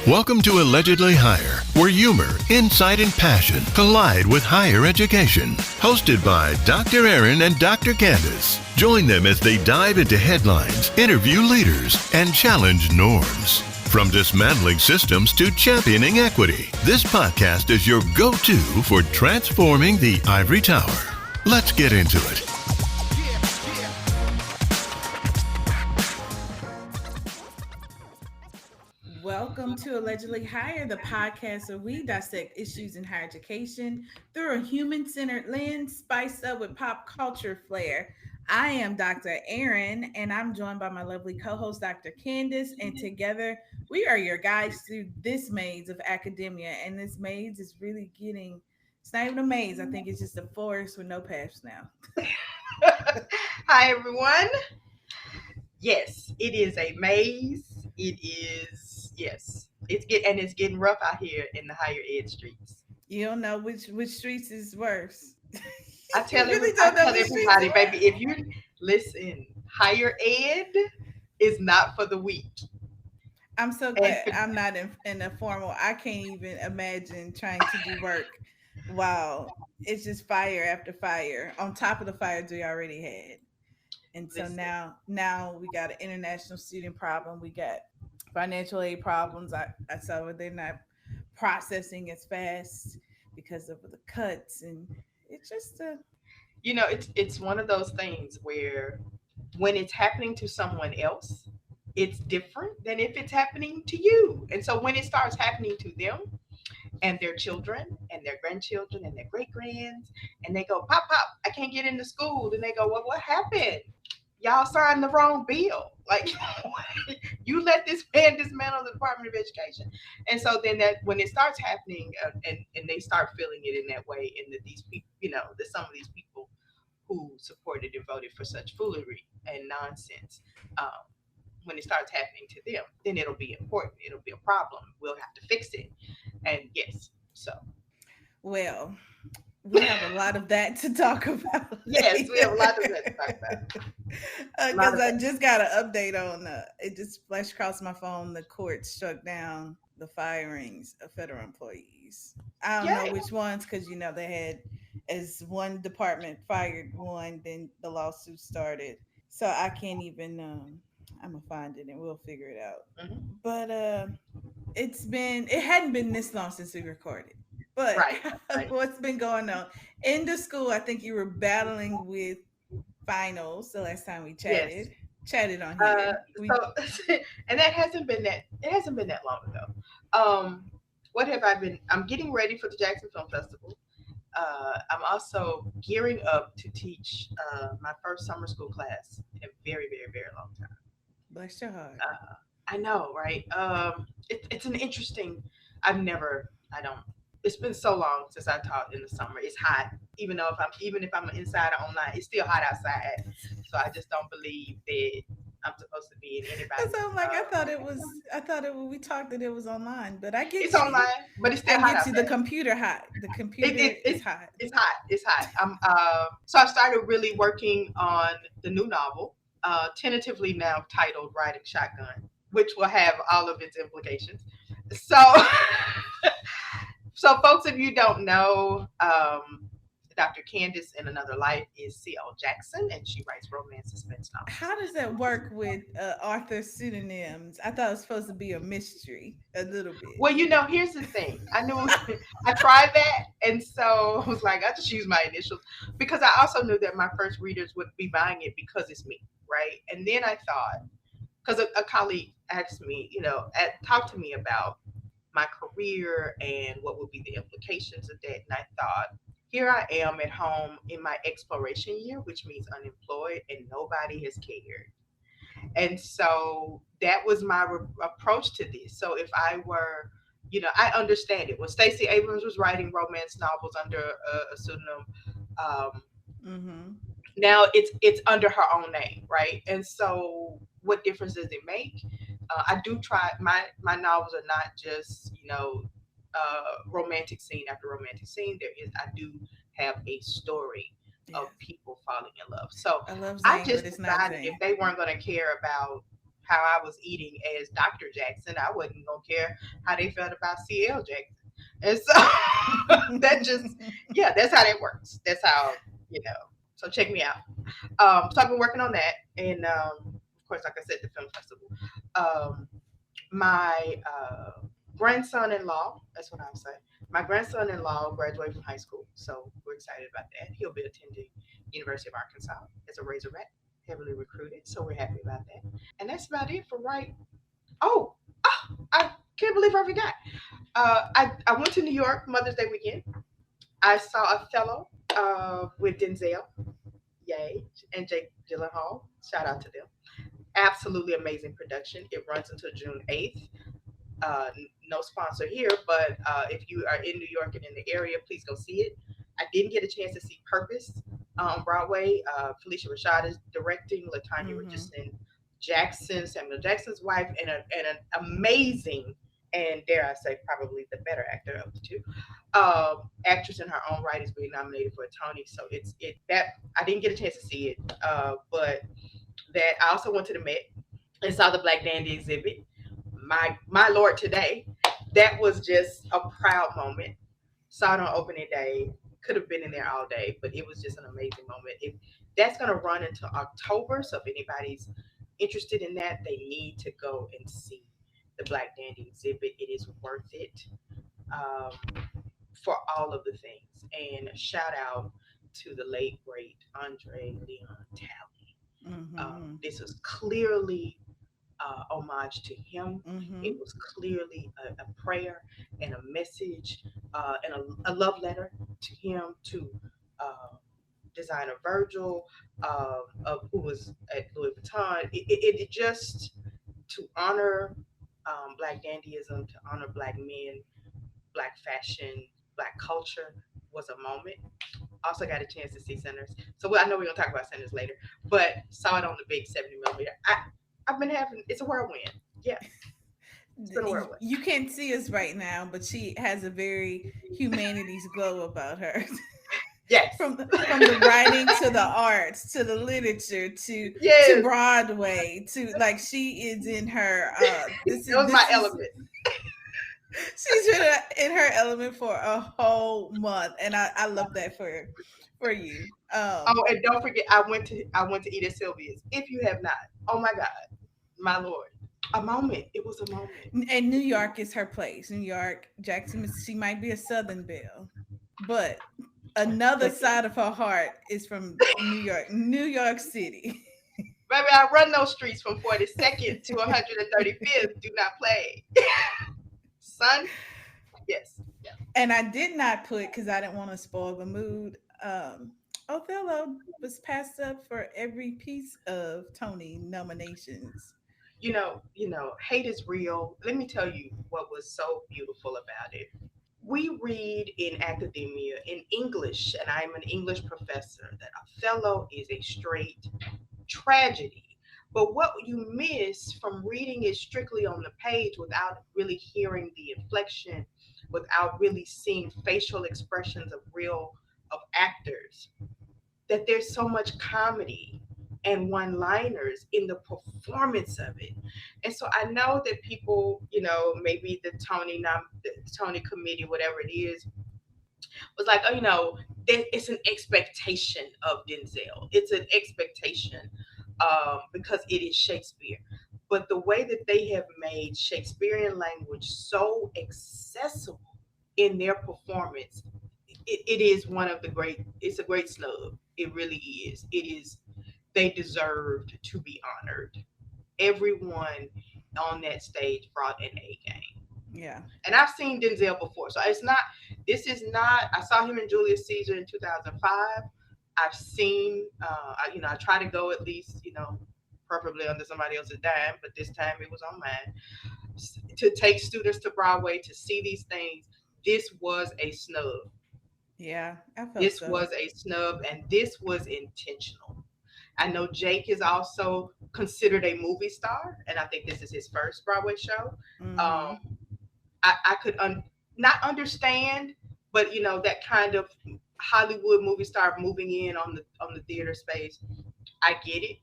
Welcome to Allegedly Higher, where humor, insight, and passion collide with higher education. Hosted by Dr. Aaron and Dr. Candace. Join them as they dive into headlines, interview leaders, and challenge norms. From dismantling systems to championing equity, this podcast is your go-to for transforming the ivory tower. Let's get into it. Welcome to Allegedly Higher, the podcast where we dissect issues in higher education through a human-centered lens, spiced up with pop culture flair. I am Dr. Aaron, and I'm joined by my lovely co-host, Dr. Candace, and together we are your guides through this maze of academia. And this maze is really getting, it's not even a maze. I think it's just a forest with no paths now. Hi, everyone. Yes, it is a maze. It is, yes. It's getting rough out here in the higher ed streets. You don't know which streets is worse. I tell everybody, baby, if you listen, higher ed is not for the weak. I'm so glad I'm not in a formal. I can't even imagine trying to do work while it's just fire after fire on top of the fires we already had. And so now we got an international student problem. We got financial aid problems. I saw they're not processing as fast because of the cuts, and it's just it's one of those things where when it's happening to someone else, it's different than if it's happening to you. And so when it starts happening to them and their children and their grandchildren and their great grands, and they go, pop, I can't get into school. And they go, well, what happened? Y'all signed the wrong bill. Like, you let this man dismantle the Department of Education. And so then that when it starts happening and they start feeling it in that way, and that these people, that some of these people who supported and voted for such foolery and nonsense, when it starts happening to them, then it'll be important. It'll be a problem. We'll have to fix it. And yes, so. Well, we have a lot of that to talk about. Yes, we have a lot of that to talk about. Because I just got an update on it just flashed across my phone. The court struck down the firings of federal employees. I don't know which ones, because they had, as one department fired one, then the lawsuit started. So I can't even. I'm gonna find it and we'll figure it out. Mm-hmm. But it hadn't been this long since we recorded. But right. What's been going on in the school? I think you were battling with finals the last time we chatted on here. And that hasn't been that long ago. What have I been? I'm getting ready for the Jackson Film Festival. I'm also gearing up to teach my first summer school class in a very, very, very long time. Bless your heart. I know, right? It's an interesting. It's been so long since I taught in the summer. It's hot, even if I'm inside or online, it's still hot outside. So I just don't believe that I'm supposed to be in anybody's. So I'm like, I thought it was. We talked that it was online, but I get it's online, but it's still hot. I get you. The computer hot. The computer is hot. It's hot. It's hot. So I started really working on the new novel, tentatively now titled "Riding Shotgun," which will have all of its implications. So. So, folks, if you don't know, Dr. Candace in Another Life is C.L. Jackson, and she writes romance suspense novels. How does that work with author pseudonyms? I thought it was supposed to be a mystery a little bit. Well, here's the thing. I tried that, and so I was like, I just use my initials, because I also knew that my first readers would be buying it because it's me, right? And then I thought, because a colleague asked me, talk to me about my career and what would be the implications of that. And I thought, here I am at home in my exploration year, which means unemployed, and nobody has cared. And so that was my approach to this. So if I were, I understand it. When Stacey Abrams was writing romance novels under a pseudonym, now it's under her own name, right? And so what difference does it make? I do try, my novels are not just, romantic scene after romantic scene. I do have a story of people falling in love. So I just decided if they weren't going to care about how I was eating as Dr. Jackson. I wasn't gonna care how they felt about CL Jackson. And so that just, yeah, that's how that works. That's how, you know. So check me out. So I've been working on that, and of course, like I said, the film festival. My grandson-in-law, that's what I'll say. My grandson-in-law graduated from high school, so we're excited about that. He'll be attending University of Arkansas as a Razorback, heavily recruited, so we're happy about that. And that's about it for right. Oh, I can't believe I forgot. I went to New York Mother's Day weekend. I saw Othello with Denzel, yay, and Jake Gyllenhaal. Shout out to them. Absolutely amazing production. It runs until June 8th. No sponsor here, but if you are in New York and in the area, please go see it. I didn't get a chance to see Purpose on Broadway. Felicia Rashad is directing, Latanya Richardson Jackson, Samuel Jackson's wife, and an amazing, and dare I say, probably the better actor of the two, actress in her own right is being nominated for a Tony. So it's that I didn't get a chance to see it, but that I also went to the Met and saw the Black Dandy exhibit. My Lord, today, that was just a proud moment. Saw it on opening day. Could have been in there all day, but it was just an amazing moment. That's going to run into October, so if anybody's interested in that, they need to go and see the Black Dandy exhibit. It is worth it for all of the things. And shout out to the late great Andre Leon Talley. This was clearly homage to him. It was clearly a prayer and a message and a love letter to him, to designer Virgil, of who was at Louis Vuitton. It just to honor Black dandyism, to honor Black men, Black fashion, Black culture was a moment. Also got a chance to see Centers. So I know we're gonna talk about Centers later, but saw it on the big 70 millimeter. I've been having, it's a whirlwind. Yeah. It's been a whirlwind. You can't see us right now, but she has a very humanities glow about her. Yes. From the writing to the arts to the literature to Broadway to, like, she is in her this was my element. She's in her element for a whole month, and I love that for you. And don't forget, I went to Edith Sylvia's. If you have not, oh my God, my Lord, a moment. It was a moment. And New York is her place. New York, Jackson. She might be a Southern belle, but another side of her heart is from New York City. Baby, I run those streets from 42nd to 135th. Do not play. Son, yes. Yeah. And I did not put, because I didn't want to spoil the mood. Othello was passed up for every piece of Tony nominations. You know, hate is real. Let me tell you what was so beautiful about it. We read in academia, in English, and I'm an English professor, that Othello is a straight tragedy. But what you miss from reading it strictly on the page without really hearing the inflection, without really seeing facial expressions of actors, that there's so much comedy and one-liners in the performance of it. And so I know that people, maybe the Tony committee, whatever it is, was like, it's an expectation of Denzel. It's an expectation because it is Shakespeare. But the way that they have made Shakespearean language so accessible in their performance, it is one of the great, it's a great snub. It really is. They deserved to be honored. Everyone on that stage brought an A game. Yeah. And I've seen Denzel before. So I saw him in Julius Caesar in 2005. I've seen, I try to go at least, preferably under somebody else's dime, but this time it was on mine. To take students to Broadway to see these things, this was a snub. Yeah, this was a snub, and this was intentional. I know Jake is also considered a movie star, and I think this is his first Broadway show. I could not understand, but that kind of Hollywood movie star moving in on the theater space, I get it.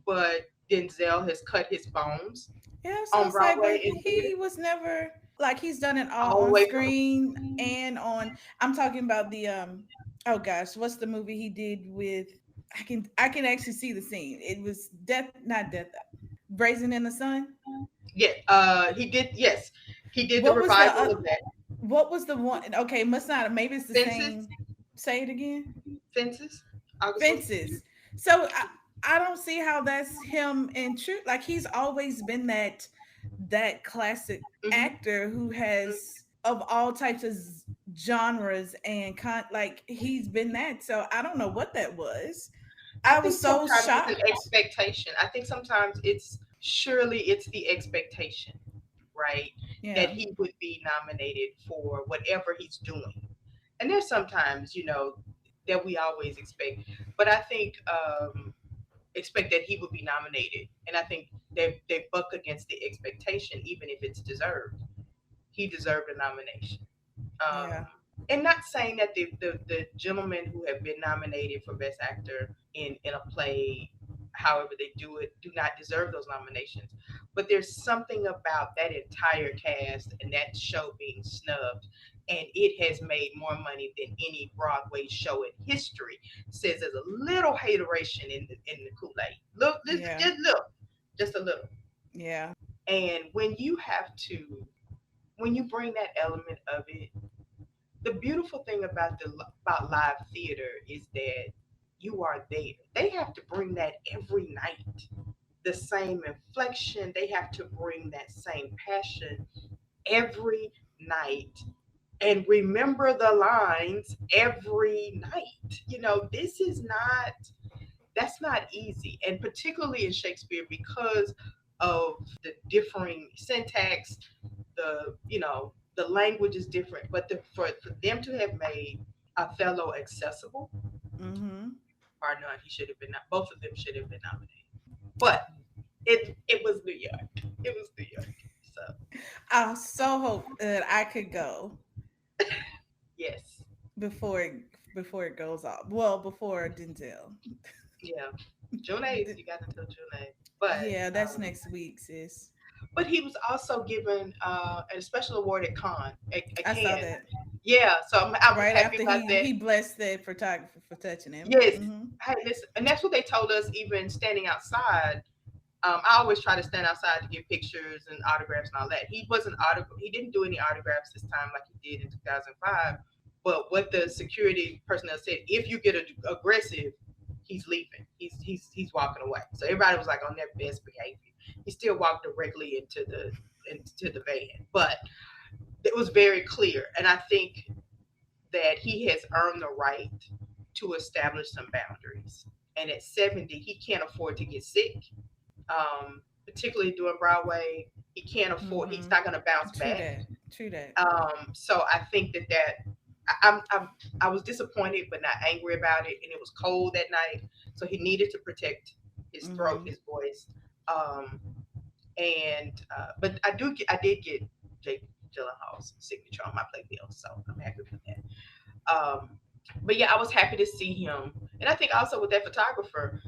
But Denzel has cut his bones Yeah, so on it's like, but Broadway and theater. he was never like he's done it all All the on way from screen and on. I'm talking about the oh gosh, what's the movie he did with? I can actually see the scene. It was Death, not Death, Brazen in the Sun. yeah, he did. Yes, he did the What was the revival of that. what was the one? Okay, must not. Maybe it's the Fences, same. Say it again. fences, August Wilson. Fences. So I don't see how that's him in truth. Like he's always been that classic Hmm. actor who has of all types of genres and like he's been that. So I don't know what that was. I I was think so sometimes it's an shocked. expectation. I think sometimes it's the expectation, right? That Yeah. he would be nominated for whatever he's doing. And there's sometimes, that we always expect. But I think expect that he would be nominated. And I think they buck against the expectation, even if it's deserved. He deserved a nomination. Yeah. And not saying that the gentlemen who have been nominated for Best Actor in a play, however they do it, do not deserve those nominations. But there's something about that entire cast and that show being snubbed, and it has made more money than any Broadway show in history. Says there's a little hateration in the Kool Aid. Look, Yeah. just a little. Yeah. And when you bring that element of it, the beautiful thing about live theater is that you are there. They have to bring that every night. The same inflection, they have to bring that same passion every night and remember the lines every night. This is not that's not easy, and particularly in Shakespeare because of the differing syntax, the language is different, but for them to have made Othello accessible, Mm-hmm. bar none, he should have been. Both of them should have been nominated. But it was New York. It was New York. So I so hope that I could go yes, before it goes off. Well, before Denzel. yeah. June 8th, you got until June 8th. But Yeah, that's next week, sis. but he was also given a special award at Cannes, at I saw Cannes. that Yeah, so I was right happy after about that. he blessed the photographer for touching him. Yes. Hmm. Hey, listen, and that's what they told us even standing outside. I always try to stand outside to get pictures and autographs and all that. He didn't do any autographs this time like he did in 2005. But what the security personnel said, if you get aggressive, he's leaving. He's walking away. So everybody was like on their best behavior. He still walked directly into the van, but it was very clear. And I think that he has earned the right to establish some boundaries. And at 70, he can't afford to get sick, particularly doing Broadway. He can't afford. He's Hmm. not going to bounce True back. that. True that. So I think I was disappointed, but not angry about it. And it was cold that night, so he needed to protect his throat, Hmm. his voice. Um, and but I did get Jake Gyllenhaal's signature on my playbill, so I'm happy with that. Um, but yeah, I was happy to see him, and I think also with that photographer,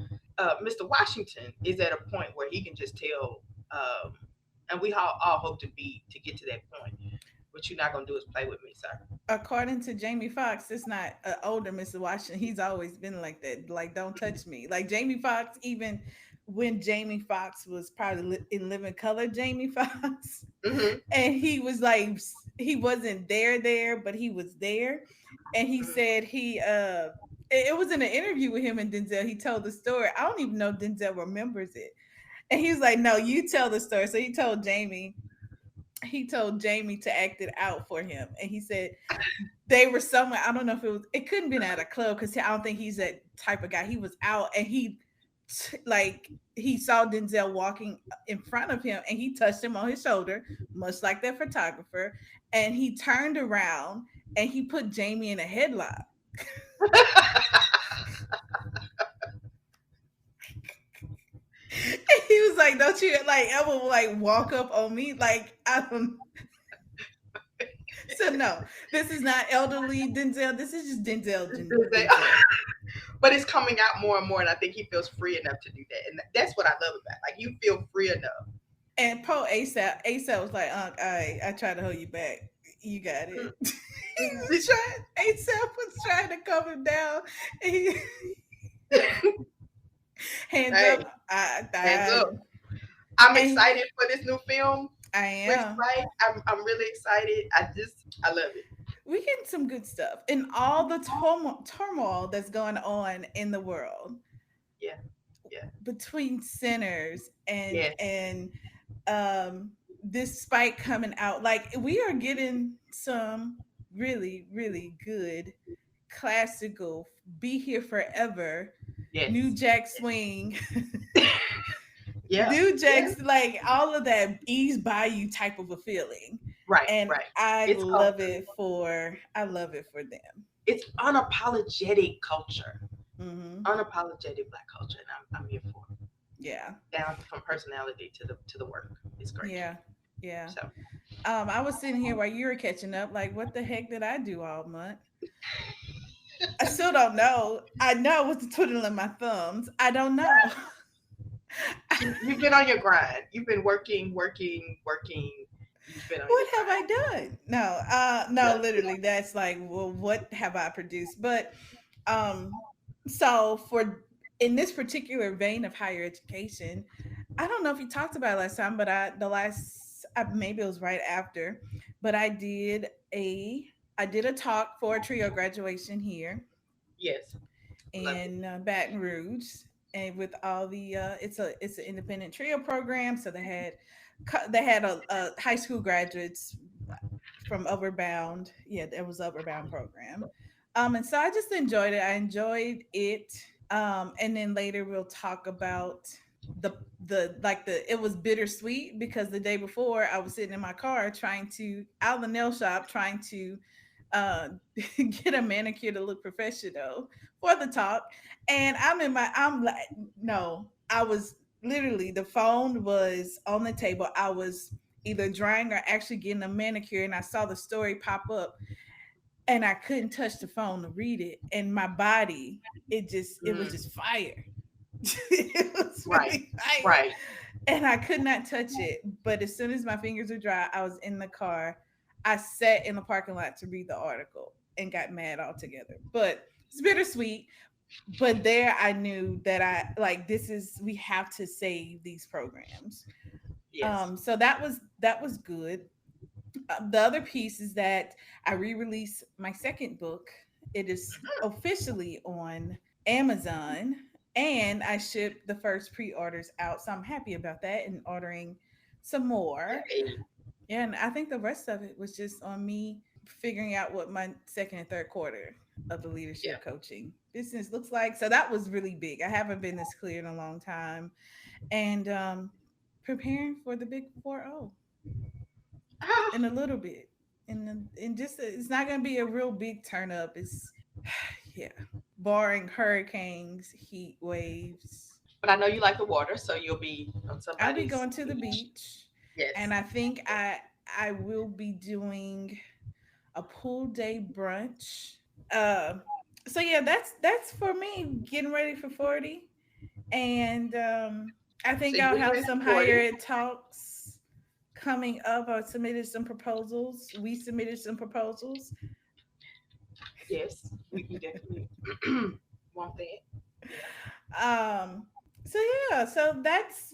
Mr. Washington is at a point where he can just tell, and we all hope to get to that point. What you're not gonna do is play with me, sir. According to Jamie Foxx, it's not an older Mr. Washington. He's always been like that. Like, don't touch me. Like Jamie Foxx, even when Jamie Foxx was probably in Living Color, Jamie Foxx, Hmm. and he was like, he wasn't there, but he was there, and he said it was in an interview with him and Denzel. He told the story. I don't even know if Denzel remembers it, and he was like, "No, you tell the story." So he told Jamie to act it out for him. And he said they were somewhere. I don't know if it couldn't been at a club because I don't think he's that type of guy. He was out and he saw Denzel walking in front of him and he touched him on his shoulder, much like that photographer. And he turned around and he put Jamie in a headlock. And he was like, "Don't you like ever like walk up on me?" Like I don't So no, this is not elderly Denzel. This is just They- Denzel. but it's coming out more and more, and I think he feels free enough to do that, and that's what I love about it. Like you feel free enough. And Poe ASAP was like, I tried to hold you back. You got it. He was trying. ASAP was trying to calm him down. He, hands Hey, up. hands up. I'm And excited for this new film I with am. Spike. I'm really excited. I love it. We getting some good stuff in all the turmoil that's going on in the world Yeah, yeah, between sinners yes, and this spike coming out. Like we are getting some really really good classical be here forever new yes, jack swing yeah, new yeah. jacks like all of that ease by you type of a feeling, Right, and right. I It's love it for them. it's unapologetic culture, Hmm. unapologetic Black culture, and I'm here for it. Yeah, Down from personality to the work. It's great. yeah, yeah. So I was sitting here while you were catching up, like, what the heck did I do all month? I still don't know. I know what's twiddling my thumbs. I don't know. you've been on your grind. You've been working, working, working. You've been on What your have I grind. done? No, no, literally, that's like, well, what have I produced? But, um, so for in this particular vein of higher education, I don't know if you talked about it last time, but maybe it was right after, but I did a talk for a trio graduation here Yes, love it. in Baton Rouge, and with all the it's an independent trio program, so they had a high school graduates from Overbound. Yeah, there was Overbound program. And so I just enjoyed it. I enjoyed it. And then later we'll talk about the it was bittersweet because the day before I was sitting in my car trying to out of the nail shop trying to uh get a manicure to look professional for the talk, and I'm like, no, I was literally, the phone was on the table. I was either drying or actually getting a manicure, and I saw the story pop up, and I couldn't touch the phone to read it, and my body, it was Mm, just fire. It was right, really fire, right. and I could not touch it. But as soon as my fingers were dry, I was in the car. I sat in the parking lot to read the article and got mad altogether. But it's bittersweet. But there I knew that we have to save these programs. Yes. So that was good. The other piece is that I re-released my second book. It is officially on Amazon, and I shipped the first pre-orders out. So I'm happy about that and ordering some more. Hey, Yeah, and I think the rest of it was just on me figuring out what my second and third quarter of the yeah. leadership coaching business looks like. So that was really big. I haven't been this clear in a long time. And preparing for the big 4-0 Ah, in a little bit. And just it's not going to be a real big turn up. It's yeah, barring hurricanes, heat waves. but I know you like the water, so you'll be on I'll be somebody's going to the beach. beach, and Yes. I think I will be doing a pool day brunch. Uh, so yeah, that's for me getting ready for 40, and I So think you I'll get have ready some for higher it. ed talks coming up. I submitted some proposals. We submitted some proposals. Yes, we definitely want that. Yeah. Um, so yeah, so that's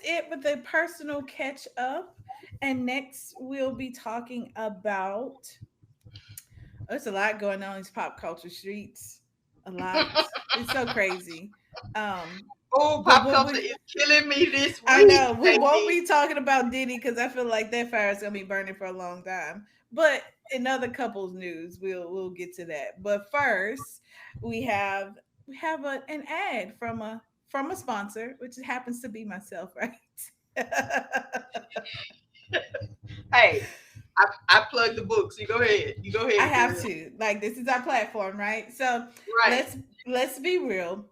it with the personal catch up. And next we'll be talking about there's a lot going on in these pop culture streets. A lot. It's so crazy. Oh, But pop what culture we is killing me this I week, know we won't baby. be talking about Diddy because I feel like that fire is gonna be burning for a long time. But in other couples news, we'll get to that. But first, we have an ad from a sponsor, which happens to be myself, right? Hey, I plug the books. You go ahead. You go I ahead, have girl. to. Like, this is our platform, right? So Right. let's let's be real.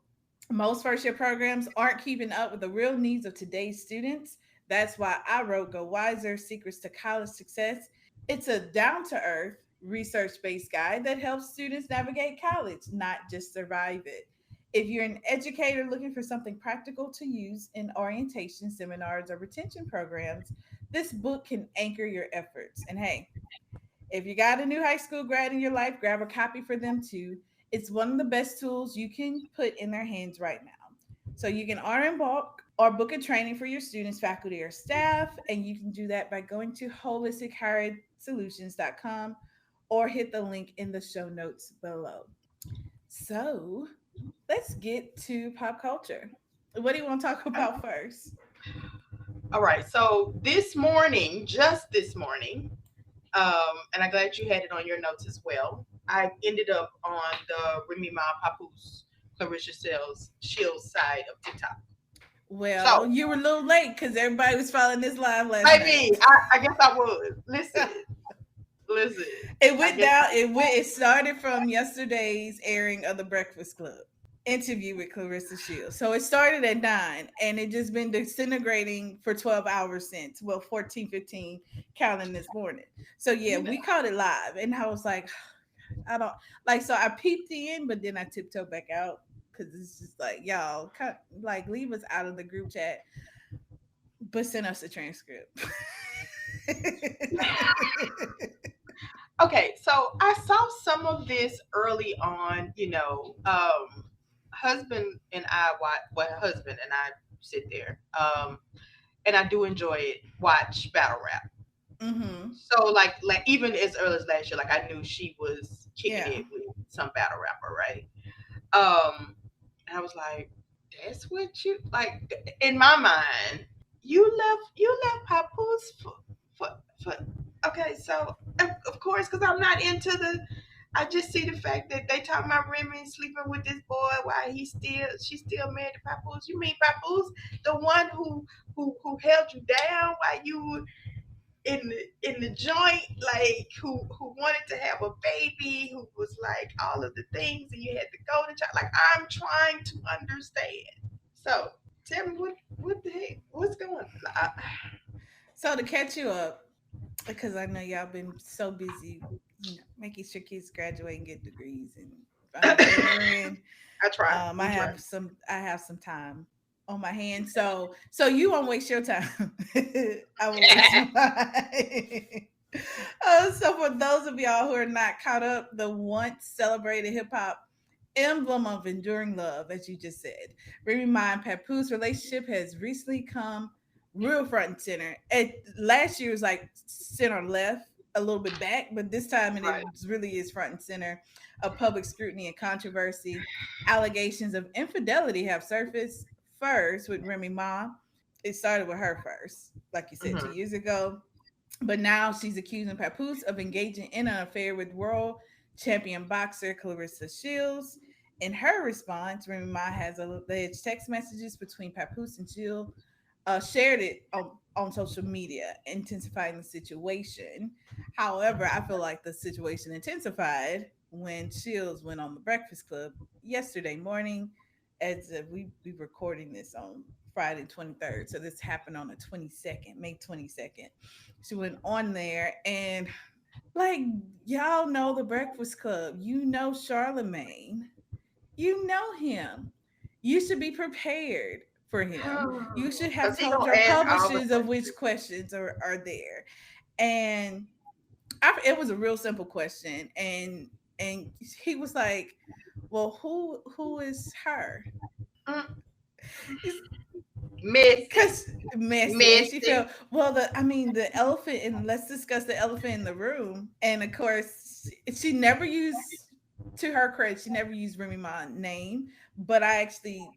Most first year programs aren't keeping up with the real needs of today's students. That's why I wrote Go Wiser: Secrets to College Success. It's a down to earth, research based guide that helps students navigate college, not just survive it. If you're an educator looking for something practical to use in orientation seminars or retention programs, this book can anchor your efforts. And hey, if you got a new high school grad in your life, grab a copy for them too. It's one of the best tools you can put in their hands right now. So you can order in bulk or book a training for your students, faculty, or staff. And you can do that by going to holistichighersolutions.com or hit the link in the show notes below. So let's get to pop culture. What do you want to talk about first? All right. So this morning, just this morning, and I'm glad you had it on your notes as well. I ended up on the Remy Ma Papoose Clarissa Shields side of TikTok. Well, So, you were a little late because everybody was following this live last night. baby, I guess I would. Listen. It went down. It started from yesterday's airing of the Breakfast Club interview with Clarissa Shields. So it started at 9 and it just been disintegrating for 12 hours since. Well, 14, 15 counting this morning. So yeah, we caught it live and I was like, I don't like, so I peeped in, but then I tiptoed back out because it's just like, y'all, like, leave us out of the group chat, but send us a transcript. Okay, so I saw some of this early on, husband and I watch, well, husband and I sit there, and I do enjoy it, watch battle rap. Mm-hmm. So like even as early as last year, like I knew she was kicking Yeah. it with some battle rapper, right? And I was like, that's what you like in my mind. You left Papoose for okay, so of course, because I'm not into I just see the fact that they talking about Remy sleeping with this boy while she's still married to Papoose. You mean Papoose, the one who held you down while you were in the joint, like who wanted to have a baby, who was like all of the things, and you had to go to child. Like, I'm trying to understand. So tell me what the heck, what's going on? So to catch you up, because I know y'all been so busy, making sure kids graduate and get degrees and find a career in. I try. I have some time on my hands. So you won't waste your time. I will waste mine. So for those of y'all who are not caught up, the once celebrated hip hop emblem of enduring love, as you just said, Remy Ma and Papoose relationship has recently come real front and center. Last year was like center left, a little bit back, but this time Right. it really is front and center of public scrutiny and controversy. Allegations of infidelity have surfaced first with Remy Ma. It started with her first, like you said, 2 Hmm. years ago. But now she's accusing Papoose of engaging in an affair with world champion boxer Clarissa Shields. In her response, Remy Ma has alleged text messages between Papoose and Shields, shared it on social media, intensifying the situation. However, I feel like the situation intensified when Shields went on the Breakfast Club yesterday morning. As we recording this on Friday 23rd, so this happened on the 22nd, May 22nd. She went on there and, like, y'all know the Breakfast Club. You know Charlemagne. You know him. You should be prepared for him. You should have Cause he told gonna your ask all the publishers of which questions. questions are there. And it was a real simple question. And he was like, well, who is her? Mm, messy, Because messy. And she messy. felt, well, the elephant, and let's discuss the elephant in the room. And of course, she never used, to her credit, she never used Remy Ma's name. But I actually,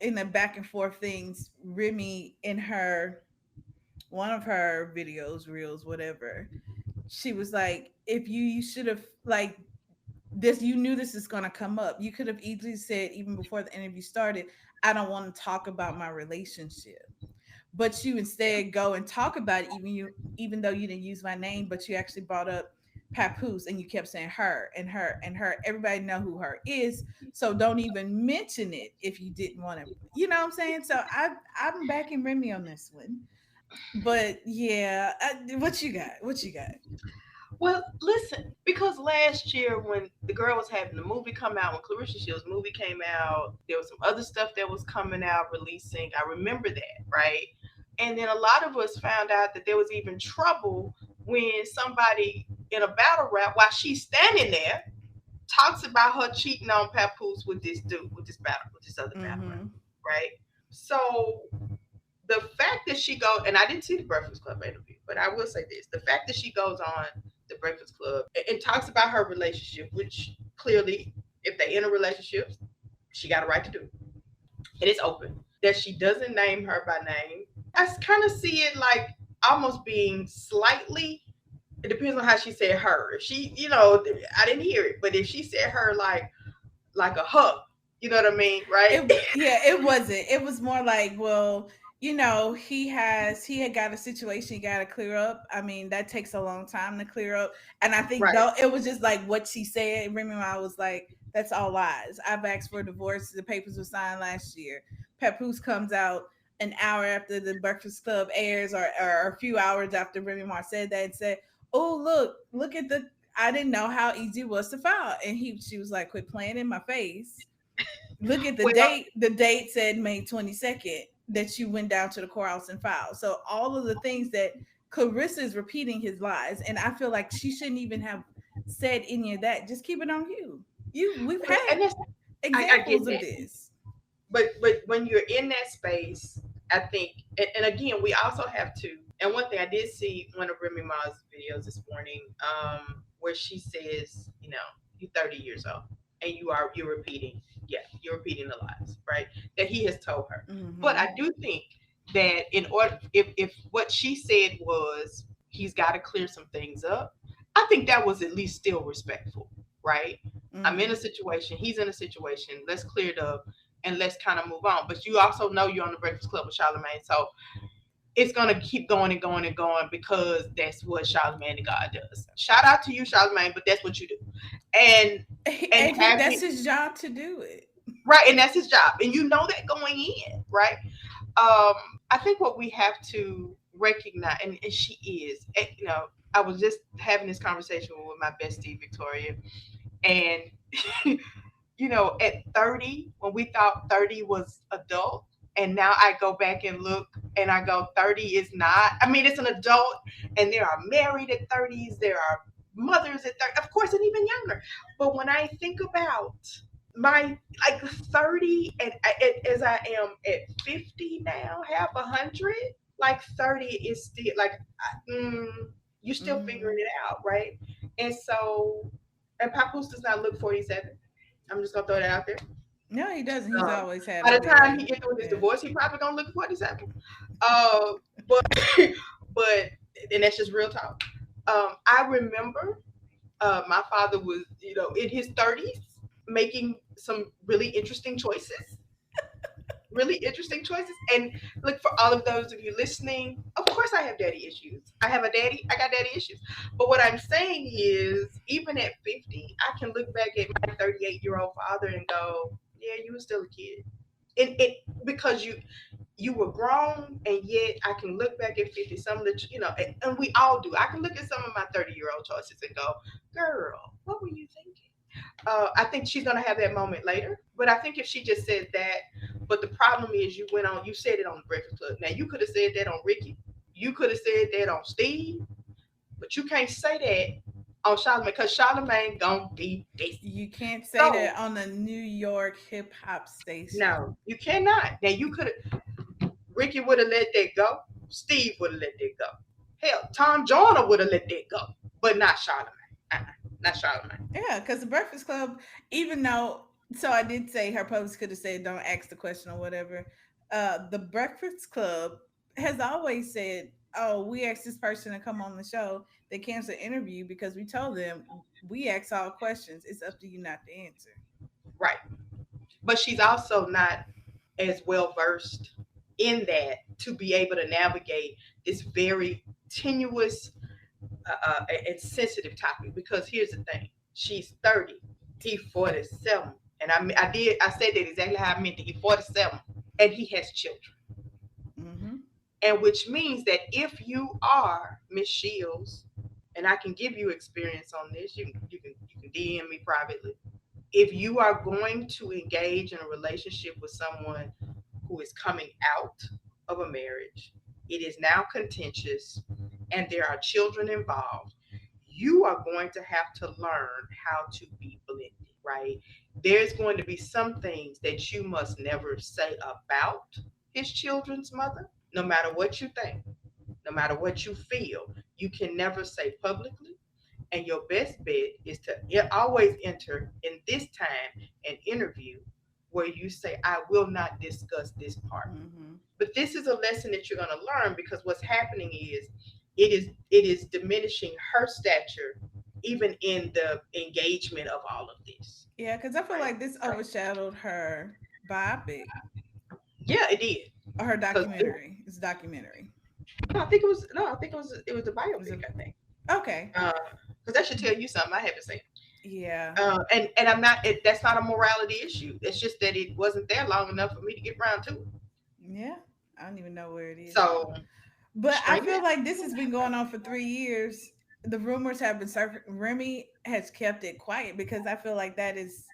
in the back and forth things, Remy, in her, one of her videos, reels, whatever, she was like, if you should have, like, this, you knew this is going to come up. You could have easily said, even before the interview started, I don't want to talk about my relationship. But you instead go and talk about it, even though you didn't use my name, but you actually brought up Papoose and you kept saying her and her and her. Everybody know who her is, so don't even mention it if you didn't want to. You know what I'm saying? So I'm backing Remy on this one. But yeah, what you got? What you got? Well, listen, because last year when the girl was having the movie come out, when Clarissa Shields' movie came out, there was some other stuff that was coming out, releasing. I remember that, right? And then a lot of us found out that there was even trouble when somebody in a battle rap, while she's standing there, talks about her cheating on Papoose with this dude, with this other battle rap, Mm-hmm. right? So the fact that she goes, and I didn't see the Breakfast Club interview, but I will say this: the fact that she goes on the Breakfast Club and talks about her relationship, which clearly, if they in a relationship, she got a right to do, and it's open. That she doesn't name her by name, I kind of see it like almost being slightly. It depends on how she said her. If she, I didn't hear it, but if she said her like a hug, you know what I mean, right? Yeah, it wasn't. It was more like, well, he had got a situation he got to clear up. I mean, that takes a long time to clear up, and I think Right, though it was just like what she said. Remy Ma was like, "That's all lies. I've asked for a divorce. The papers were signed last year." Papoose comes out an hour after the Breakfast Club airs, or a few hours after Remy Ma said that, and said, "Oh, look at the. I didn't know how easy it was to file." And she was like, "Quit playing in my face. Look at the well, date. The date said May 22nd that you went down to the courthouse and filed." So all of the things that Clarissa is repeating his lies, and I feel like she shouldn't even have said any of that. Just keep it on you. We've and had that's, I get examples of that. this. But when you're in that space, I think, and again, we also have to. And one thing I did see one of Remy Ma's videos this morning, where she says, you're 30 years old and you're repeating, yeah, you're repeating the lies, right? That he has told her. But Mm-hmm. I do think that in order, if what she said was he's got to clear some things up, I think that was at least still respectful, right? I'm in a Mm-hmm. situation, he's in a situation, let's clear it up and let's kind of move on. But you also know you're on the Breakfast Club with Charlamagne, so it's gonna keep going and going and going because that's what Charlamagne the God does. Shout out to you, Charlamagne, but that's what you do. And and That's having his job to do it. right, and that's his job, and you know that going in, right? Um, I think what we have to recognize, and she is, I was just having this conversation with my bestie Victoria, and at 30, when we thought 30 was adult, and now I go back and look and I go, 30 is not. I mean, it's an adult, and there are married at 30s, there are mothers at 30, of course, and even younger. But when I think about my like 30 and as I am at 50 now, half a hundred, like 30 is still like, mm, you're still Mm-hmm. figuring it out, right? And so, and Papoose does not look 47. I'm just gonna throw that out there. No, he doesn't. He's Um, always had by a the time he very gets through his yeah. divorce, he probably gonna look 47. Uh, but but and that's just real talk. I remember my father was in his 30s making some really interesting choices. And look, for all of those of you listening, of course I have daddy issues. I have a daddy, I got daddy issues. But what I'm saying is, even at 50, I can look back at my 38-year-old father and go, yeah, you were still a kid. It because you were grown, and yet I can look back at 50, some of the, and we all do. I can look at some of my 30-year-old choices and go, girl, what were you thinking? I think she's gonna have that moment later. But I think if she just said that, but the problem is you went on, you said it on the Breakfast Club. Now you could have said that on Ricky, you could have said that on Steve, but you can't say that on Charlamagne because Charlamagne gonna be this. You can't say So that on a New York hip hop station. no, you cannot. Now you could have. Ricky would have let that go. Steve would have let that go. Hell, Tom Joyner would have let that go, but not Charlamagne. Not Charlamagne. Yeah, because the Breakfast Club, even though, so I did say her post could have said, "Don't ask the question" or whatever. The Breakfast Club has always said, "Oh, we asked this person to come on the show. They canceled the interview because we told them we ask all questions. It's up to you not to answer." Right. But she's also not as well versed in that to be able to navigate this very tenuous and sensitive topic. Because here's the thing: she's 30, he's 47, and I said that exactly how I meant it. He's 47, and he has children. Mm-hmm. And which means that if you are Miss Shields, and I can give you experience on this, you can DM me privately. If you are going to engage in a relationship with someone who is coming out of a marriage, it is now contentious, and there are children involved, you are going to have to learn how to be blended, right? There's going to be some things that you must never say about his children's mother, no matter what you think, no matter what you feel. You can never say publicly. And your best bet is to always enter in this time an interview where you say, I will not discuss this part. Mm-hmm. But this is a lesson that you're going to learn, because what's happening is it is diminishing her stature even in the engagement of all of this. Yeah, because I feel Right. like this overshadowed her biopic Yeah, it did. or her 'Cause documentary. It's a documentary. it was the Was it- biopic, I think. Okay. Because that should tell you something I haven't seen. Yeah. And I'm not. That's not a morality issue. It's just that it wasn't there long enough for me to get around to it. Yeah. I don't even know where it is. So, But I stream feel it. like this has been going on for 3 years. The rumors have been surfacing. Remy has kept it quiet because I feel like that is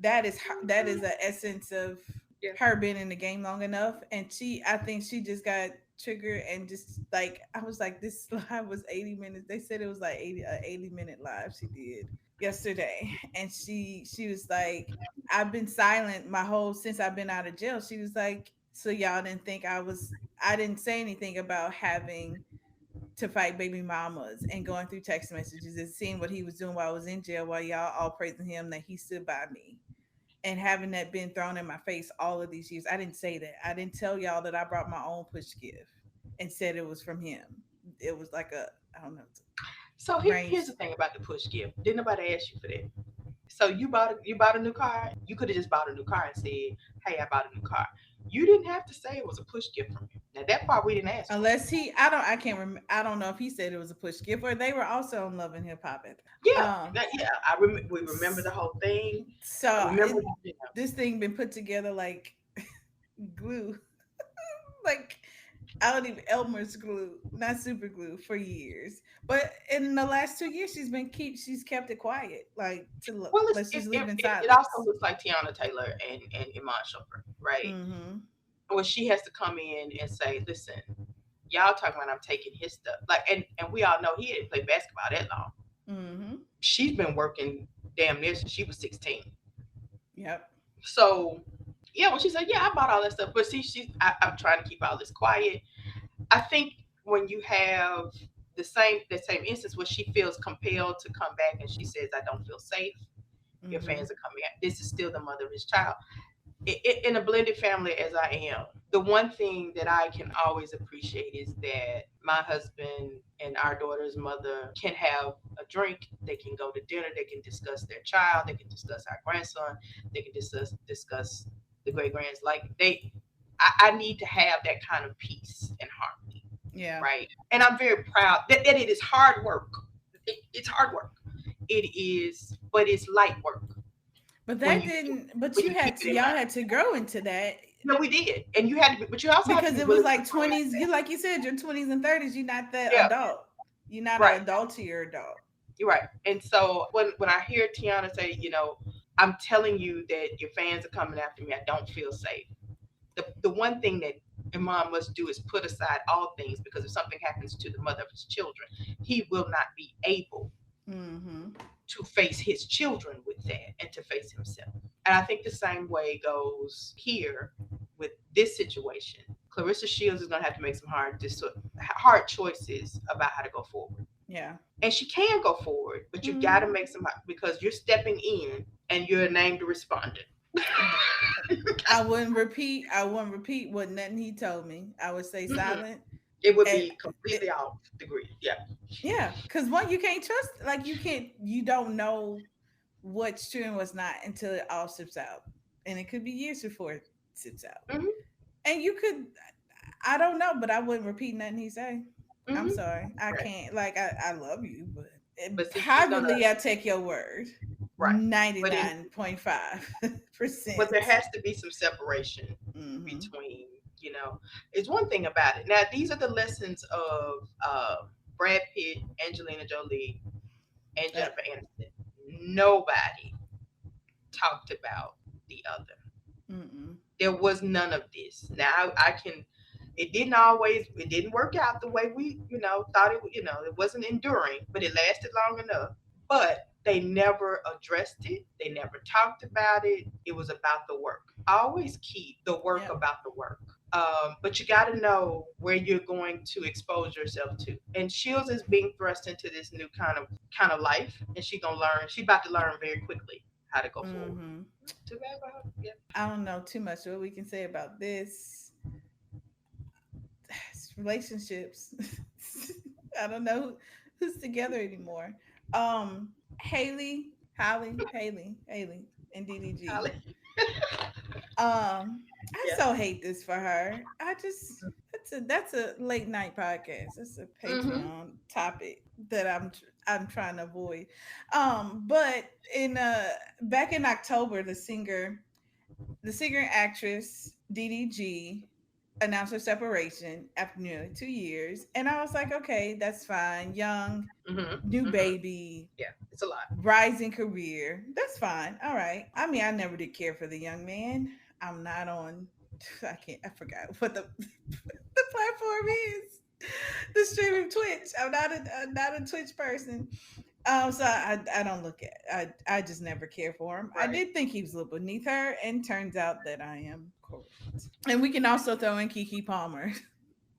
the essence of Yeah. her being in the game long enough. And I think she just got triggered and just like I was like, this live was 80 minutes. They said it was like 80-minute live she did yesterday, and she was like, I've been silent my whole since I've been out of jail. She was like, so y'all didn't think I didn't say anything about having to fight baby mamas and going through text messages and seeing what he was doing while I was in jail, while y'all all praising him that he stood by me, and having that been thrown in my face all of these years. I didn't say that. I didn't tell y'all that I brought my own push gift and said it was from him. It was like I don't know. So here's the thing about the push gift. Didn't nobody ask you for that. So you bought a new car. You could have just bought a new car and said, "Hey, I bought a new car." You didn't have to say it was a push gift from him. Now that part we didn't ask. Unless I can't remember. I don't know if he said it was a push gift or they were also on Love and Hip Hop. Yeah, yeah. We remember the whole thing. So Remember, this thing been put together like glue, like I don't even Elmer's glue, not super glue, for years. But in the last 2 years, she's kept it quiet, like well, let's just leave in it silence. also looks like Tiana Taylor and Iman Shumpert, right? Mm-hmm. Where she has to come in and say, "Listen, y'all talking about I'm taking his stuff." Like, and we all know he didn't play basketball that long. Mm-hmm. She's been working damn near since she was 16. Yep. So, yeah, when she said, "Yeah, I bought all that stuff," but see, I'm trying to keep all this quiet. I think when you have the same instance where she feels compelled to come back and she says, "I don't feel safe. Your fans are coming out." This is still the mother of his child. In a blended family as I am, the one thing that I can always appreciate is that my husband and our daughter's mother can have a drink. They can go to dinner. They can discuss their child. They can discuss our grandson. They can discuss the great grands. Like I need to have that kind of peace and harmony. Yeah. Right. And I'm very proud that it is hard work. It's hard work. It is, but it's light work. But that didn't. But y'all had to grow into that. No, we did, and you had to. But you also because it was like 20s. You like you said, your 20s and 30s. You're not the adult. You're not an adult to your adult. You're right. And so when I hear Tiana say, I'm telling you that your fans are coming after me, I don't feel safe. The one thing that Imam must do is put aside all things, because if something happens to the mother of his children, he will not be able to face his children with that and to face himself. And I think the same way goes here with this situation. Clarissa Shields is going to have to make some hard choices about how to go forward. Yeah. And she can go forward, but you got to make some, because you're stepping in and you're named respondent. I wouldn't repeat what nothing he told me. I would say silent. It would be completely off the grid. Yeah. Yeah. Because you can't trust, like you don't know what's true and what's not until it all sips out. And it could be years before it sips out. Mm-hmm. And I don't know, but I wouldn't repeat nothing he say. Mm-hmm. I'm sorry. I can't, like, I love you, but privately I take your word. Right. 99.5%. But there has to be some separation between You know, it's one thing about it. Now, these are the lessons of Brad Pitt, Angelina Jolie, and Uh, Jennifer Aniston. Nobody talked about the other. mm-mm. There was none of this. Now, I can. It didn't always. It didn't work out the way we, thought it. It wasn't enduring, but it lasted long enough. But they never addressed it. They never talked about it. It was about the work. Always keep the work Yep. about the work. But you got to know where you're going to expose yourself to. And Shields is being thrust into this new kind of life, and she gonna learn. She about to learn very quickly how to go forward. Mm-hmm. Too bad about her. Yeah. I don't know too much what we can say about this. Relationships. I don't know who's together anymore. Haley, and DDG. Holly. I Yeah. so hate this for her. I just that's a late night podcast. That's a Mm-hmm. Patreon topic that I'm trying to avoid. But in back in October, the singer and actress DDG announced her separation after nearly 2 years, and I was like, okay, that's fine. Young, Mm-hmm. new Mm-hmm. baby, Yeah. It's a lot. rising career. That's fine. All right. I mean, I never did care for the young man. I'm not on. I can't. I forgot what the platform is. The streaming Twitch. I'm not a Twitch person. So I don't look at. I just never care for him. I Right. did think he was a little beneath her, and turns out that I am correct. And we can also throw in Kiki Palmer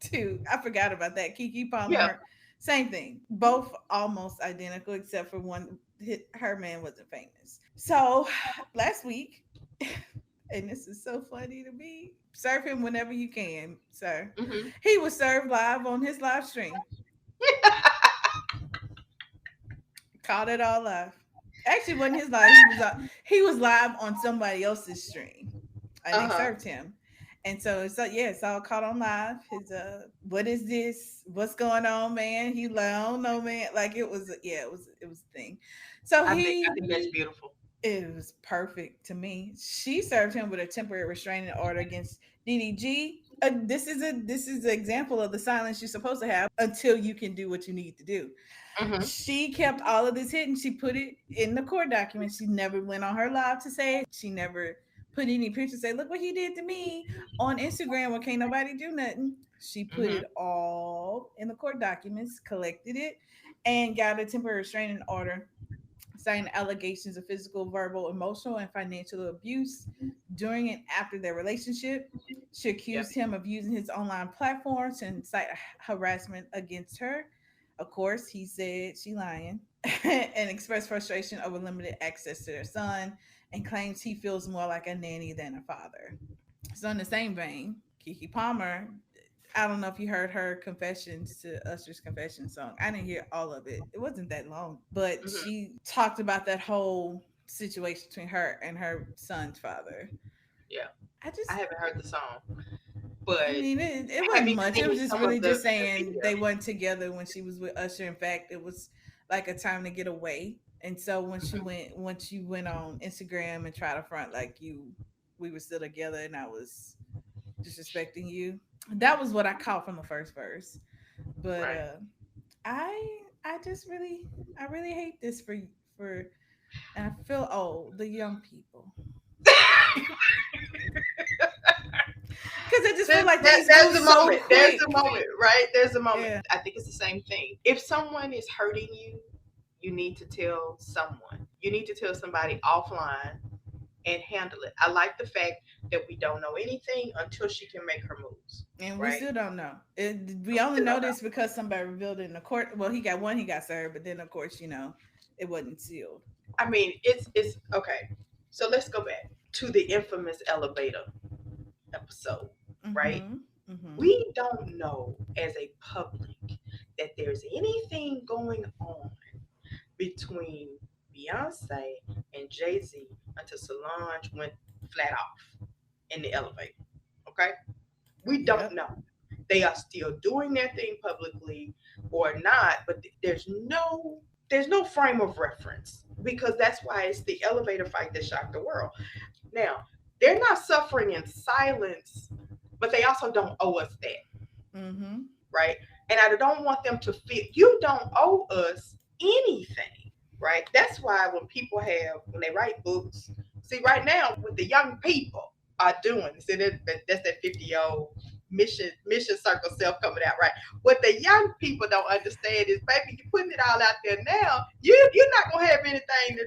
too. I forgot about that. Kiki Yeah. Palmer, same thing. Both almost identical, except for one. Her man wasn't famous. So last week, and this is so funny to me. Serve him whenever you can, sir. Mm-hmm. He was served live on his live stream. Caught it all live. Actually, wasn't his live. He was live on somebody else's stream, and they Uh-huh. served him. And so it's all caught on live. His what is this? What's going on, man? He like, I don't know, man. Like it was a thing. So I think that's beautiful. it was perfect to me. She served him with a temporary restraining order against DDG. This is an example of the silence you're supposed to have until you can do what you need to do. Mm-hmm. She kept all of this hidden. She put it in the court document. She never went on her live to say it. She never put any pictures say, look what he did to me on Instagram when can't nobody do nothing. She put Mm-hmm. it all in the court documents, collected it, and got a temporary restraining order citing allegations of physical, verbal, emotional, and financial abuse during and after their relationship. She Yep. accused him of using his online platform to incite harassment against her. Of course, he said she lying and expressed frustration over limited access to their son and claims he feels more like a nanny than a father. So, in the same vein, Kiki Palmer, I don't know if you heard her confessions to Usher's confession song. I didn't hear all of it. It wasn't that long, but Mm-hmm. she talked about that whole situation between her and her son's father. Yeah. I I just, haven't heard the song, I but mean, it have wasn't you much. It was seen just some of really just the saying video? they weren't together when she was with Usher. In fact, it was like a time to get away. And so when she went on Instagram and tried to front like we were still together and I was disrespecting you. That was what I caught from the first verse. But Right. I really hate this for and I feel old, the young people. Cuz I just feel like things There's move a so moment. There's a quick. moment, right? There's a moment. Yeah. I think it's the same thing. If someone is hurting you, you need to tell someone. You need to tell somebody offline and handle it. I like the fact that we don't know anything until she can make her moves, And we right? still don't know. We We only still know don't know. this because somebody revealed it in the court. Well, he got served, but then of course, it wasn't sealed. I mean, it's okay. So let's go back to the infamous elevator episode, right? Mhm. Mhm. We don't know as a public that there's anything going on between Beyonce and Jay Z until Solange went flat off in the elevator. Okay? We don't Yep. know. They are still doing their thing publicly or not, but there's no frame of reference because that's why it's the elevator fight that shocked the world. Now, they're not suffering in silence but they also don't owe us that, Mm-hmm. right? And I don't want them to feel you don't owe us anything, right? That's why when they write books, see, right now, what the young people are doing, see, that's that 50-year-old mission circle self coming out, right? What the young people don't understand is, baby, you're putting it all out there now. You're not gonna have anything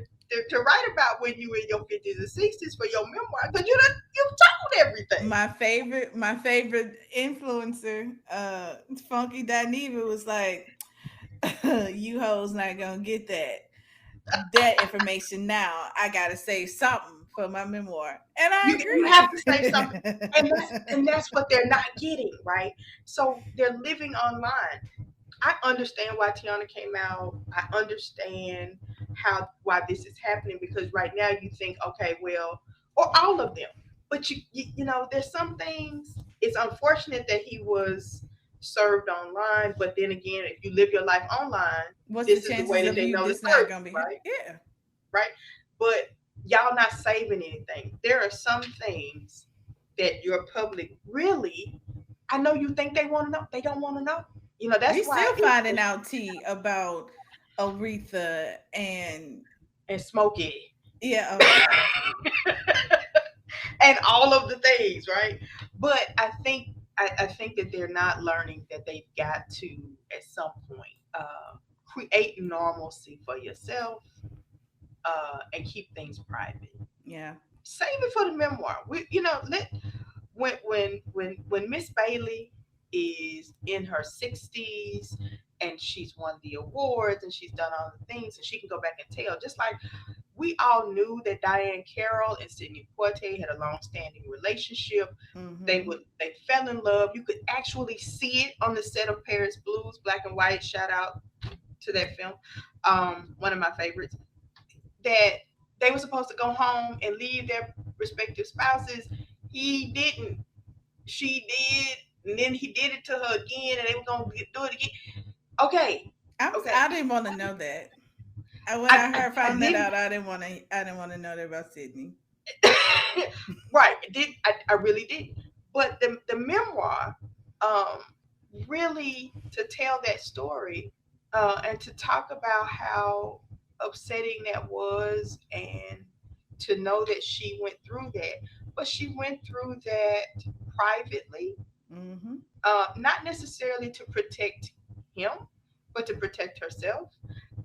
to write about when you in your 50s and 60s for your memoir, because you've told everything. My favorite influencer, Funky Dineva, was like, "You hoes not gonna get that information now. I gotta say something for my memoir," and I You have to say something, and agree. that's what they're not getting, right? So they're living online. I understand why Tiana came out. I understand why this is happening, because right now you think, okay, well, or all of them, but there's some things. It's unfortunate that he was served online, but then again, if you live your life online, What's the this is the way chances that of they you know to this not serve gonna you, be? right? Yeah. Right? But y'all not saving anything. There are some things that your public really, I know you think they want to know. They don't want to know. That's We why still finding out tea about Aretha and Smokey yeah. Oh God. and all of the things, right? But I think that they're not learning that they've got to, at some point, create normalcy for yourself, and keep things private. Yeah. Save it for the memoir. Let when Miss Bailey is in her 60s and she's won the awards and she's done all the things, and she can go back and tell, just like we all knew that Diane Carroll and Sidney Poitier had a long-standing relationship. Mm-hmm. They fell in love. You could actually see it on the set of Paris Blues, black and white. Shout out to that film, one of my favorites. That they were supposed to go home and leave their respective spouses. He didn't. She did, and then he did it to her again, and they were gonna do it again. Okay, I okay. didn't want to know that. When I I I, heard I found that didn't. out, I didn't want to know that about Sydney. Right. I really did. But the memoir, um, really to tell that story, and to talk about how upsetting that was, and to know that she went through that, but she went through that privately, Mm-hmm. not necessarily to protect him, but to protect herself,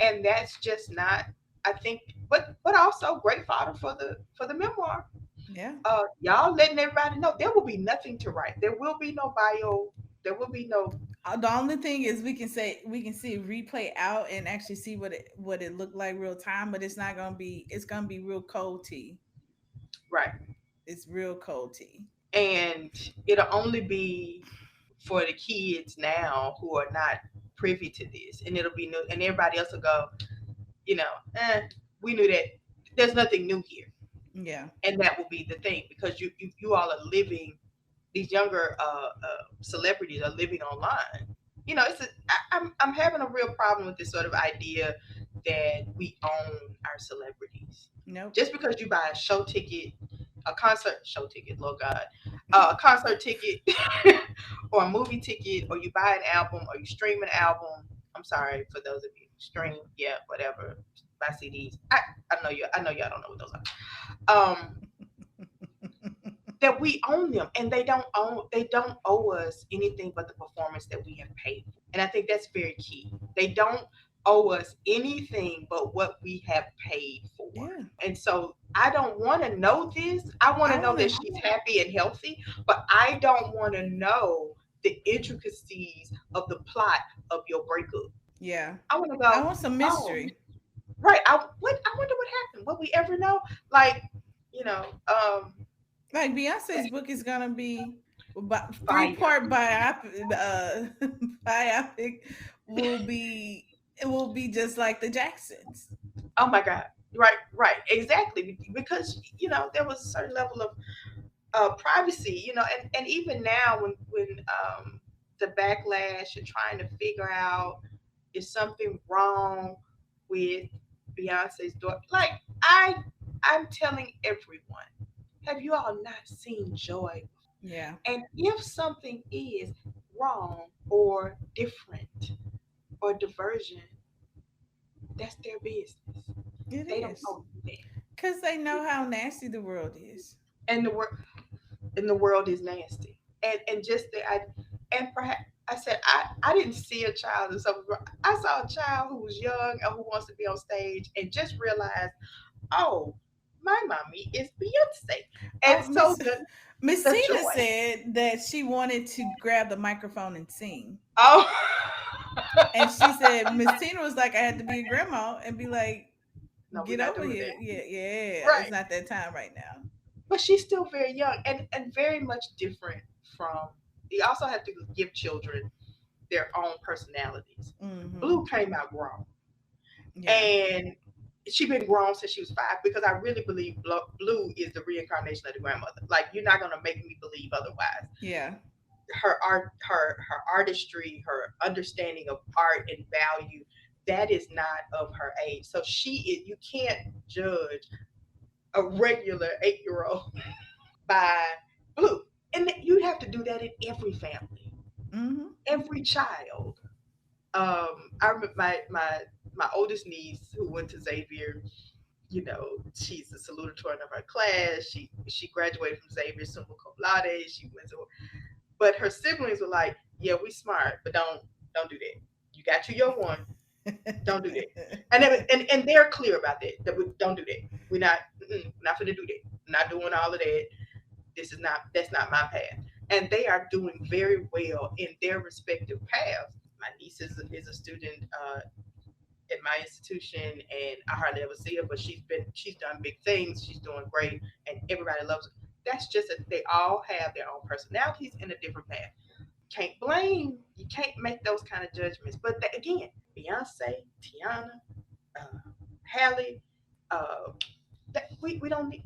and that's just not. I think, but also great fodder for the memoir. Yeah. Y'all letting everybody know there will be nothing to write. There will be no bio. There will be no The only thing is we can see replay out and actually see what it looked like real time, but it's not gonna be. It's gonna be real cold tea. right, It's real cold tea. and it'll only be for the kids now who are not privy to this, and it'll be new, and everybody else will go, you know, we knew that. There's nothing new here, Yeah. and that will be the thing, because you all are living. These younger celebrities are living online. I'm having a real problem with this sort of idea that we own our celebrities. Nope. Just because you buy a show ticket, a concert show ticket, Lord God, a concert ticket, or a movie ticket, or you buy an album, or you stream an album. I'm sorry for those of you who stream, yeah, whatever. Buy CDs. I know y'all don't know what those are. That we own them, and they don't owe us anything but the performance that we have paid for. And I think that's very key. They don't owe us anything but what we have paid for. Yeah. And so I don't want to know this. I want to I know want that to. she's happy and healthy, but I don't want to know the intricacies of the plot of your breakup. Yeah. I want to I go, want some oh, mystery. right. I wonder what happened. Will we ever know? Like, you know, Like Beyonce's book is gonna be three fire. part biopic. Biopic will be it will be just like the Jacksons. Oh my God. Right, right, exactly. Because there was a certain level of privacy, and even now when the backlash and trying to figure out is something wrong with Beyonce's daughter. Like I'm telling everyone, have you all not seen Joy? Yeah. And if something is wrong or different or diversion, that's their business. It They don't is. know that. Because they know how nasty the world is. And the world is nasty. And just the I and perhaps I said I didn't see a child or something. I saw a child who was young and who wants to be on stage and just realized, oh, my mommy is Beyonce. And Oh, so Miss Miss the Tina joy. said that she wanted to grab the microphone and sing. Oh And she said Miss Tina was like, I had to be a grandma and be like, no, we're get not over doing here. that. Yeah, yeah. It's Right. not that time right now. But she's still very young and very much different from you also have to give children their own personalities. Mm-hmm. Blue came out grown. Yeah. And she been grown since she was 5 because I really believe Blue is the reincarnation of the grandmother. Like you're not gonna make me believe otherwise. Yeah. Her art, her artistry, her understanding of art and value, that is not of her age. So she is. You can't judge a regular 8-year-old by Blue, and you'd have to do that in every family, Mm-hmm. every child. I remember my oldest niece who went to Xavier. You know, she's the salutatorian of her class. She graduated from Xavier summa cum laude. She went to, but her siblings were like, "Yeah, we smart, but don't do that. You got your one. Don't do that." And they're clear about that. That we don't do that. We're not gonna do that. We're not doing all of that. That's not my path. And they are doing very well in their respective paths. My niece is a student at my institution, and I hardly ever see her, but she's done big things. She's doing great, and everybody loves her. That's just that they all have their own personalities and a different path. Can't blame. You can't make those kind of judgments. But again, Beyonce, Tiana, uh, Halle, uh, we don't need.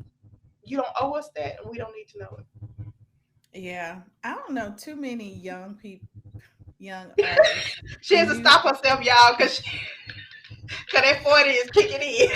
You don't owe us that, and we don't need to know Yeah. I don't know too many young people, young it. artists. She has to stop herself, y'all, because that 40 is kicking in.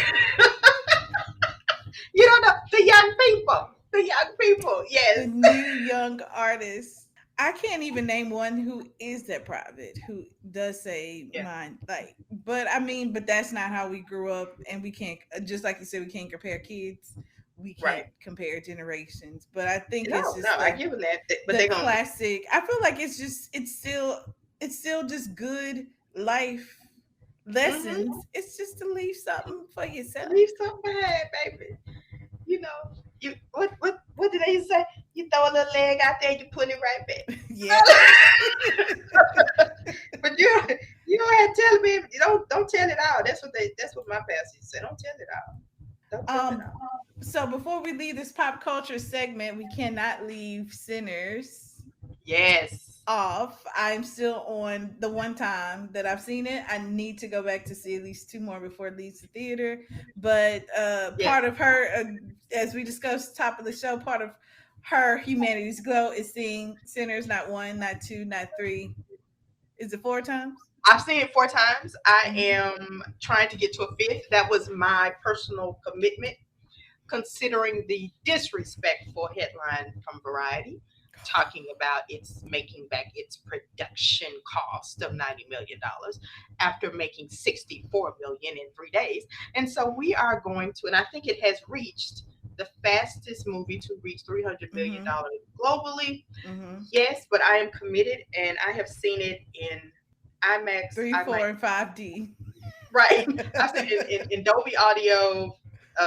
You don't know the young people. The young people, The yes. new young artists. I can't even name one who is that private, who does say Yeah, mine. Like, but I mean, but that's not how we grew up, and we can't. Just like you said, we can't compare kids. We can't right. compare generations. But I think it's No, just I give them that, but the they're gonna classic. I feel like it's still just good life mm-hmm, lessons. It's just to leave something for yourself. leave something behind, baby. You know, you what did they used to say? You throw a little leg out there, you put it right back. Yeah. But you don't have to tell me. You don't tell it all. That's what my pastor said. Don't tell it all. Don't tell it Um, all. so before we leave this pop culture segment, we cannot leave Sinners Yes. off. I'm still on the one time that I've seen it. I need to go back to see at least two more before it leaves the theater. But Yeah. part of her, as we discussed top of the show, part of her humanity's glow is seeing Sinners not one, not two, not three. Is it four times? I've seen it 4 times. I Mm-hmm. am trying to get to a fifth. That was my personal commitment, considering the disrespectful headline from Variety talking about its making back its production cost of $90 million after making 64 million in 3 days. And so we are going to, and I think it has reached the fastest movie to reach $300 million Mm-hmm. globally. Mm-hmm. Yes, but I am committed, and I have seen it in IMAX. Three, four, and 5D. Right. I've seen it in Dolby Audio,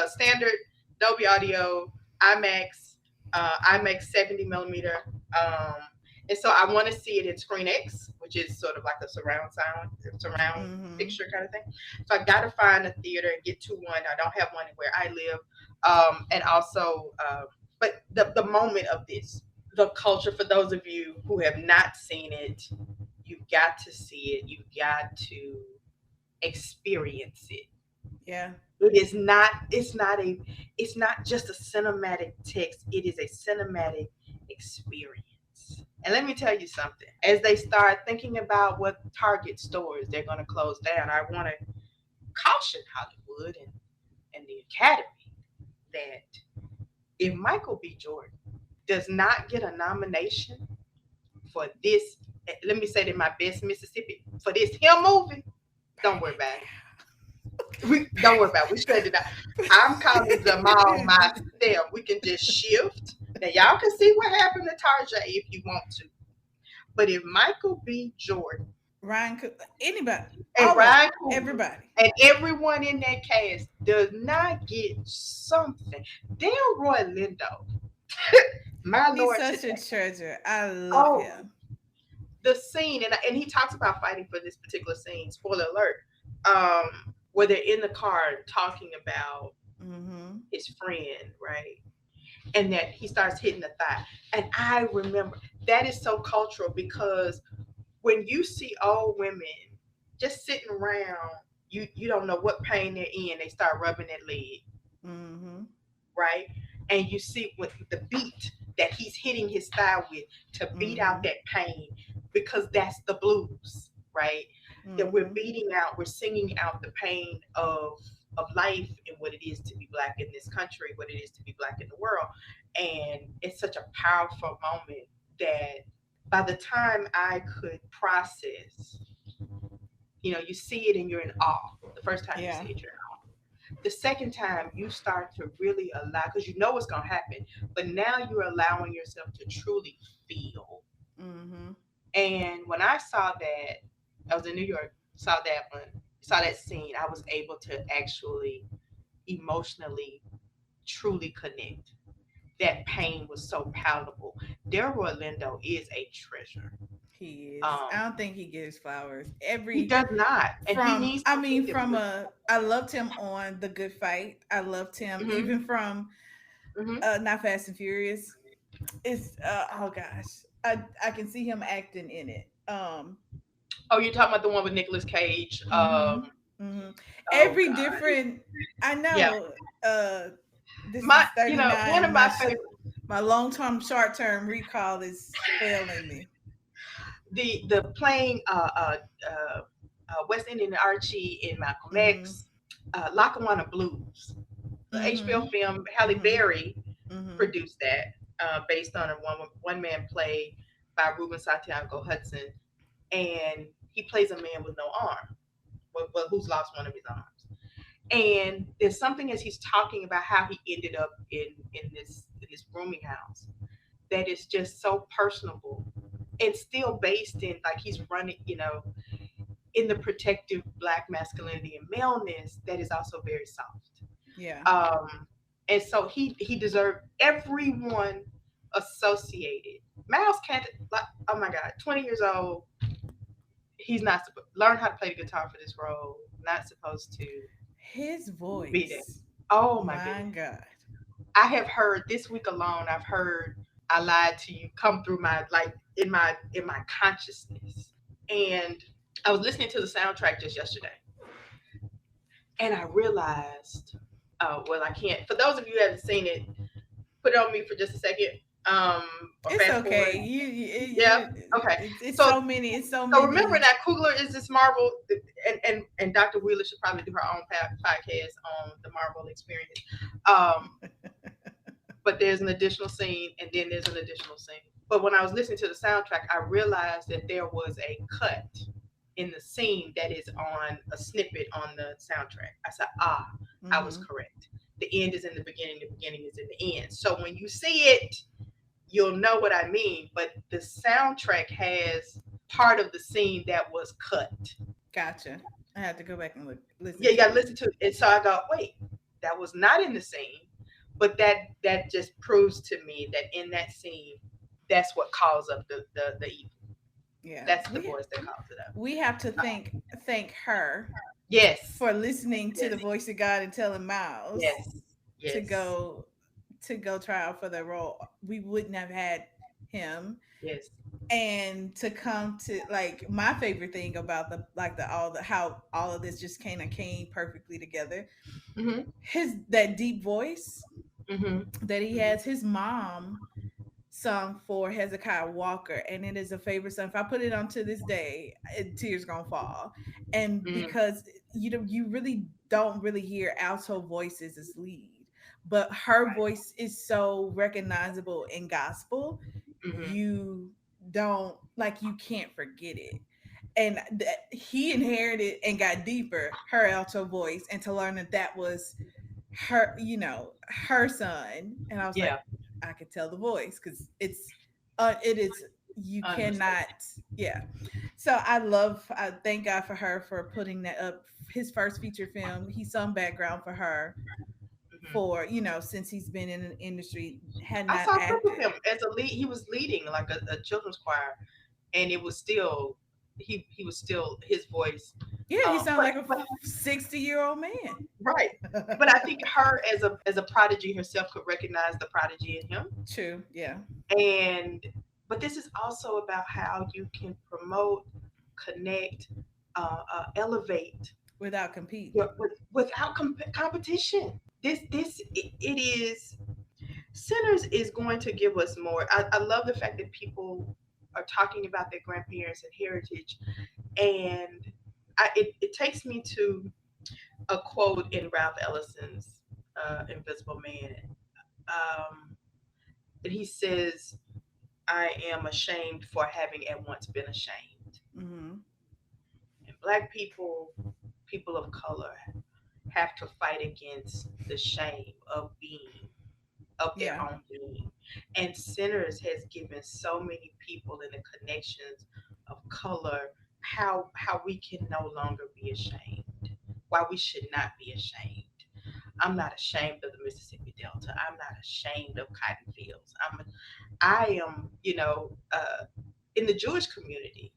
standard Dolby Audio, IMAX, IMAX 70 millimeter. Um, and so I want to see it in Screen X, which is sort of like a surround Mm-hmm. picture kind of thing. So I got to find a theater and get to one. I don't have one where I live. And also, but the moment of this, the culture, for those of you who have not seen it, you've got to see it. You've got to experience it. Yeah. It's not just a cinematic text, it is a cinematic experience. And let me tell you something. As they start thinking about what Target stores they're going to close down, I want to caution Hollywood and the Academy that if Michael B. Jordan does not get a nomination for this, let me say that my best Mississippi, for this him movie, don't worry about it. Don't worry about it. We straightened it out. I'm calling Jamal myself. We can just shift. Now y'all can see what happened to Tarjay if you want to. But if Michael B. Jordan Ryan, anybody, and Ryan Coogler, everybody, and everyone in that cast does not get something, Delroy Lindo, my he's lord, such today. a treasure. I love him. The scene, and he talks about fighting for this particular scene. Spoiler alert. Where they're in the car talking about his friend, right? And that he starts hitting the thigh. And I remember that is so cultural, because when you see old women just sitting around, you don't know what pain they're in. They start rubbing their leg, right? And you see with the beat that he's hitting his thigh with to beat out that pain, because that's the blues, right? That we're beating out, we're singing out the pain of life and what it is to be Black in this country, what it is to be Black in the world. And it's such a powerful moment that by the time I could process, you see it and you're in awe. The first time you see it, you're in awe. The second time you start to really allow, because you know what's going to happen, but now you're allowing yourself to truly feel. And when I saw that, I was in New York, saw that scene, I was able to actually emotionally truly connect. That pain was so palatable. Delroy Lindo is a treasure. He is. I don't think he gets flowers. He does not. And he needs to. I loved him on The Good Fight. I loved him even from Not Fast and Furious. It's oh gosh. I can see him acting in it. Oh, you're talking about the one with Nicolas Cage. Every different. I know. Yeah. This one is of my favorite. My long-term, short-term recall is failing me. The playing West Indian Archie in Malcolm X, Lackawanna Blues, the HBO film. Halle Berry produced that, based on a one-man play by Ruben Santiago Hudson, and he plays a man with no arm, but who's lost one of his arms. And there's something as he's talking about how he ended up in this rooming house that is just so personable and still based in, like, he's running, in the protective Black masculinity and maleness that is also very soft. Yeah. And so he deserved everyone associated. Miles can't, like, oh my God, 20 years old. He's not supposed learn how to play the guitar for this role. Not supposed to. His voice. Be there. Oh my God. I have heard this week alone. I've heard "I Lied to You" come through my, like, in my consciousness, and I was listening to the soundtrack just yesterday, and I realized, well, I can't. For those of you who haven't seen it, put it on me for just a second. It's okay. Okay. It's so many. It's so many. So remember that Coogler is this Marvel, and Dr. Wheeler should probably do her own podcast on the Marvel experience. But there's an additional scene, and then there's an additional scene. But when I was listening to the soundtrack, I realized that there was a cut in the scene that is on a snippet on the soundtrack. I said, I was correct. The end is in the beginning. The beginning is in the end. So when you see it, you'll know what I mean. But the soundtrack has part of the scene that was cut. Gotcha. I have to go back and listen. Yeah, you got to listen to it. And so I go, wait, that was not in the scene. But that just proves to me that in that scene, that's what calls up the evil. Yeah, that's the voice that calls it up. We have to thank her. Yes. For listening to the voice of God and telling Miles. Yes. To go try out for the role. We wouldn't have had him. Yes. And to come to, like, my favorite thing about how all of this just came perfectly together. That deep voice that he has. His mom sung for Hezekiah Walker, and it is a favorite song. If I put it on to this day, tears gonna fall. And because you really don't really hear alto voices as lead, but her Right. voice is so recognizable in gospel. Hmm. You don't like, you can't forget it. And he inherited and got deeper her alto voice, and to learn that that was her, her son. And I was like, Yeah. I could tell the voice because it is, you cannot, Unmistakable. yeah. So I thank God for her for putting that up. His first feature film, he sung background for her Hmm. for, since he's been in an industry, had I not saw a clip of acted. him as a lead. He was leading like a children's choir, and it was still he was still his voice. Yeah, he sounds like a But 60-year-old man. right. But I think her as a prodigy herself could recognize the prodigy in him. True. Yeah. And but this is also about how you can promote, connect, elevate Without competing. without competition. It is Sinners is going to give us more. I love the fact that people are talking about their grandparents and heritage, and it takes me to a quote in Ralph Ellison's Invisible Man, um, and he says, "I am ashamed for having at once been ashamed." Hmm. And Black people, people of color, have to fight against the shame of their Yeah. own being. And Sinners has given so many people in the connections of color how we can no longer be ashamed. Why we should not be ashamed. I'm not ashamed of the Mississippi Delta. I'm not ashamed of cotton fields. I am, in the Jewish community,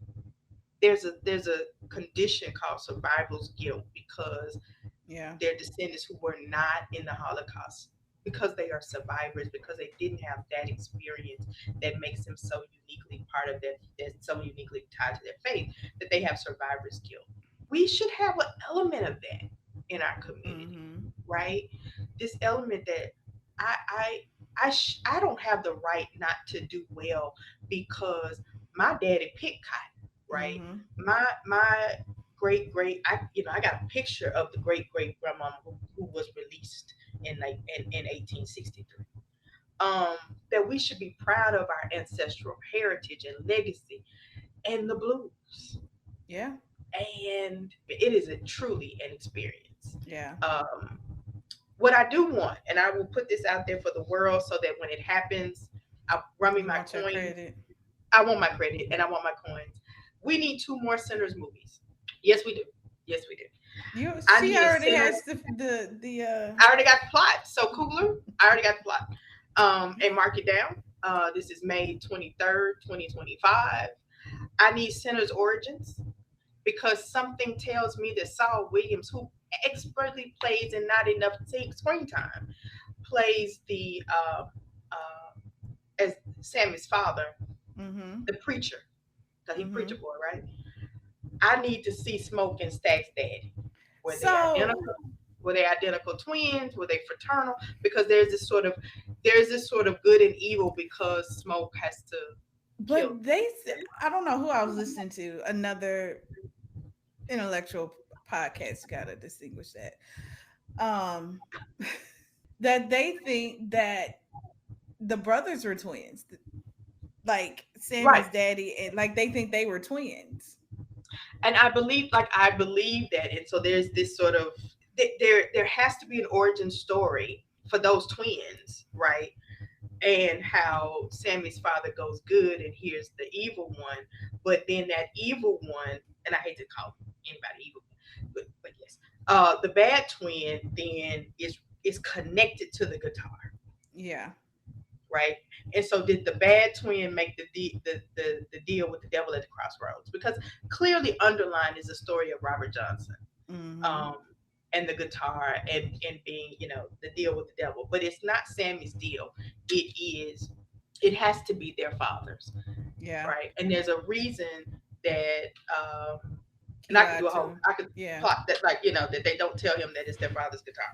there's a condition called survival's guilt because Yeah. their descendants who were not in the Holocaust, because they are survivors, because they didn't have that experience that makes them so uniquely part of that so uniquely tied to their faith, that they have survivor's guilt. We should have an element of that in our community, Hmm. right? This element that I I I don't have the right not to do well because my daddy picked cotton, right? Hmm. My great I got a picture of the great grandmama who was released in 1863. Um, that we should be proud of our ancestral heritage and legacy and the blues, Yeah. and it is truly an experience. Yeah. Um, what I do want, and I will put this out there for the world so that when it happens, I run me You my want your coins. credit. I want my credit and I want my coins. We need two more Sinners movies. Yes, we do. Yes, we do. I She need a already Sinners. has the I already got the plot. So Coogler, I already got the plot. And mark it down. This is May 23rd, 2025. I need Sinners Origins because something tells me that Saul Williams, who expertly plays and not enough screen time, plays the as Sammy's father, hmm the preacher, because he preacher hmm boy, right? I need to see Smoke and Stack's daddy. Were they so, identical? Were they identical twins? Were they fraternal? Because there's this sort of good and evil because Smoke has to kill. but I don't know who I was listening to, another intellectual podcast, gotta distinguish that, um that they think that the brothers were twins, like Right. Sammy's daddy, and like they think they were twins. And I believe that, and so there's this sort of there has to be an origin story for those twins, right? And how Sammy's father goes good and here's the evil one, but then that evil one, and I hate to call anybody evil, but yes, the bad twin then is connected to the guitar, Yeah. right? And so did the bad twin make the deal with the devil at the crossroads? Because clearly underlined is the story of Robert Johnson, hmm um, and the guitar and being the deal with the devil. But it's not Sammy's deal. It has to be their father's, Yeah. right? And there's a reason that He and I could do lied a to whole him. I could Yeah. plot that, like that they don't tell him that it's their father's guitar,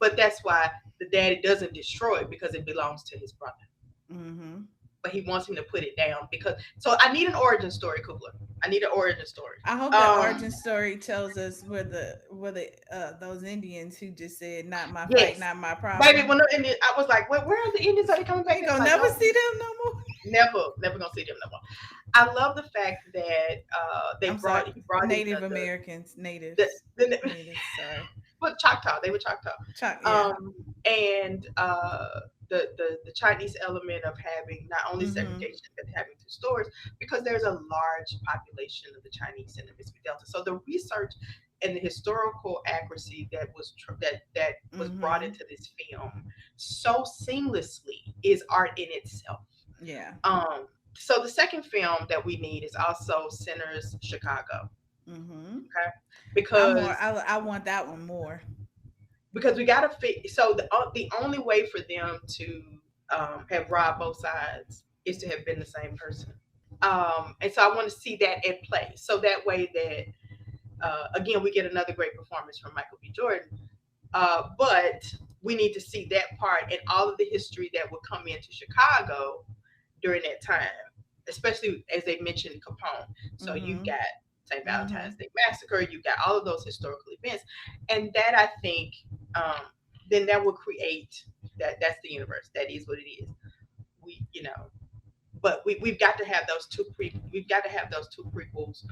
but that's why the daddy doesn't destroy it because it belongs to his brother, hmm but he wants him to put it down because. So I need an origin story, Kugler. I need an origin story. I hope that origin story tells us where the those Indians who just said not my fight, Yes, not my baby. problem. When the Indians, I was like, where are the Indians? Are they coming back? We They was gonna like, never no, see them no more. never gonna see them no more. I love the fact that they I'm sorry, he brought in Native Americans, the, natives, the natives. Sorry, but Choctaw, they were Choctaw. yeah. And the Chinese element of having not only Mm-hmm. segregation but having two stores, because there's a large population of the Chinese in the Mississippi Delta. So the research and the historical accuracy that was brought Mm-hmm. into this film so seamlessly is art in itself. Yeah. Um, so the second film that we need is also centers Chicago. Mm-hmm. Okay, I'm more. because I want that one more. we got to fit. So the only way for them to have robbed both sides is to have been the same person. And so I want to see that at play. So that way that again we get another great performance from Michael B. Jordan. But we need to see that part and all of the history that would come into Chicago during that time, especially as they mentioned Capone. So you've Mm-hmm. got St. Mm-hmm. Valentine's Day Massacre, you've got all of those historical events, and that I think um, then that will create that's the universe. That is what it is. We but we've got to have we've got to have those two prequels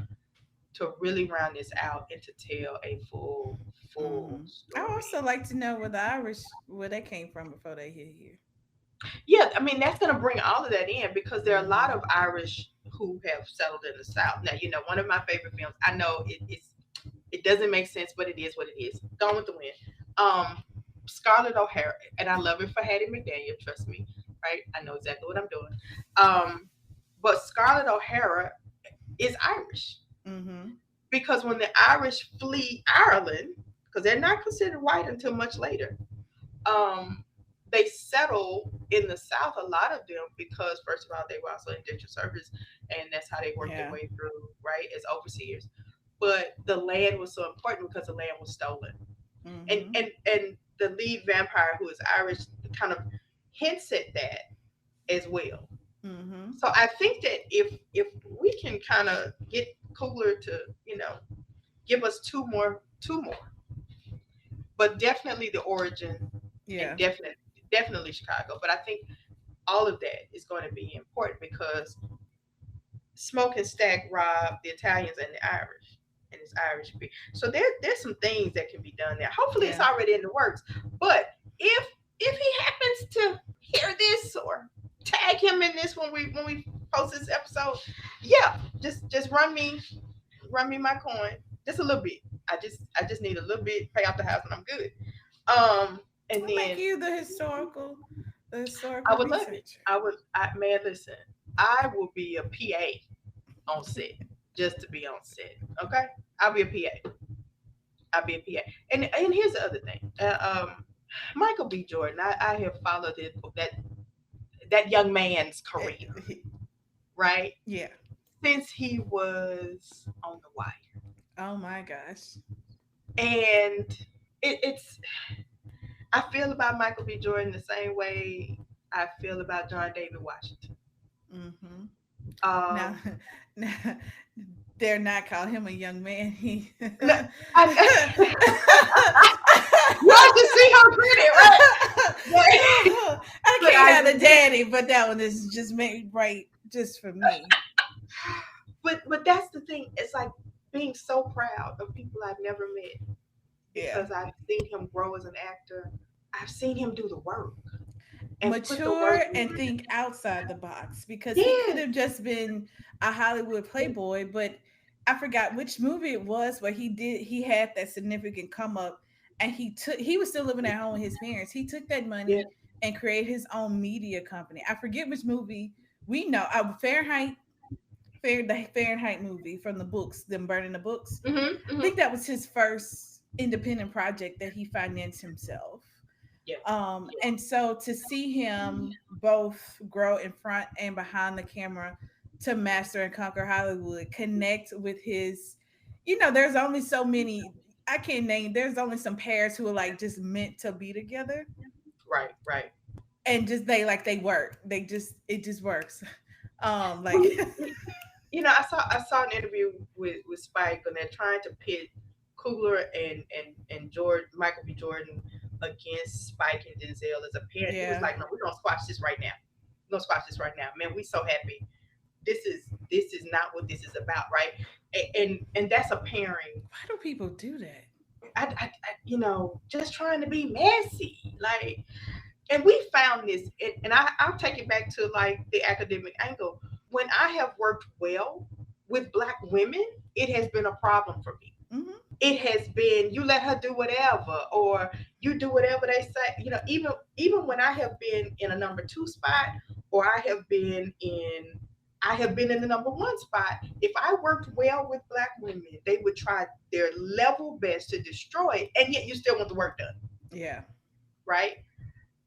to really round this out and to tell a full Mm-hmm. I story. also like to know where the Irish where they came from before they hit here. Yeah, I mean that's going to bring all of that in because there are a lot Mm-hmm. of Irish who have settled in the South. Now, one of my favorite films. I know it doesn't make sense, but it is what it is. Gone with the Wind. Um, Scarlett O'Hara, and I love it for Hattie McDaniel. Trust me, right? I know exactly what I'm doing. Um, but Scarlett O'Hara is Irish Mm-hmm. because when the Irish flee Ireland, because they're not considered white until much later, um, they settle in the South, a lot of them, because first of all, they were also indentured servants, and that's how they worked their Yeah. way through, right, as overseers. But the land was so important because the land was stolen, and Mm-hmm. the lead vampire, who is Irish, kind of hints at that as well. Mm-hmm. So I think that if we can kind of get Coogler to give us two more, but definitely the origin, and Yeah. definitely Chicago. But I think all of that is going to be important because Smoke and Stack robbed the Italians and the Irish, and it's Irish people. So there's some things that can be done there. Hopefully, it's Yeah. already in the works. But if he happens to hear this or tag him in this when we post this episode, yeah, just run me my coin just a little bit. I just need a little bit, pay off the house, and I'm good. And I'll make then you the I historical would love it. researcher. Man, listen, I will be a PA on set just to be on set. Okay, I'll be a PA. I'll be a PA. And here's the other thing. Michael B. Jordan. I have followed that young man's Eh, career, he- right, yeah. since he was on the wire, Oh my gosh. and it's. I feel about Michael B. Jordan the same way I feel about John David Washington. Mm-hmm. Now, Um, now, dare not call him a young man. He. no, I, you have to see her credit, right? But, I but can't I have the daddy, but that one is just made right just for me. but that's the thing. It's like being so proud of people I've never met Yeah. because I've seen him grow as an actor. I've seen him do the work and put the Mature work and in. think outside the box because he could Yes. have just been a Hollywood playboy, but I forgot which movie it was where he had that significant come up and he was still living at home with his parents. He took that Yeah. money and created his own media company. I forget which movie we know. The Fahrenheit movie from the books, them burning the books. Mhm. I Mhm. think that was his first independent project that he financed himself. Yeah. Yeah. And so to see him both grow in front and behind the camera to master and conquer Hollywood, connect with there's only so many, I can't name, there's only some pairs who are like just meant to be together Right. Right. and just they work. It just works. Well, Like, I saw an interview with Spike, and they're trying to pit Coogler and Michael B. Jordan against Spike and Denzel as a parent. He was Yeah. like, "No, we're gonna squash this right now. We're gonna squash this right now, man. We so happy. This is not what this is about, right?" And that's a pairing. Why do people do that? Just trying to be messy, like. And we found this, and I'll take it back to like the academic angle. When I have worked well with Black women, it has been a problem for me. Hmm. It has been, you let her do whatever, or you do whatever they say. Even when I have been in a number two spot, or I have been in the number one spot. If I worked well with Black women, they would try their level best to destroy it, and yet you still want the work done, Yeah. right?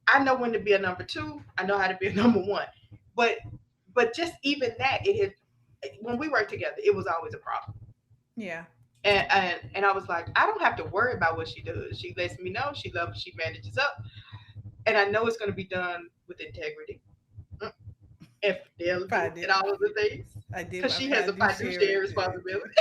I know when to be a number two. I know how to be a number one. But just even that, it had when we worked together, it was always a problem. Yeah. And I was like, I don't have to worry about what she does. She lets me know she loves, she manages up, and I know it's going to be done with integrity, mm, and fidelity, and all of the things, I did because my she has a fiduciary fiduciary. responsibility.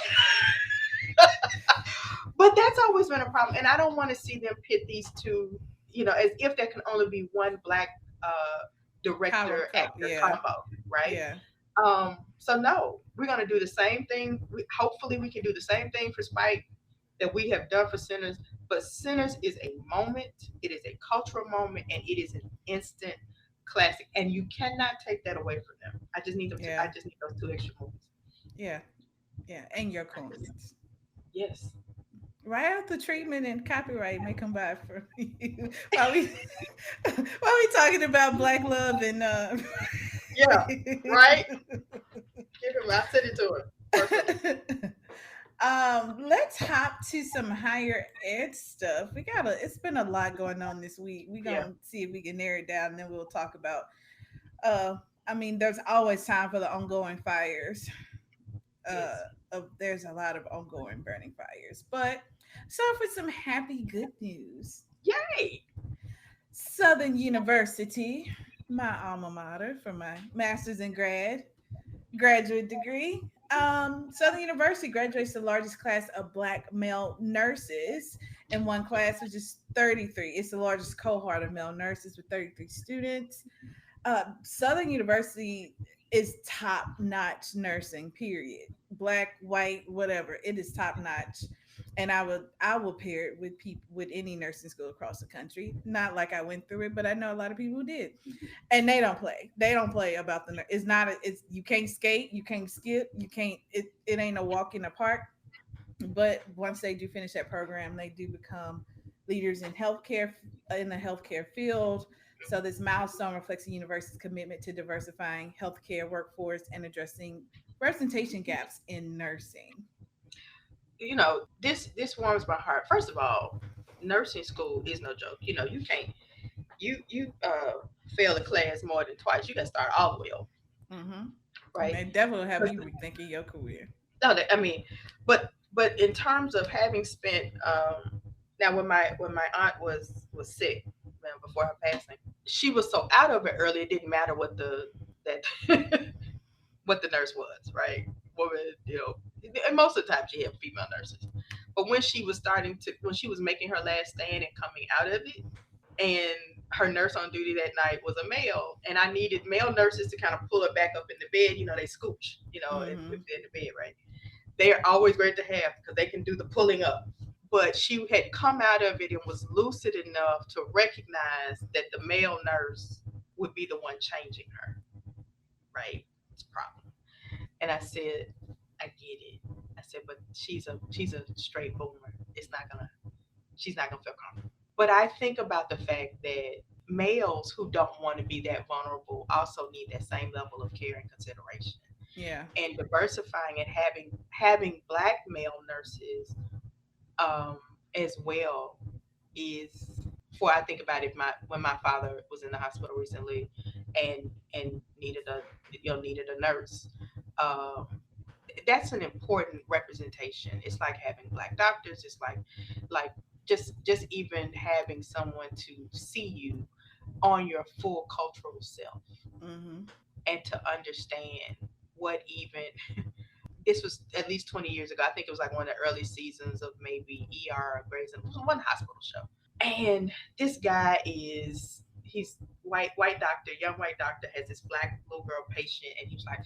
But that's always been a problem, and I don't want to see them pit these two, as if there can only be one Black uh, Power director couple. actor Yeah. combo, right? Yeah. So no, we're gonna do the same thing. Hopefully, we can do the same thing for Spike that we have done for Sinners. But Sinners is a moment. It is a cultural moment, and it is an instant classic. And you cannot take that away from them. I just need them. I Yeah. just need those two extra movies. Yeah. Yeah. And your coins. Yes. Right out the treatment and copyright may come by for you while we while we talking about black love and Yeah. Right. Give him. I sent it to her personally. let's hop to some higher ed stuff. It's been a lot going on this week. We're Yeah. gonna see if we can narrow it down and then we'll talk about uh I mean there's always time for the ongoing fires. Yes. There's a lot of ongoing burning fires. But start with some happy good news. Yay. Southern University, my alma mater for my master's and graduate degree. Southern University graduates the largest class of Black male nurses in one class, which is 33. It's the largest cohort of male nurses with 33 students. Southern University is top notch nursing. Period. Black, white, whatever. It is top notch, and I will pair it with people with any nursing school across the country. Not like I went through it, but I know a lot of people who did, and they don't play. They don't play about the. It's not. It's you can't skate. You can't skip. You can't. It ain't a walk in the park. But once they do finish that program, they do become leaders in the healthcare field. So this milestone reflects the university's commitment to diversifying healthcare workforce and addressing representation gaps in nursing. This warms my heart. First of all, nursing school is no joke. You can't you fail a class more than twice. You got to start all the way over, Mm-hmm. And right? they definitely have you rethinking your career. No, I mean, but in terms of having spent, now when my aunt was sick, before her passing, she was so out of it early. It didn't matter what that what the nurse was, right? Woman, and most of the time she had female nurses. But when she was making her last stand and coming out of it, and her nurse on duty that night was a male, and I needed male nurses to kind of pull her back up in the bed. They scooch, Mm-hmm. if they're in the bed, right? They are always great to have because they can do the pulling up. But she had come out of it and was lucid enough to recognize that the male nurse would be the one changing her, right? It's a problem. And I said, I get it. I said, but she's a straight boomer. She's not gonna feel comfortable. But I think about the fact that males who don't want to be that vulnerable also need that same level of care and consideration. Yeah. And diversifying and having Black male nurses, um, as well, is, for I think about it, when my father was in the hospital recently, and needed a nurse. Um, that's an important representation. It's like having Black doctors. It's like just even having someone to see you on your full cultural self, Mm-hmm. and to understand what even this was at least 20 years ago. I think it was like one of the early seasons of maybe ER or Grey's Anatomy. It was one hospital show. And this guy he's white doctor, young white doctor, has this black little girl patient, and he was like,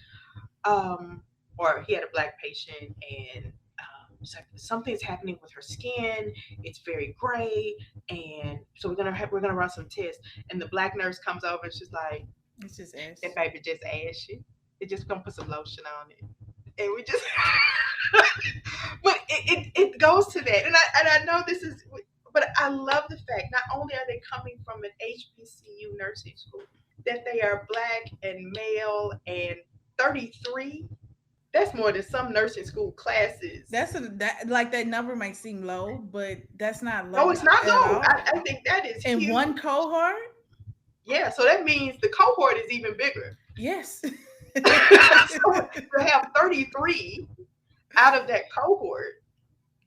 or he had a black patient, and it's like something's happening with her skin. It's very gray, and so we're gonna run some tests. And the black nurse comes over, and she's like, It's just ash. "That baby just ashy. It just gonna put some lotion on it." And we just, but it goes to that, and I know this is, but I love the fact not only are they coming from an HBCU nursing school, that they are black and male and 33. That's more than some nursing school classes. That like that number might seem low, but that's not low. No, it's not at low. all. I think that is In huge. one cohort. Yeah, so that means the cohort is even bigger. Yes. So to have 33 out of that cohort,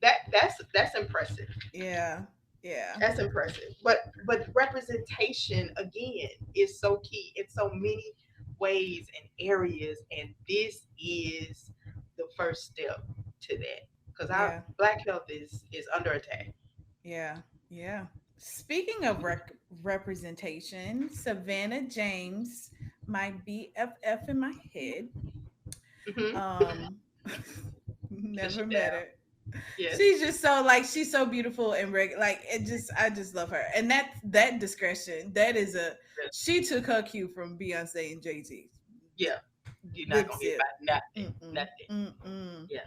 that's impressive. Yeah. Yeah. That's impressive. But representation again is so key in so many ways and areas, and this is the first step to that, because our Yeah. black health is under attack. Yeah. Yeah. Speaking of representation, Savannah James, my BFF in my head. Hmm. Um, never met her. Yes. She's just so like she's so beautiful and like I just love her. And that discretion, that is a she took her cue from Beyonce and Jay-Z. Yeah. You're not Lip gonna get zip. about nothing. Mm-mm, Nothing. mm-mm. Yeah.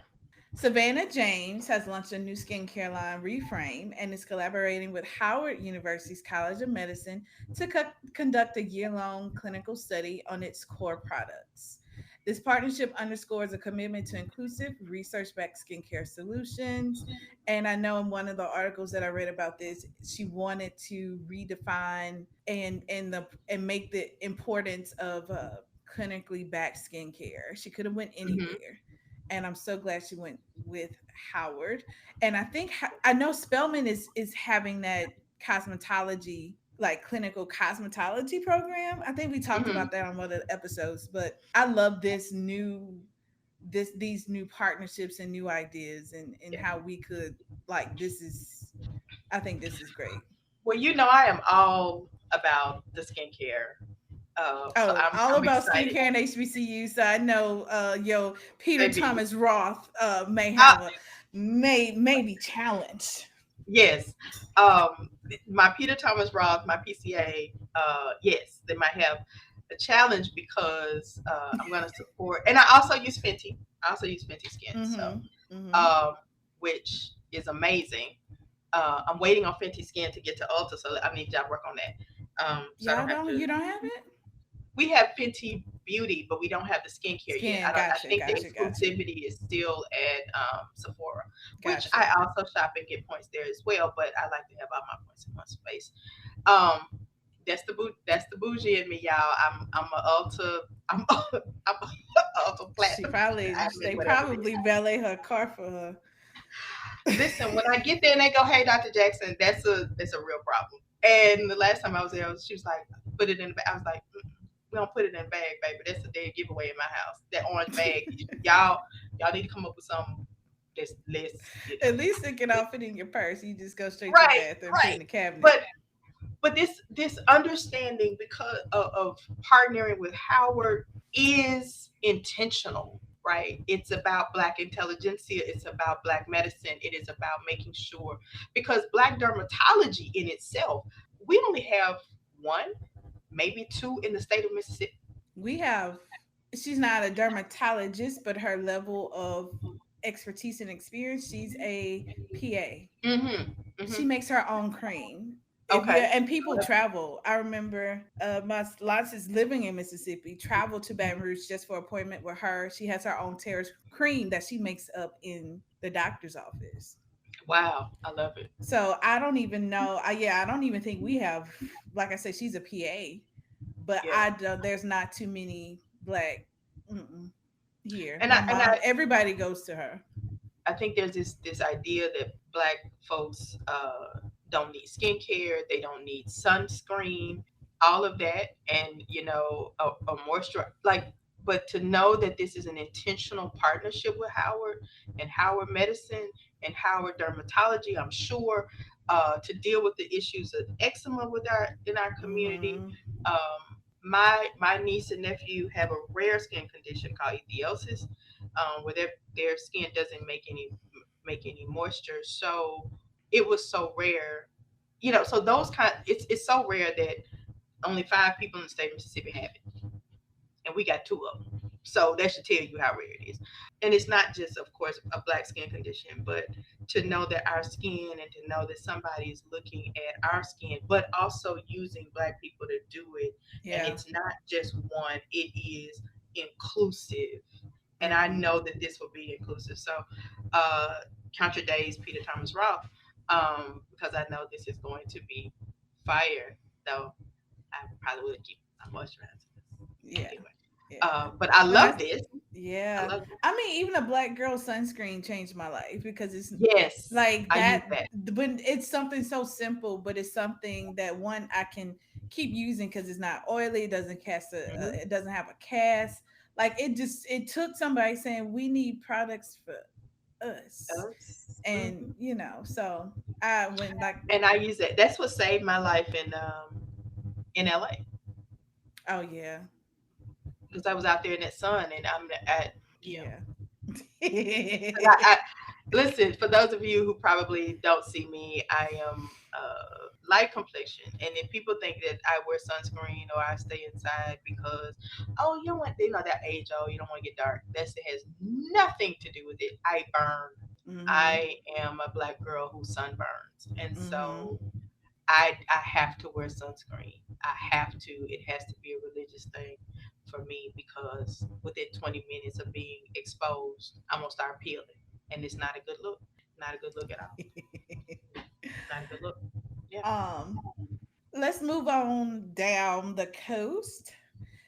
Savannah James has launched a new skincare line, Reframe, and is collaborating with Howard University's College of Medicine to conduct a year-long clinical study on its core products. This partnership underscores a commitment to inclusive, research-backed skincare solutions. And I know in one of the articles that I read about this, she wanted to redefine and make the importance of clinically backed skincare. She could have went Hmm. anywhere, and I'm so glad she went with Howard. And I think I know Spelman is having that cosmetology, like clinical cosmetology program. I think we talked Hmm. about that on one of the episodes, but I love these new partnerships and new ideas, and Yeah. how we could like this is I think this is great. Well, I am all about the skincare. So Oh, all I'm about excited. skincare and HBCU. So I know Peter Baby. Thomas Roth may Uh, have a may be challenged. yes. My Peter Thomas Roth, my PCA, yes, they might have a challenge because I'm going to support, and I also use Fenty. I also use Fenty Skin, so Mm-hmm. Mm-hmm. um, which is amazing. I'm waiting on Fenty Skin to get to Ulta, so I need to work on that. So I Y'all don't have don't to. you don't have it? We have Fenty Beauty, but we don't have the skincare yet. Skin, I gotcha, think the gotcha. exclusivity is still at Sephora, which Gotcha. I also shop and get points there as well. But I like to have all my points in one space. Um, that's the bougie in me, y'all. I'm a Ulta. I'm I'm a Ulta She platinum. probably I mean, they whatever it is. probably valet her car for her. Listen, when I get there and they go, "Hey, Dr. Jackson," that's a real problem. And the last time I was there, she was like, "Put it in the bag." I was like, "We don't put it in a bag, baby. That's a dead giveaway in my house. That orange bag, y'all need to come up with something that's less, At least it can all fit in your purse. You just go straight to the right, bathroom, put it in right." the cabinet. But this understanding because of partnering with Howard is intentional, right? It's about Black intelligentsia. It's about Black medicine. It is about making sure, because Black dermatology in itself, we only have one, maybe two in the state of Mississippi. We have she's not a dermatologist, but her level of expertise and experience, she's a PA. Mm-hmm. She Mm-hmm. makes her own cream. If you Okay. and people travel, I remember my lots is living in Mississippi. Travel to Baton Rouge just for appointment with her. She has her own terrace cream that she makes up in the doctor's office. Wow, I love it. So I don't even know. I don't even think we have. Like I said, she's a PA, but Yeah. I don't. There's not too many black mm-mm, here. And My I and mom, I, everybody goes to her. I think there's this idea that Black folks don't need skincare, they don't need sunscreen, all of that, and a moisture like. but to know that this is an intentional partnership with Howard and Howard Medicine and Howard Dermatology, I'm sure, to deal with the issues of eczema with our in our community. Mm-hmm. My niece and nephew have a rare skin condition called ethiosis, where their skin doesn't make any moisture. So it was so rare, So those it's so rare that only 5 people in the state of Mississippi have it, and we got 2 of them. So that should tell you how rare it is. And it's not just, of course, a black skin condition, but to know that our skin and to know that somebody is looking at our skin, but also using black people to do it. And Yeah. it's not just one, it is inclusive. And I Mm-hmm. know that this will be inclusive. So, count your days, Peter Thomas Roth, because I know this is going to be fire, though I probably would keep my moisturizer. Yeah. Anyway, Yeah. but I When I love this. I Yeah. love it. I mean, even a black girl sunscreen changed my life because it's Yes, like I use that that. when it's something so simple, but it's something that one I can keep using because it's not oily, it doesn't Hmm. it doesn't have a cast. Like it took somebody saying we need products for us, Hmm. and so I went like, And I use that. That's what saved my life in LA, oh yeah, because I was out there in that sun, and I'm at yeah. 'cause I listen, for those of you who probably don't see me, I am light complexion, and if people think that I wear sunscreen or I stay inside because, oh, you don't want, that age, oh, you don't want to get dark. It has nothing to do with it. I burn. Mhm. I am a black girl who sunburns, and Mhm. so I have to wear sunscreen. I have to. It has to be a religious thing for me because within 20 minutes of being exposed, I'm gonna start peeling, and it's not a good look. Not a good look at all. Not a good look. Yeah. um let's move on down the coast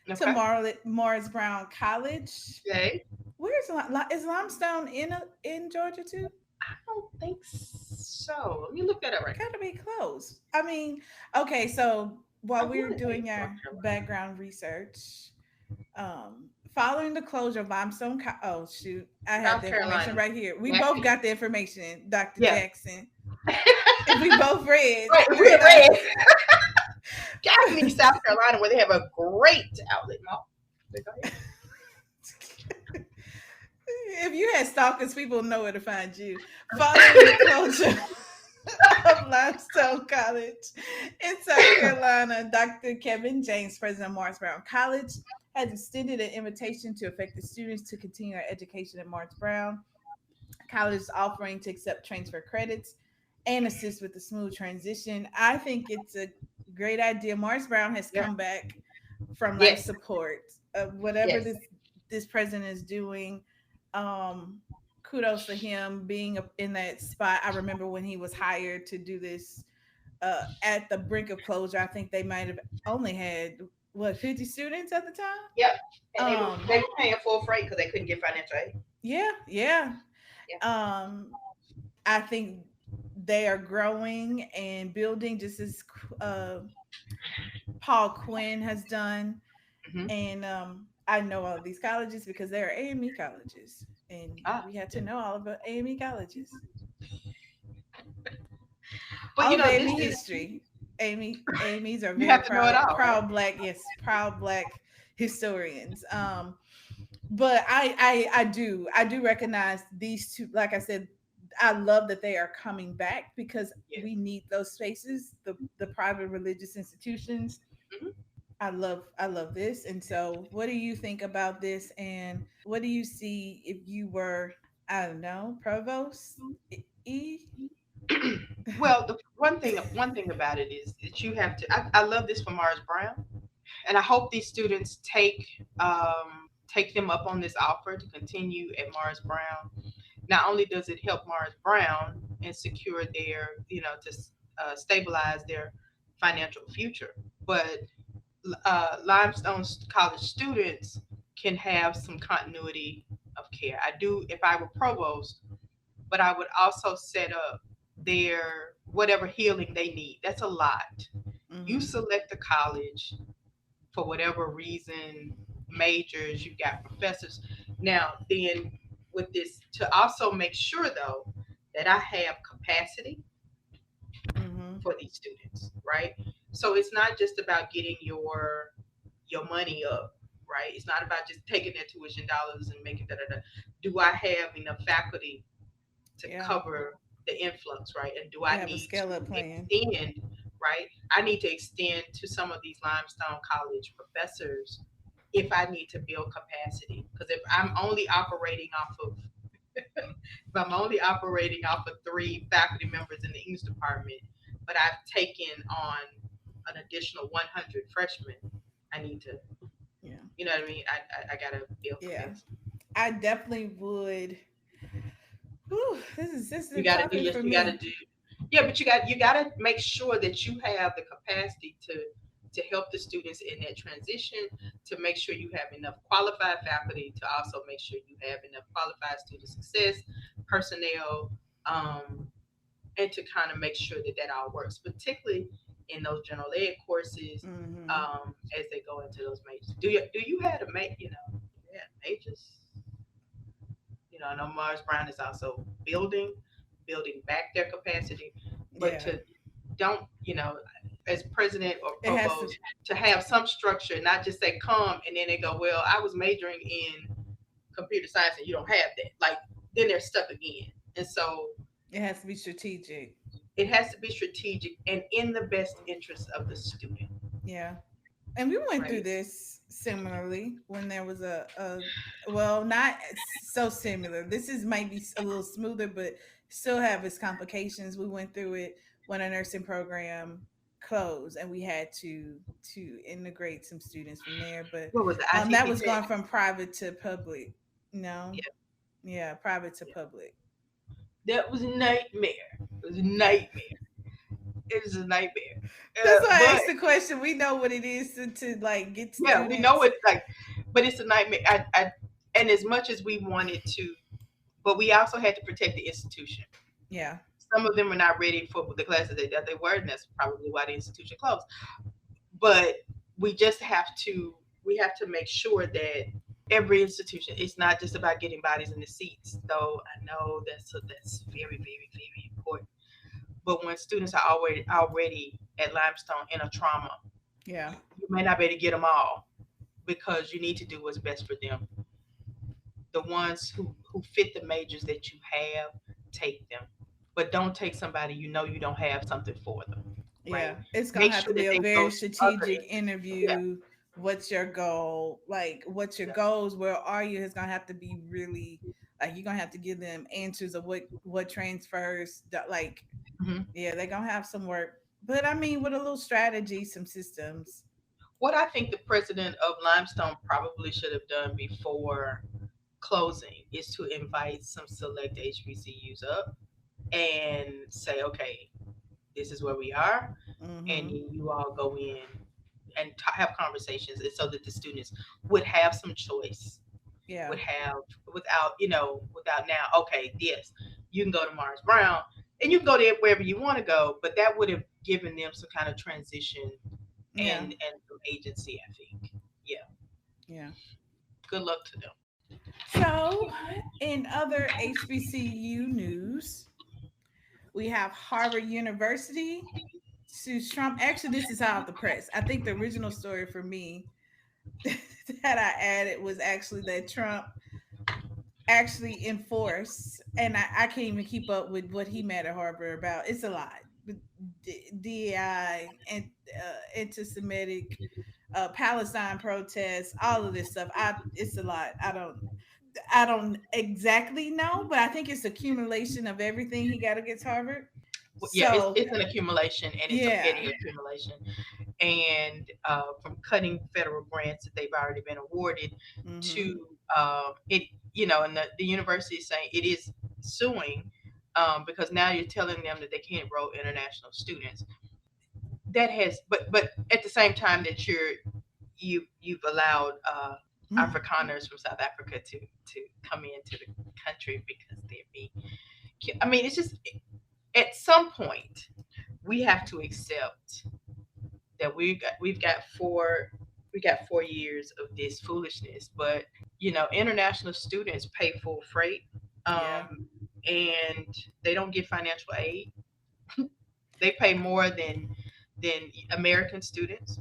to Okay. Morris Brown College. Okay. Where's is Limestone in Georgia too? I don't think so. Let me look that up right Gotta be close. I mean, okay, so now. while I we were want to say doing North our Carolina. background research, following the closure of oh shoot, I have South the information Carolina. right here. We both Jackson. got the information, Dr. Yeah. Jackson. We both read. Right. We Red, like, red. Gaffney, South Carolina, where they have a great outlet mall. But go ahead. if you had stalkers, people know where to find you. Following the closure of Limestone College in South Carolina, Dr. Kevin James, president of Morris Brown College, has extended an invitation to affected students to continue their education at Morris Brown. College is offering to accept transfer credits and assist with the smooth transition. I think it's a great idea. Morris Brown has Yeah. come back from life Yes. support. Whatever Yes. this president is doing, um, kudos to him being in that spot. I remember when he was hired to do this at the brink of closure. I think they might have only had 50 students at the time. Yep. And they Um, were paying full freight because they couldn't get financial aid. yeah, yeah. Yeah. Um, I think they are growing and building just as uh, Paul Quinn has done. Hmm. And I know all of these colleges because they are AME colleges. And Ah, we had to know all about AME colleges. but All of this AME is history. AMEs are you very have to know it all, right? proud black historians. But I do recognize these two. Like I said, I love that they are coming back because Yeah. we need those spaces, the private religious institutions. Hmm. I love this. And so what do you think about this, and what do you see if you were, I don't know, provost? E? Well, the one thing about it is that you have to. I love this for Mars Brown, and I hope these students take them up on this offer to continue at Mars Brown. Not only does it help Mars Brown and secure their, to stabilize their financial future, but Limestone College students can have some continuity of care. I do if I were provost, but I would also set up their whatever healing they need. That's a lot. You Mm-hmm. select the college for whatever reason, majors, you've got professors. Now, then with this, to also make sure though that I have capacity Mm-hmm. for these students, right? So it's not just about getting your money up, right? It's not about just taking their tuition dollars and making da da da. Do I have enough faculty to Yeah. cover the influx, right? And do You I have a need to scale up plan. extend, right? I need to extend to some of these limestone college professors if I need to build capacity. Because if I'm only operating off of if I'm only operating off of 3 faculty members in the English department, but I've taken on an additional 100 freshmen, I need to, Yeah. you know what I mean? I gotta build Yeah. capacity. I definitely would. Whew, this is You a got to do topic yes, for you got to me. do yeah, but you got to make sure that you have the capacity to help the students in that transition, to make sure you have enough qualified faculty, to also make sure you have enough qualified student success personnel, um, and to kind of make sure that that all works, particularly in those general ed courses, Mm-hmm. as they go into those majors. Do you have to make yeah, majors? I know Mars Brown is also building back their capacity, but Yeah. to don't, as president or It has to. provost, to have some structure, not just say come and then they go, well, I was majoring in computer science and you don't have that. Like then they're stuck again. And so It has to be strategic. it has to be strategic and in the best interest of the student, Yeah. And we went through right? this similarly when there was a well, not so similar. This is maybe a little smoother, but still have its complications. We went through it when a nursing program closed, and we had to integrate some students from there. But What was the that ITP was tech? going from private to public. No, Yeah, yeah, private to yeah. public. That was a nightmare. It was a nightmare. It was a nightmare. That's why I But asked the question. We know what it is to like get yeah, we know students. it's like, but it's a nightmare. And as much as we wanted to, but we also had to protect the institution. Yeah, Some of them are not ready for the classes that they were, and that's probably why the institution closed. But we just we have to make sure that every institution, it's not just about getting bodies in the seats. Though I know that's very, very, very important. But when students are already at Limestone in a trauma, yeah, you may not be able to get them all because you need to do what's best for them. The ones who fit the majors that you have, take them, but don't take somebody you don't have something for them, yeah. right? It's gonna Make have sure to that be a they go very to other strategic yeah, interview. What's your goal? Like, what's your yeah. goals? Where are you? It's gonna have to be really like you're gonna have to give them answers of what transfers. Like, Hmm. yeah, they're gonna have some work. But I mean, with a little strategy, some systems. What I think the president of Limestone probably should have done before closing is to invite some select HBCUs up and say, okay, this is where we are, and Mm-hmm. then you all go in and have conversations, and so that the students would have some choice, Yeah, would have without now, okay, yes, you can go to Mars Brown and you can go there wherever you want to go, but that would have given them some kind of transition yeah, and some agency, I think. Yeah, yeah. good luck to them. So, in other HBCU news, we have Harvard University sues Trump. Actually, this is hot off the press. I think the original story for me that I added was actually that Trump actually enforced, and I can't even keep up with what he mad at Harvard about. It's a lot. DEI and anti-Semitic, Palestine protests, all of this stuff. It's a lot. I don't exactly know, but I think it's accumulation of everything he got against Harvard. Yeah, it's, So it's an accumulation, and it's a yeah. petty accumulation. And from cutting federal grants that they've already been awarded Mm-hmm. to it, and the university is saying it is suing, because now you're telling them that they can't enroll international students. That has, but at the same time that you've allowed Afrikaners from South Africa to come into the country because they're being. I mean, it's just at some point we have to accept that we've got we got 4 years of this foolishness. But international students pay full freight, Yeah. and they don't get financial aid. They pay more than American students.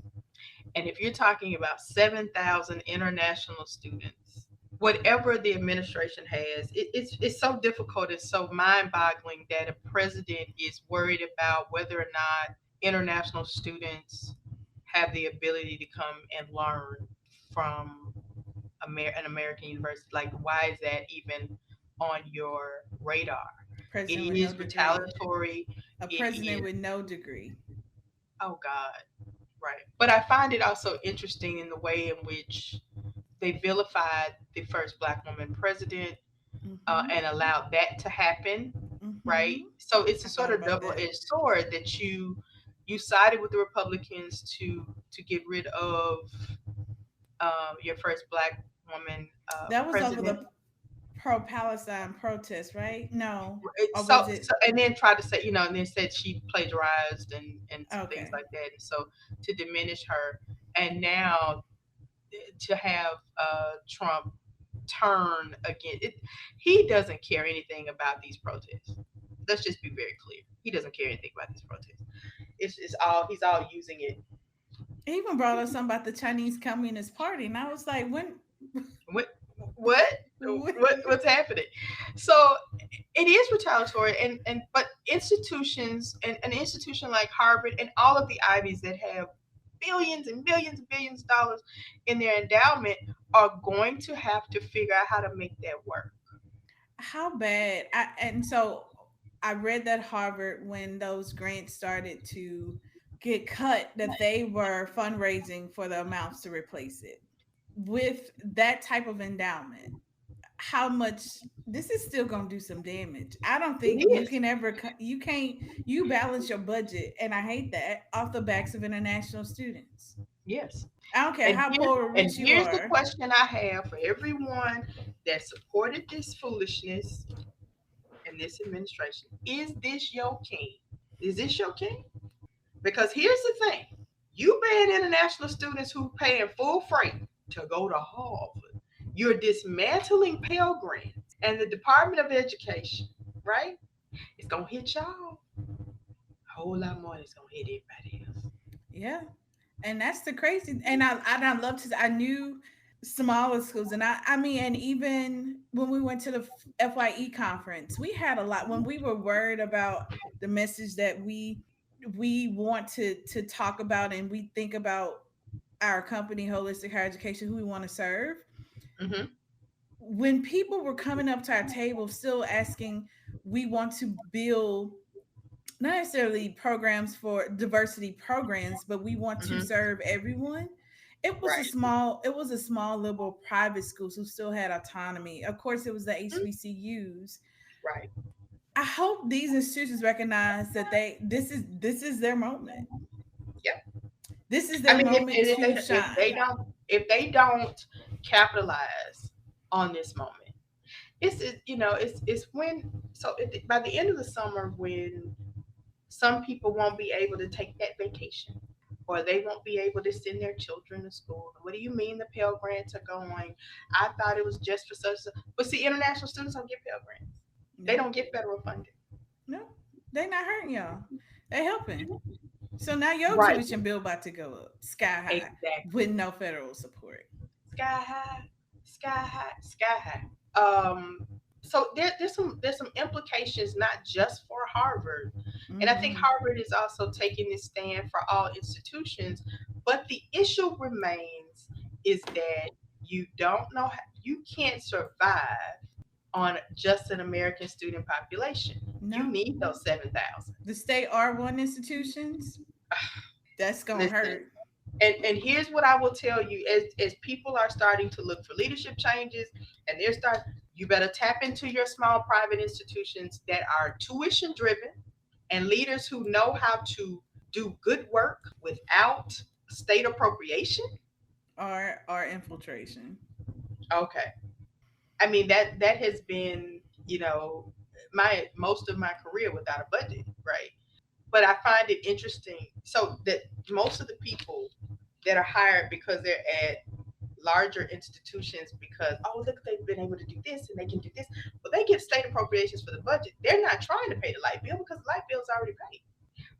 And if you're talking about 7,000 international students, whatever the administration has, it's so difficult. It's so mind boggling that a president is worried about whether or not international students have the ability to come and learn from an American university. Like, why is that even on your radar? It President with no is degree. retaliatory. A It president is, with no degree. oh God, right. But I find it also interesting in the way in which they vilified the first Black woman president, Mm-hmm. and allowed that to happen, Mm-hmm. right? So it's a I sort thought of about that. double-edged sword that you sided with the Republicans to get rid of your first Black woman That was over president. the pro-Palestine protest, right? No, or So, was it? and then tried to say, and then said she plagiarized and some things Okay. like that, and so to diminish her, and now to have Trump turn again. He doesn't care anything about these protests. Let's just be very clear. He doesn't care anything about these protests. It's all he's all using it. He even brought up something about the Chinese Communist Party, and I was like, when? What what what's happening? So it is retaliatory, and but institutions and an institution like Harvard and all of the Ivies that have billions and billions and billions of dollars in their endowment are going to have to figure out how to make that work. How bad? And so I read that Harvard, when those grants started to get cut, that they were fundraising for the amounts to replace it. With that type of endowment, how much this is still going to do some damage. I don't It think you is. can ever you can't you balance your budget, and I hate that, off the backs of international students. Yes. I don't care And how here's poor or and rich you here's the are. question I have for everyone that supported this foolishness in this administration. Is this your king? Is this your king? Because here's the thing. You paying international students who paying full freight to go to Harvard. You're dismantling Pell Grants and the Department of Education, right? It's gonna hit y'all a whole lot more than it's gonna hit everybody else. Yeah. And that's the crazy. And I love to. I knew smaller schools, and I mean, and even when we went to the FYE conference, we had a lot. When we were worried about the message that we want to talk about, and we think about our company, Holistic Higher Education, who we want to serve. Mm-hmm. When people were coming up to our table, still asking, we want to build not necessarily programs for diversity programs, but we want to Mm-hmm. serve everyone. Right. It was a small liberal private schools who still had autonomy. Of course, it was the Mhm. HBCUs. Right. I hope these institutions recognize that this is their moment. Yep. This is I their mean, moment to if they shine. don't capitalize on this moment, it's when by the end of the summer when some people won't be able to take that vacation, or they won't be able to send their children to school. What do you mean the Pell Grants are going? I thought it was just for such. But see, international students don't get Pell Grants. They No, don't get federal funding. no, they not hurting y'all. They helping. So now your Right. tuition bill about to go up sky high Exactly. with no federal support. Sky high, sky high, sky high. So there's some implications not just for Harvard, and I think Mm-hmm. Harvard is also taking this stand for all institutions. But the issue remains is that you don't know you can't survive on just an American student population. You No, need those 7,000. the state R1 institutions, that's gonna Listen, hurt. and here's what I will tell you: as people are starting to look for leadership changes, and you better tap into your small private institutions that are tuition driven and leaders who know how to do good work without state appropriation. Or infiltration. Okay, I mean that has been my most of my career without a budget, right? But I find it interesting so that most of the people that are hired because they're at larger institutions because, oh, look, they've been able to do this and they can do this. Well, they get state appropriations for the budget. They're not trying to pay the light bill because the light bill is already paid,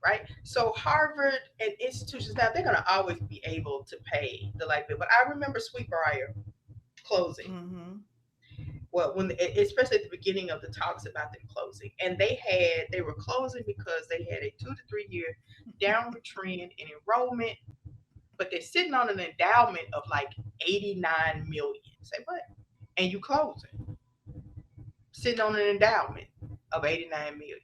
right? So Harvard and institutions now, they're going to always be able to pay the light bill. But I remember Sweetbriar closing. Mm-hmm. Well, when especially at the beginning of the talks about them closing, and they were closing because they had a 2 to 3 year downward trend in enrollment, but they're sitting on an endowment of like 89 million. Say what? And you closing, sitting on an endowment of 89 million.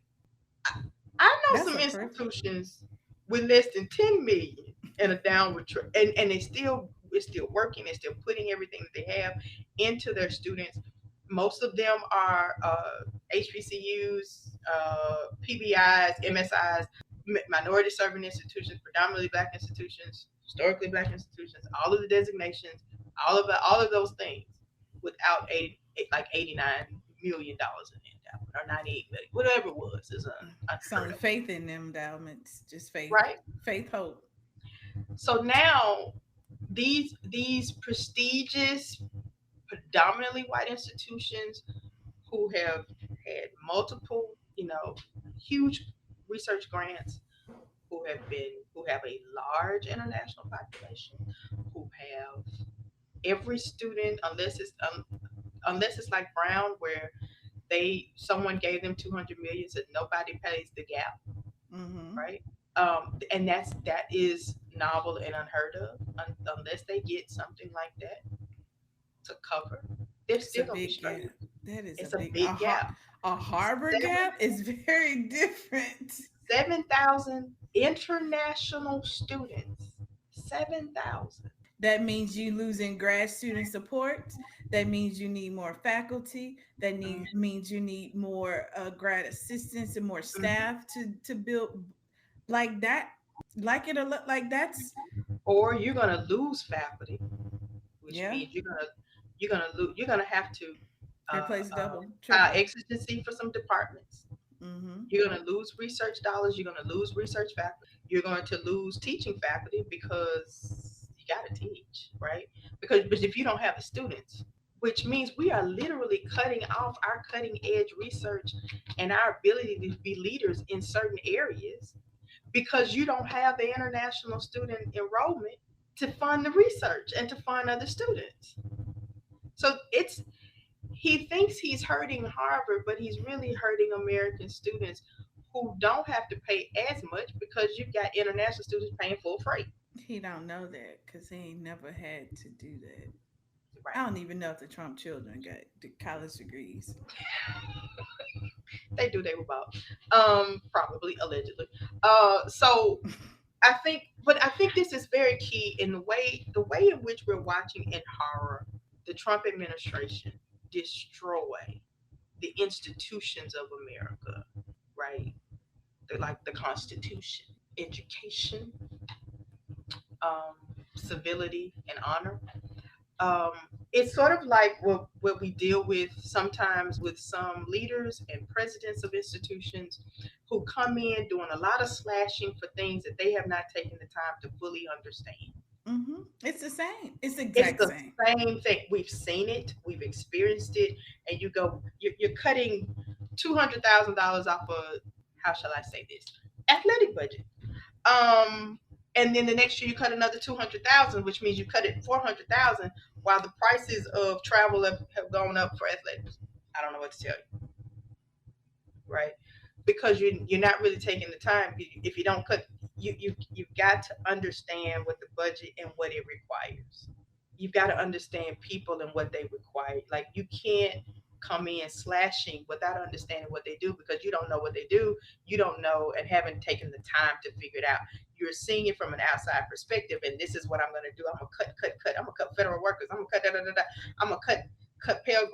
I know That's some a perfect. institutions with less than 10 million and a downward trend, and it's still working. They're still putting everything that they have into their students. Most of them are HBCUs, PBIs, MSIs, minority serving institutions, predominantly black institutions, historically black institutions, all of the designations, all of those things, without like $89 million in endowment or 98 million, whatever it was, is unheard Some of, faith in them endowments. Just faith. right? Faith, hope. So now these prestigious, predominantly white institutions who have had multiple, huge research grants, who have a large international population, who have every student, unless it's like Brown, where someone gave them 200 million, so nobody pays the gap, Mm-hmm. right? And that is novel and unheard of. Unless they get something like that to cover, they're It's a still gonna be big gap. struggling. That is a It's a big. big gap. A Harvard Seven gap is very different. 7,000 international students. 7,000. That means you losing grad student support. That means you need more faculty. That means you need more grad assistants and more Mhm. staff to build like that. Like it a lot. Like that's Or you're gonna lose faculty, which yeah. means you're gonna have to Replace double, file triple. exigency for some departments. Mm-hmm. You're going to lose research dollars. You're going to lose research faculty. You're going to lose teaching faculty because you got to teach, right? But if you don't have the students, which means we are literally cutting off our cutting edge research and our ability to be leaders in certain areas because you don't have the international student enrollment to fund the research and to fund other students. So he thinks he's hurting Harvard, but he's really hurting American students who don't have to pay as much because you've got international students paying full freight. He don't know that because he ain't never had to do that. I Right. don't even know if the Trump children got the college degrees. They do, they were about. Probably, allegedly. So I think this is very key in the way in which we're watching in horror the Trump administration destroy the institutions of America, right? Like the Constitution, education, um, civility, and honor. Um, it's sort of like what we deal with sometimes with some leaders and presidents of institutions who come in doing a lot of slashing for things that they have not taken the time to fully understand. Mm-hmm. It's the same. It's the It's exact the same. same thing. We've seen it, we've experienced it, and you're cutting $200,000 off of, how shall I say this, athletic budget. And then the next year you cut another 200,000, which means you cut it 400,000, while the prices of travel have gone up for athletics. I don't know what to tell you, right? Because you're not really taking the time. If you don't cut, you've got to understand what the budget and what it requires. You've got to understand people and what they require. Like you can't come in slashing without understanding what they do because you don't know what they do. You don't know and haven't taken the time to figure it out. You're seeing it from an outside perspective, and this is what I'm going to do. I'm gonna cut. I'm gonna cut federal workers. I'm gonna cut da da da da. I'm gonna cut Pell,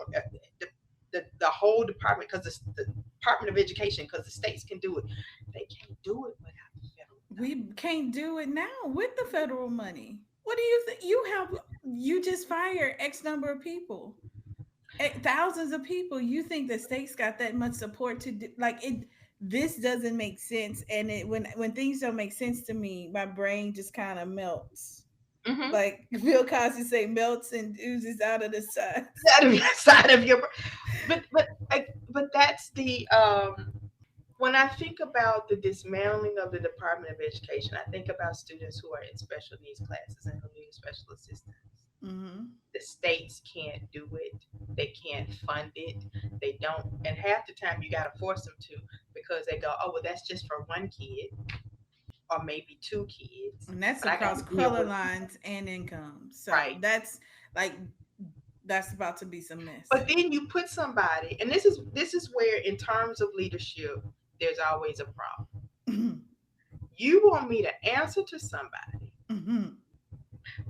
the whole department because the Department of Education because the states can do it. They can't do it without the federal We money. can't do it now with the federal money. What do you think? You just fired X number of people, thousands of people. You think the states got that much support to do like it? This doesn't make sense. And when things don't make sense to me, my brain just kind of melts. Mm-hmm. Like Bill Cosby say, melts and oozes out of the sides. Out of your side of your, but that's the when I think about the dismantling of the Department of Education, I think about students who are in special needs classes and who need special assistance. Mm-hmm. The states can't do it. They can't fund it. They don't. And half the time you got to force them to because they go, oh, well, that's just for one kid or maybe two kids. And that's But I got across to deal color with, lines and income. So right. that's like that's about to be some mess. But then you put somebody, and this is where, in terms of leadership, there's always a problem. Mm-hmm. You want me to answer to somebody Mm-hmm.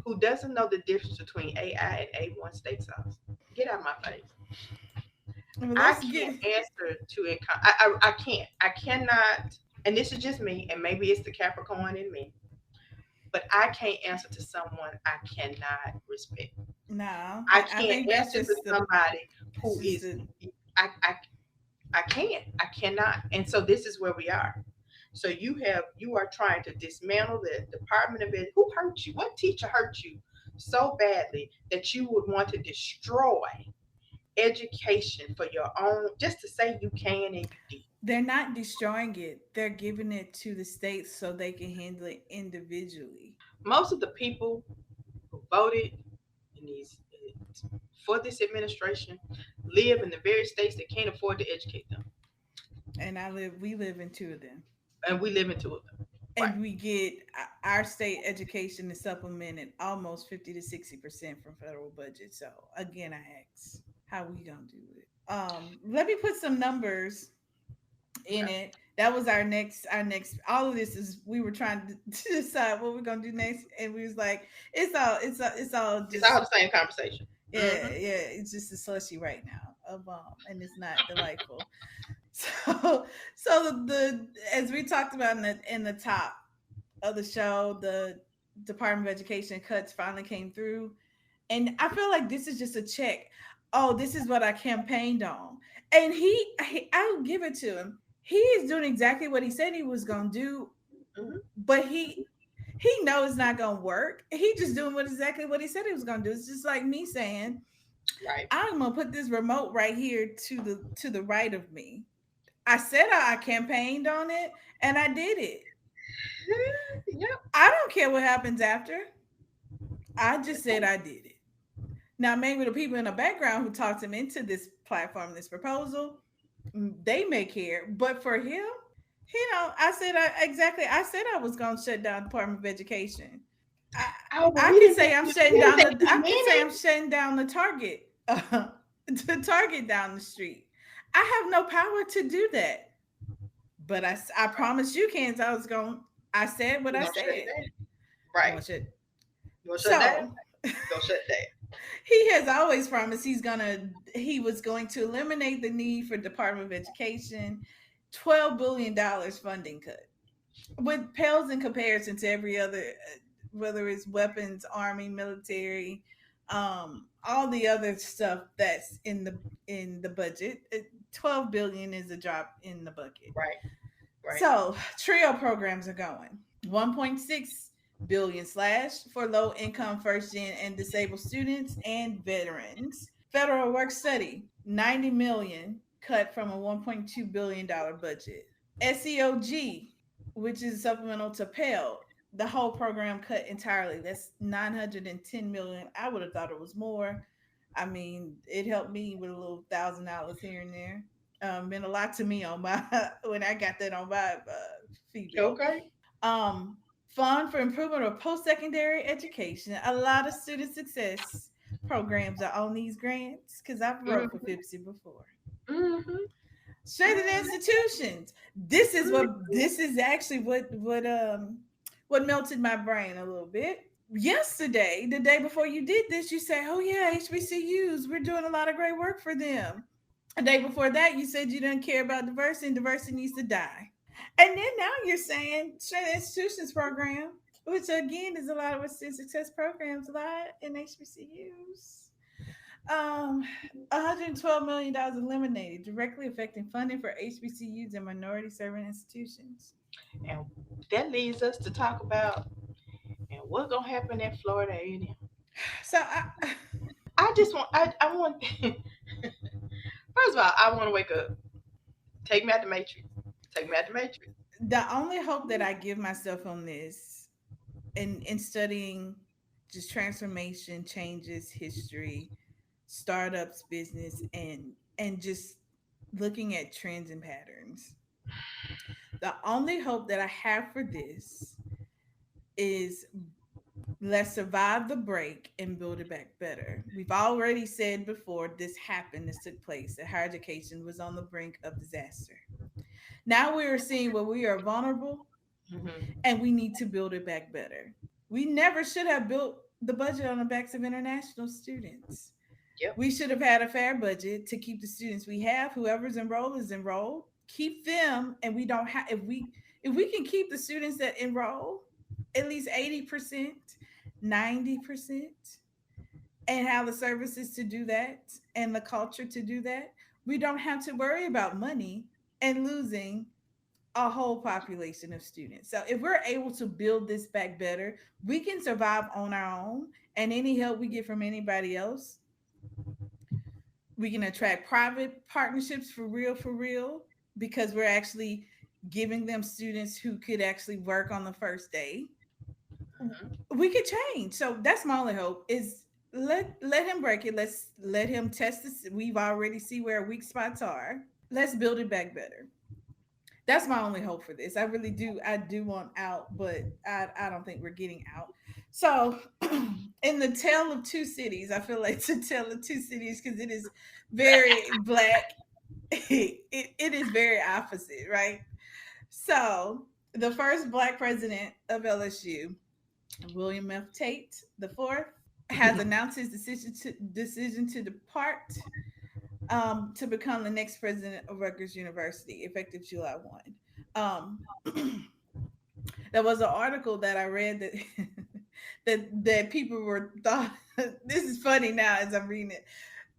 who doesn't know the difference between AI and A1 steak sauce? Get out of my face. Well, I let's can't get. answer to it. I can't. I cannot. And this is just me, and maybe it's the Capricorn in me. But I can't answer to someone I cannot respect. No, I I can't think that's answer to just the. somebody It's who just is. the. I I I can't. I cannot. And so this is where we are. So you are trying to dismantle the Department of Ed. Who hurt you? What teacher hurt you so badly that you would want to destroy education for your own, just to say you can and you did? They're not destroying it. They're giving it to the states so they can handle it individually. Most of the people who voted in these for this administration live in the very states that can't afford to educate them, And we live in two of them. and we live in two of them. Right. And we get our state education is supplemented almost 50 to 60% from federal budget. So again, I ask, how we gonna do it? Let me put some numbers in Okay. it. That was our next. All of this is we were trying to decide what we're gonna do next, and we was like, it's all It's just all the same conversation. yeah, Hmm. yeah. It's just a slushy right now of and it's not delightful. So the as we talked about in the top of the show, the Department of Education cuts finally came through, and I feel like this is just a check. Oh, this is what I campaigned on, and I'll give it to him. He is doing exactly what he said he was gonna do, Hmm. but he knows it's not gonna work. He just doing exactly what he said he was gonna do. It's just like me saying, Right. I'm gonna put this remote right here to the right of me. I said I campaigned on it, and I did it. Yep. I don't care what happens after. I just said I did it. Now, maybe the people in the background who talked him into this platform, this proposal, they may care. But for him, I said I was going to shut down Department of Education. I, Oh, but I we can didn't say think I'm you shutting did down that. the. You I can say mean I'm shutting down the Target, the Target down the street. I have no power to do that. But I promised you, Kansas, I was going. I said what you I gonna shut it said. down? I'm Right. gonna shut. You gonna shut it down? So You gonna shut it down? he has always promised he was going to eliminate the need for Department of Education, $12 billion funding cut, with pales in comparison to every other, whether it's weapons, army, military, all the other stuff that's in the budget. 12 billion is a drop in the bucket. Right. Right. So trio programs are going 1.6 billion slash for low income first gen and disabled students and veterans. Federal work study 90 million cut from a $1.2 billion budget. SEOG, which is supplemental to Pell, the whole program cut entirely. That's 910 million. I would have thought it was more. I mean, it helped me with a little $1,000 here and there. Meant a lot to me on my when I got that on my fee bill. Okay. Um, Fund for improvement of post-secondary education. A lot of student success programs are on these grants because I've wrote for Mm-hmm. FIPSI before. Mm-hmm. Strengthen institutions. This is actually what melted my brain a little bit. Yesterday, the day before you did this, you say, "Oh yeah, HBCUs, we're doing a lot of great work for them." The day before that, you said you didn't care about diversity and diversity needs to die. And then now you're saying strengthen institutions program, which again is a lot of what student success programs, a lot in HBCUs. 112 million dollars eliminated, directly affecting funding for HBCUs and minority serving institutions. And that leads us to talk about, and what's gonna happen at Florida A&M? So I just want. I want. First of all, I want to wake up. Take me out the matrix. Take me out the matrix. the only hope that I give myself on this, in studying just transformation, changes, history, startups, business, and just looking at trends and patterns. The only hope that I have for this is let's survive the break and build it back better. We've already said before this happened, this took place, that higher education was on the brink of disaster. Now we are seeing where we are vulnerable Hmm. and we need to build it back better. We never should have built the budget on the backs of international students. Yep. We should have had a fair budget to keep the students we have. Whoever's enrolled is enrolled. Keep them, and we don't have. If we can keep the students that enroll at least 80%, 90%, and have the services to do that and the culture to do that, we don't have to worry about money and losing a whole population of students. So if we're able to build this back better, we can survive on our own. And any help we get from anybody else, we can attract private partnerships for real, because we're actually giving them students who could actually work on the first day. Hmm. We could change. So that's my only hope is let him break it. Let's let him test this. We've already see where weak spots are. Let's build it back better. That's my only hope for this. I really do. I do want out, but I don't think we're getting out. So, in the tale of two cities, I feel like it's a tale of two cities because it is very black. It is very opposite, right? So, the first black president of LSU, William F. Tate the fourth, has announced his decision to depart, to become the next president of Rutgers University, effective July 1. There was an article that I read that that people were thought this is funny now as I'm reading it.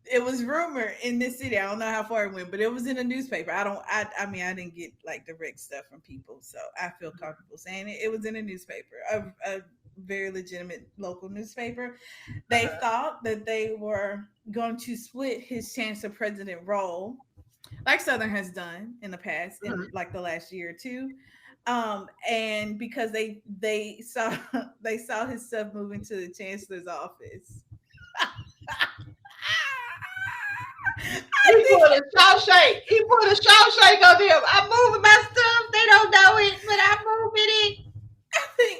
It was rumored in this city. I don't know how far it went, but it was in a newspaper. I mean, I didn't get like direct stuff from people, so I feel comfortable saying it. It was in a newspaper, a very legitimate local newspaper. They thought that they were going to split his chancellor president role, like Southern has done in the past, in Hmm. like the last year or two. And because they saw they saw his stuff moving to the chancellor's office. He I think pulled a Shawshank. He pulled a Shawshank on them. I'm moving my stuff. They don't know it, but I'm moving it.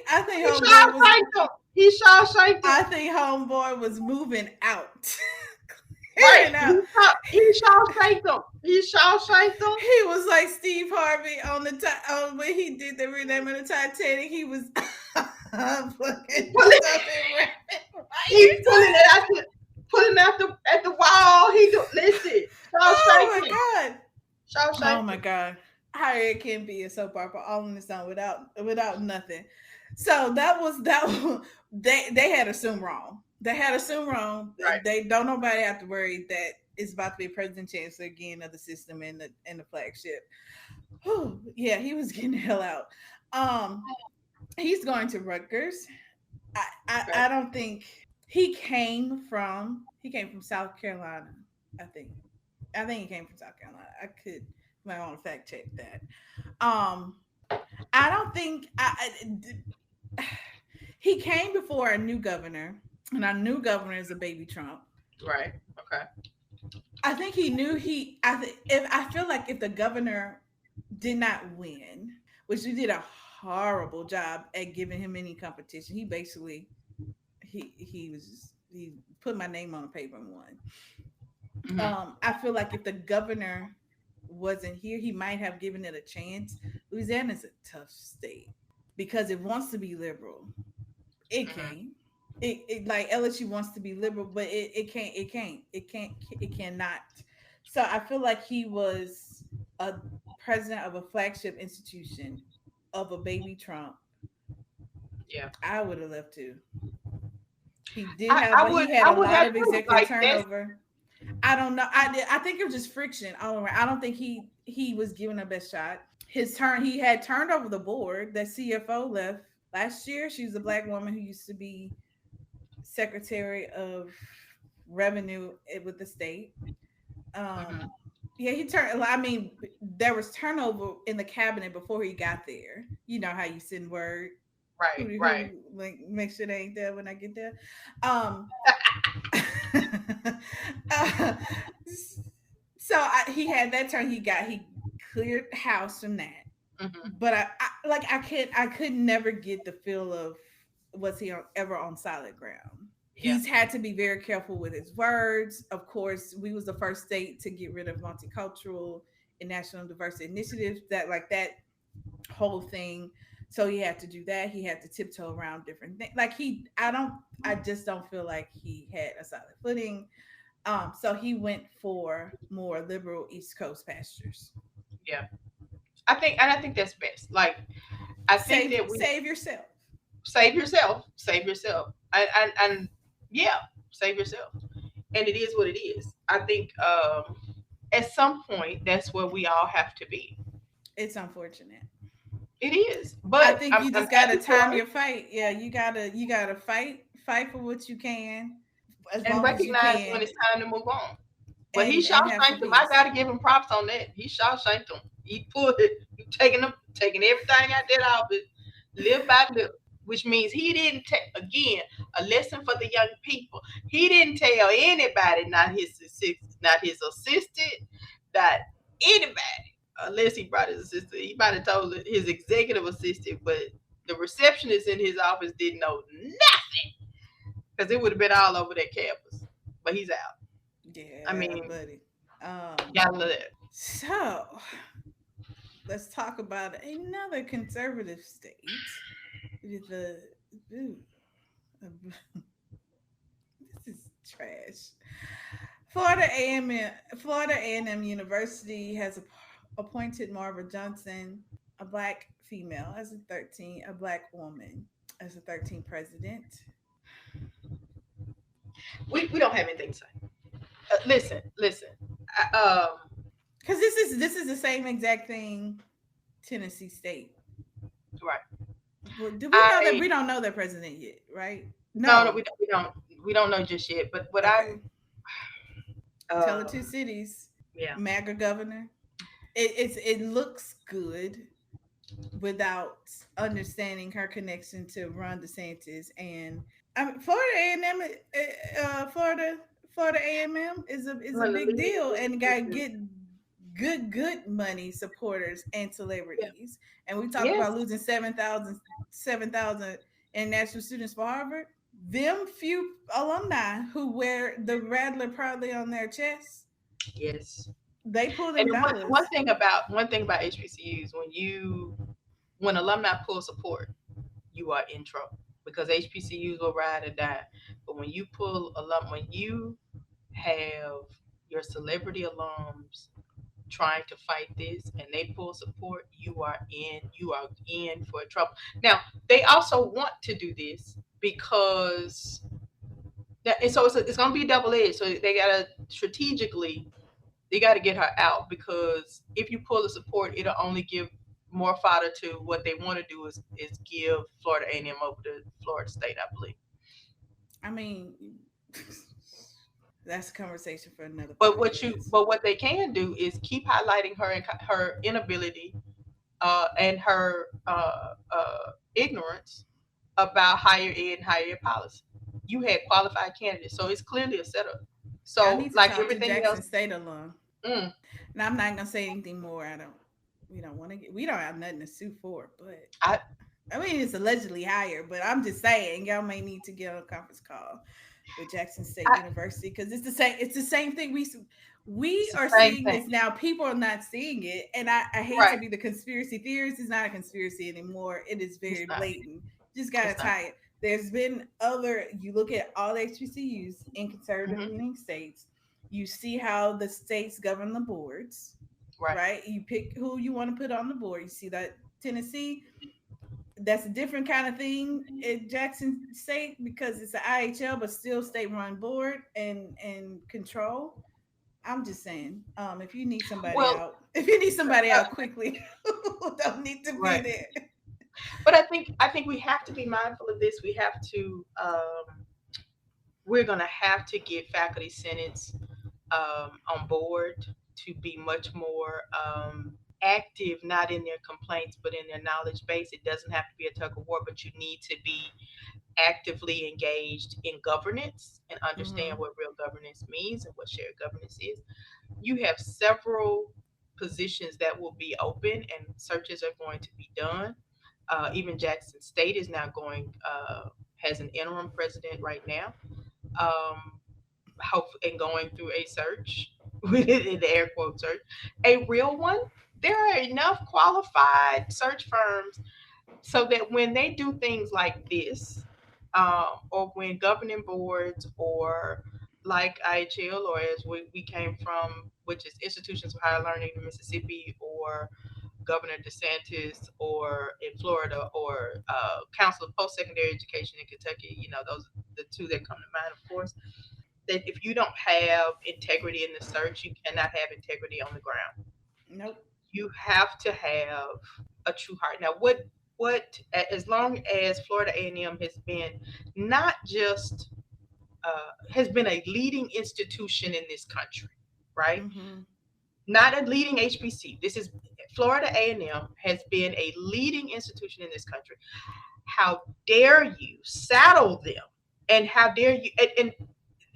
I think He homeboy was Shawshanked them. He Shawshanked them. I think homeboy was moving out. Right. Clearing out. He Shawshanked them. He Shawshanked them. He was like Steve Harvey on when he did the rename of the Titanic. He was fucking Pulling, he right. pulling out at the wall. He do listen. Oh Shawshanked him. my god. Oh Shawshanked my him. god. How it can be a soap opera all on its own without nothing. So that was they had assumed wrong. They had assumed wrong. Right. They don't nobody have to worry that it's about to be president chancellor again of the system and the flagship. Whew, yeah, he was getting the hell out. He's going to Rutgers. I Okay. don't think he came from South Carolina. I think he came from South Carolina. Might want to fact check that. Um, I don't think he came before a new governor, and our new governor is a baby Trump. Right. Okay. I think he knew he. If I feel like if the governor did not win, which we did a horrible job at giving him any competition, he basically he put my name on the paper and won. Hmm. I feel like if the governor wasn't here, he might have given it a chance. Louisiana's a tough state because it wants to be liberal. It Hmm. can't. It like LSU wants to be liberal, but it cannot. So I feel like he was a president of a flagship institution of a baby Trump. Yeah. I would have left too. He did have, I but would. he had I a would lot have of too. executive Like that's turnover. I don't know. I think it was just friction all around. I don't think he was given a best shot. His turn. He had turned over the board. That CFO left last year. She was a black woman who used to be Secretary of Revenue with the state. Mhm. Yeah, he turned. I mean, there was turnover in the cabinet before he got there. You know how you send word, Right, right. who like make sure they ain't there when I get there. Um, uh, he had that turn. He cleared the house from that. Mhm. But I could never get the feel of was he ever on solid ground. Yeah. He's had to be very careful with his words. Of course, we was the first state to get rid of multicultural and national diversity initiatives. That whole thing. So he had to do that. He had to tiptoe around different things. I just don't feel like he had a solid footing. So he went for more liberal East Coast pastures. Yeah. I think that's best. Like, I think that we Save yourself. save yourself, save yourself, and yeah, save yourself. And it is what it is. I think at some point that's where we all have to be. It's unfortunate. It is, I but think you I'm just gotta happy for time her your fight. Yeah, you gotta fight for what you can as and long as you recognize when can, it's time to move on. But he and have some Shawshanked him. I peace. gotta give him props on that. He Shawshanked him. He pulled it. He taking everything I did out of it, little by little. Which means he didn't take again a lesson for the young people. He didn't tell anybody, not his assistant, not anybody, unless he brought his assistant. He might have told his executive assistant, but the receptionist in his office didn't know nothing because it would have been all over that campus. But he's out. I Yeah, mean, buddy. gotta love that. So let's talk about another conservative state with the ooh, this is trash. Florida A&M Florida A&M University has appointed Marva Johnson, a black female, as a black woman as a 13th president. We don't have anything to say. Listen. Because this is the same exact thing Tennessee State. Right. Well, do we know that I we don't know their president yet, right? no, No. we don't know just yet. But what I Okay. Tell the two um cities, yeah. MAGA governor. It looks good without understanding her connection to Ron DeSantis and Florida A&M. Florida A&M is a One of the big leading deal and got institutions. good money supporters and Yeah. celebrities. And we talk Yes. about losing 7,000 international students for Harvard. Them few alumni who wear the Rattler proudly on their chest, Yes. they pull And them then dollars. one thing about HBCUs when alumni pull support, you are in trouble because HBCUs will ride or die. But when you have your celebrity alums trying to fight this and they pull support, you are in for trouble. Now, they also want to do this because and so it's going to be double edged. So they got to strategically they got to get her out because if you pull the support, it'll only give more fodder to what they want to do is give Florida A&M over to Florida State, I believe. I mean, that's a conversation for another But podcast. what they can do is keep highlighting her inability and her ignorance about higher ed and higher ed policy. You had qualified candidates, so it's clearly a setup. I So need to like talk to everything else, Jackson State alum. mm, And I'm not gonna say anything more. I don't. We don't want to get. We don't have nothing to sue for. But I I mean, it's allegedly higher. But I'm just saying, y'all may need to get on a conference call with Jackson State I University because it's the same. It's the same thing. We it's the are same seeing thing, this now. People are not seeing it, and I hate to right? be the conspiracy theorist. It's not a conspiracy anymore. It is It's very not. blatant. Just gotta It's not. tie it. There's been other. You look at all the HBCUs in conservative Hmm. leaning states. You see how the states govern the boards, Right. right? You pick who you want to put on the board. You see that Tennessee, that's a different kind of thing at Jackson State because it's an IHL, but still state run board and control. I'm just saying, if you need somebody Well, out, if you need somebody uh, out quickly, who don't need to be right. there. But I think we have to be mindful of this. We have to we're going to have to get faculty senates on board to be much more active, not in their complaints, but in their knowledge base. It doesn't have to be a tug of war, but you need to be actively engaged in governance and understand Mm-hmm. what real governance means and what shared governance is. You have several positions that will be open and searches are going to be done. Even Jackson State is now has an interim president right now. Um, Hope and going through a search in the air quote search, a real one. There are enough qualified search firms so that when they do things like this, or when governing boards or like IHL, or as we came from, which is institutions of higher learning in Mississippi, or Governor DeSantis, or in Florida, or Council of Post Secondary Education in Kentucky. Those are the two that come to mind, of course. That if you don't have integrity in the search, you cannot have integrity on the ground. Nope. You have to have a true heart. Now, what as long as Florida A&M has been not just has been a leading institution in this country, right? Mm-hmm. Not a leading HBC. This is Florida A&M has been a leading institution in this country. How dare you saddle them, and how dare you and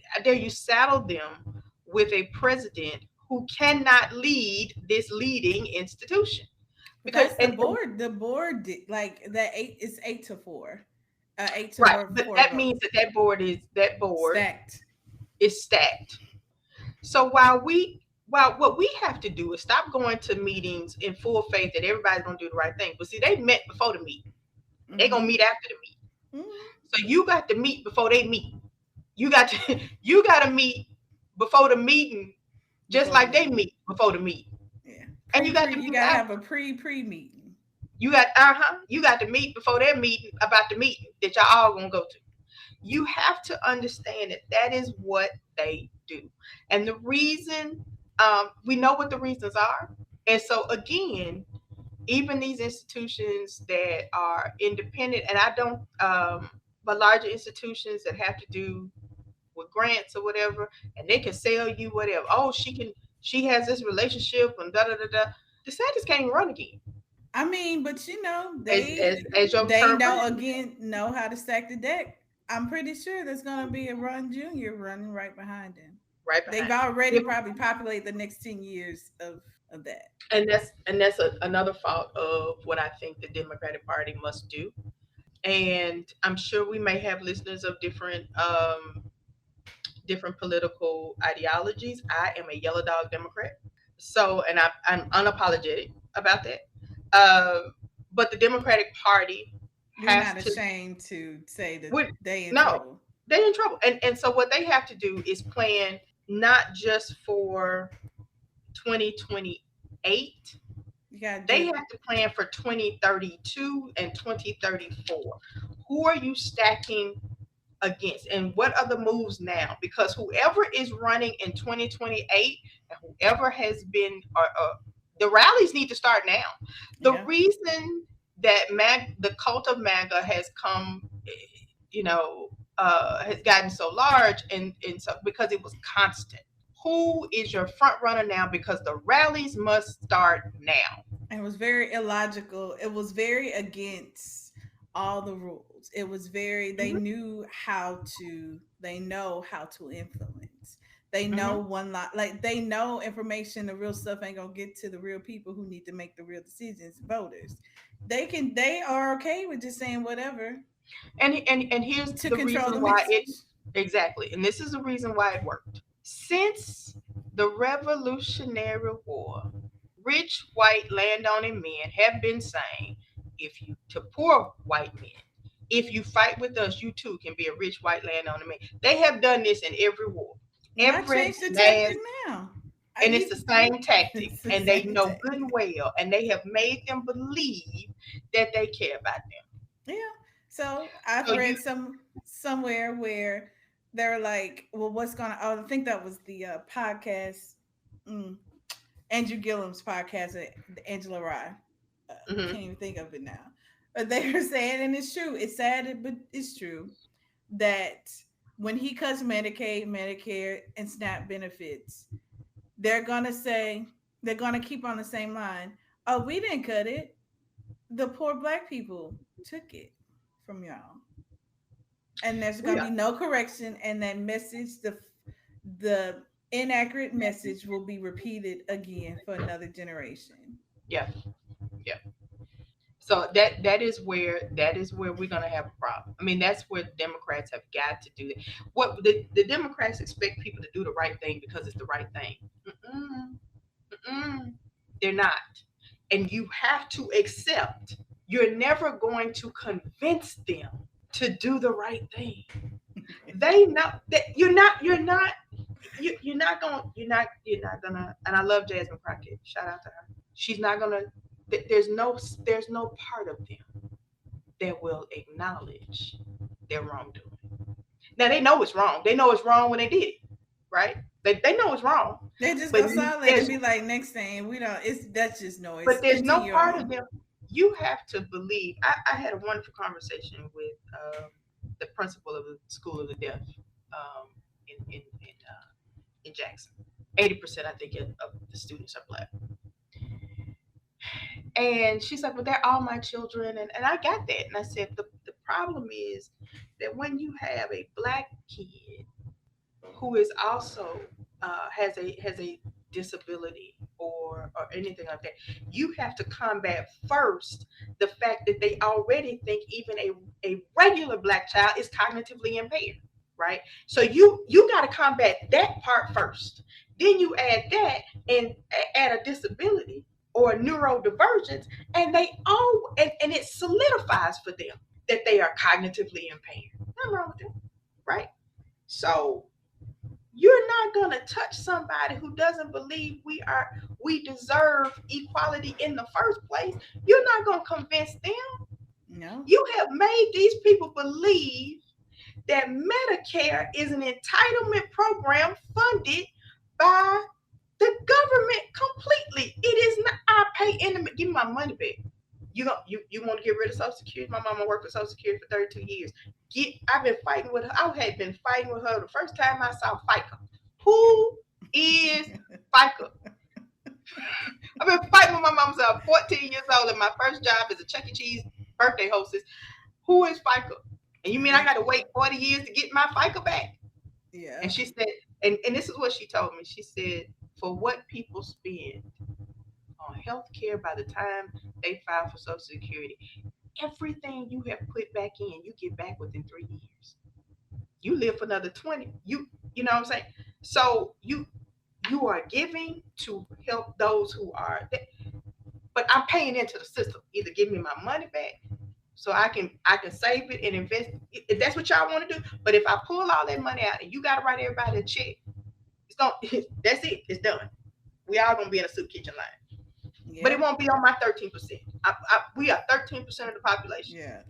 how dare you saddle them with a president who cannot lead this leading institution? But Because that's the board. The board like that eight is 8-4. 8 to right, four but four that means votes. that board Stacked. is stacked. So while what we have to do is stop going to meetings in full faith that everybody's gonna do the right thing. But see, they met before the meeting. They're gonna Mm-hmm. meet after the meeting. Mm-hmm. So you got to meet before they meet. You got to you got to meet before the meeting, just Before the like they meeting. meet before the meeting, Yeah. and you got to You meet gotta after. have a pre meeting. You got to meet before their meeting about the meeting that y'all all gonna go to. You have to understand that that is what they do, and the reason we know what the reasons are. And so again, even these institutions that are independent, and I don't, but larger institutions that have to do with grants or whatever, and they can sell you whatever. Oh, she has this relationship and da da da da. DeSantis can't even run again I mean, but as they as your they current know president, again know how to stack the deck. I'm pretty sure there's gonna be a Ron Jr. running right behind him. right They've behind. already Yep. probably populated the next 10 years of that. And that's another fault of what I think the Democratic Party must do. And I'm sure we may have listeners of different political ideologies. I am a yellow dog Democrat, so and I'm unapologetic about that. Um, but the Democratic Party We're has not to. ashamed to say that With, they in no, trouble. they're in trouble, and so what they have to do is plan not just for 2028. You gotta do They it. have to plan for 2032 and 2034. Who are you stacking against, and what are the moves now? Because whoever is running in 2028 and whoever has been, the rallies need to start now. The Yeah. reason that the cult of MAGA has come, has gotten so large, and so because it was constant. Who is your front runner now? Because the rallies must start now. It was very illogical. It was very against all the rules. It was very they Hmm. knew how to they know how to influence. They know Hmm. one lot like they know information, the real stuff ain't gonna get to the real people who need to make the real decisions, voters. They are okay with just saying whatever And here's to the control reason the why it message. exactly, and this is the reason why it worked. Since the Revolutionary War, rich white landowning men have been saying, if you to poor white men, if you fight with us, you too can be a rich white landowner man. They have done this in every war, Why every change the last, tactic now? and it's the same tactic, It's the and they same know tactic. good and well, and they have made them believe that they care about them. Yeah. So I've So you, read somewhere where they're like, well, what's gonna oh, I think that was the podcast, mm, Andrew Gillum's podcast, Angela Rye. mhm. Can't even think of it now. But they are saying, and it's true. It's sad, but it's true that when he cuts Medicaid, Medicare, and SNAP benefits, they're gonna say they're gonna keep on the same line. Oh, we didn't cut it. The poor black people took it from y'all, and there's We gonna are. be no correction. And that message, the inaccurate message, will be repeated again for another generation. Yeah, yeah. So that is where we're gonna have a problem. I mean, that's where Democrats have got to do that. What the Democrats expect people to do the right thing because it's the right thing. Mm-mm, mm-mm. They're not, and you have to accept. You're never going to convince them to do the right thing. They know that you're not gonna. And I love Jasmine Crockett. Shout out to her. She's not gonna. There's no part of them that will acknowledge their wrongdoing. Now they know it's wrong. They know it's wrong when they did it, right? They know it's wrong, They just but go silent and be like, next thing we don't. It's that's just noise. there's no Continue part on. of them. You have to believe. I had a wonderful conversation with the principal of the School of the Deaf in Jackson. 80%, I think, of the students are black. And she's like, well, they're all my children. And I got that. And I said, the problem is that when you have a black kid who is also has a disability or anything like that, you have to combat first the fact that they already think even a regular black child is cognitively impaired, right? So you got to combat that part first. Then you add that and add a disability or neurodivergence, and they all and it solidifies for them that they are cognitively impaired. Nothing wrong with them, right? So you're not going to touch somebody who doesn't believe we deserve equality in the first place. You're not going to convince them. No. You have made these people believe that Medicare is an entitlement program funded by the government completely. It is not. I pay in the give me my money back. You want to get rid of Social Security? My mama worked for Social Security for 32 years. I've been fighting with her. I had been fighting with her the first time I saw FICA. Who is FICA? I've been fighting with my mom since I was 14 years old, and my first job as a Chuck E. Cheese birthday hostess. Who is FICA? And you mean I got to wait 40 years to get my FICA back? Yeah. And she said, and this is what she told me. She said, for what people spend on health care by the time they file for Social Security, everything you have put back in, you get back within 3 years. You live for another 20. You know what I'm saying? So you are giving to help those who are, but I'm paying into the system. Either give me my money back so I can save it and invest if that's what y'all want to do. But if I pull all that money out and you got to write everybody a check, that's it. It's done. We all gonna be in a soup kitchen line. Yeah. But it won't be on my 13%. We are 13% of the population. Yeah.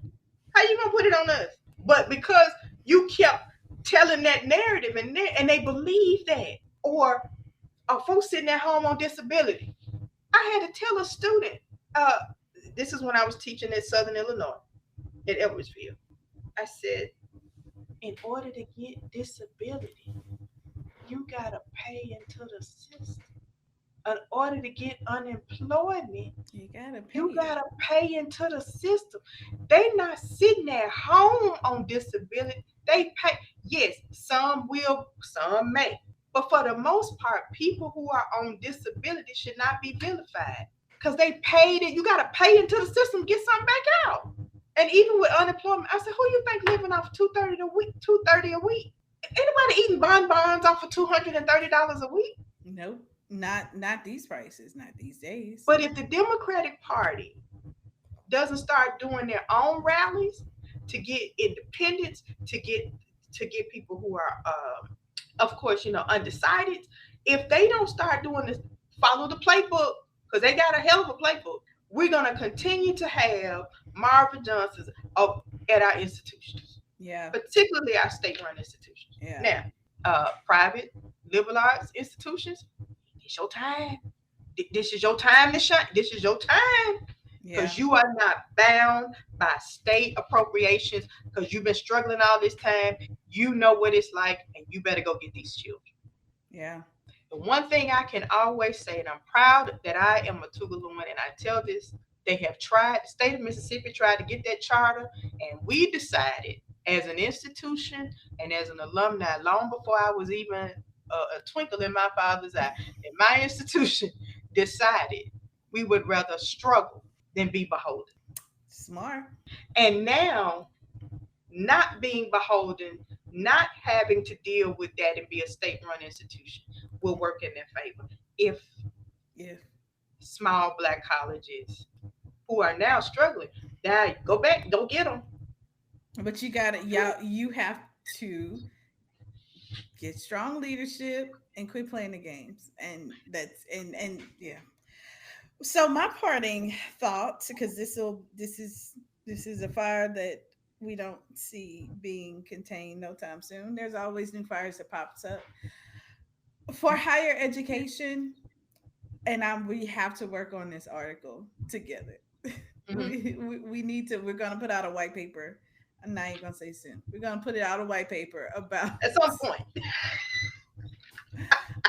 How you gonna put it on us? But because you kept telling that narrative and they believe that, or folks sitting at home on disability. I had to tell a student, this is when I was teaching at Southern Illinois, at Edwardsville. I said, in order to get disability, you gotta pay into the system. In order to get unemployment, you gotta pay into the system. They not sitting at home on disability. They pay. Yes, some will, some may. But for the most part, people who are on disability should not be vilified because they paid it. You got to pay into the system, get something back out. And even with unemployment, I said, who you think living off $230 a week? Anybody eating bonbons off of $230 a week? Nope. Not these prices, not these days. But if the Democratic Party doesn't start doing their own rallies to get independents, to get people who are, of course, undecided, if they don't start doing this, follow the playbook, because they got a hell of a playbook, we're going to continue to have Marvin Johnsons at our institutions. Yeah. Particularly our state-run institutions. Yeah. Now, private liberal arts institutions, it's your time. This is your time to shine. This is your time. Yeah. because you are not bound by state appropriations because you've been struggling all this time. You know what it's like, and you better go get these children. Yeah. The one thing I can always say, and I'm proud that I am a Tougalooan, and I tell this, they have tried, the state of Mississippi tried to get that charter, and we decided as an institution and as an alumni, long before I was even a twinkle in my father's eye, and my institution decided we would rather struggle than be beholden. Smart. And now, not being beholden, not having to deal with that and be a state run institution will work in their favor. If Yeah. small black colleges who are now struggling, now go back, go get them. But you got to, yeah, you have to get strong leadership and quit playing the games. And that's, and yeah. So my parting thought, because this is a fire that we don't see being contained no time soon. There's always new fires that pops up for higher education, and we have to work on this article together. Mm-hmm. We need to. We're gonna put out a white paper. I'm not even gonna say soon. We're gonna put it out a white paper about At some point.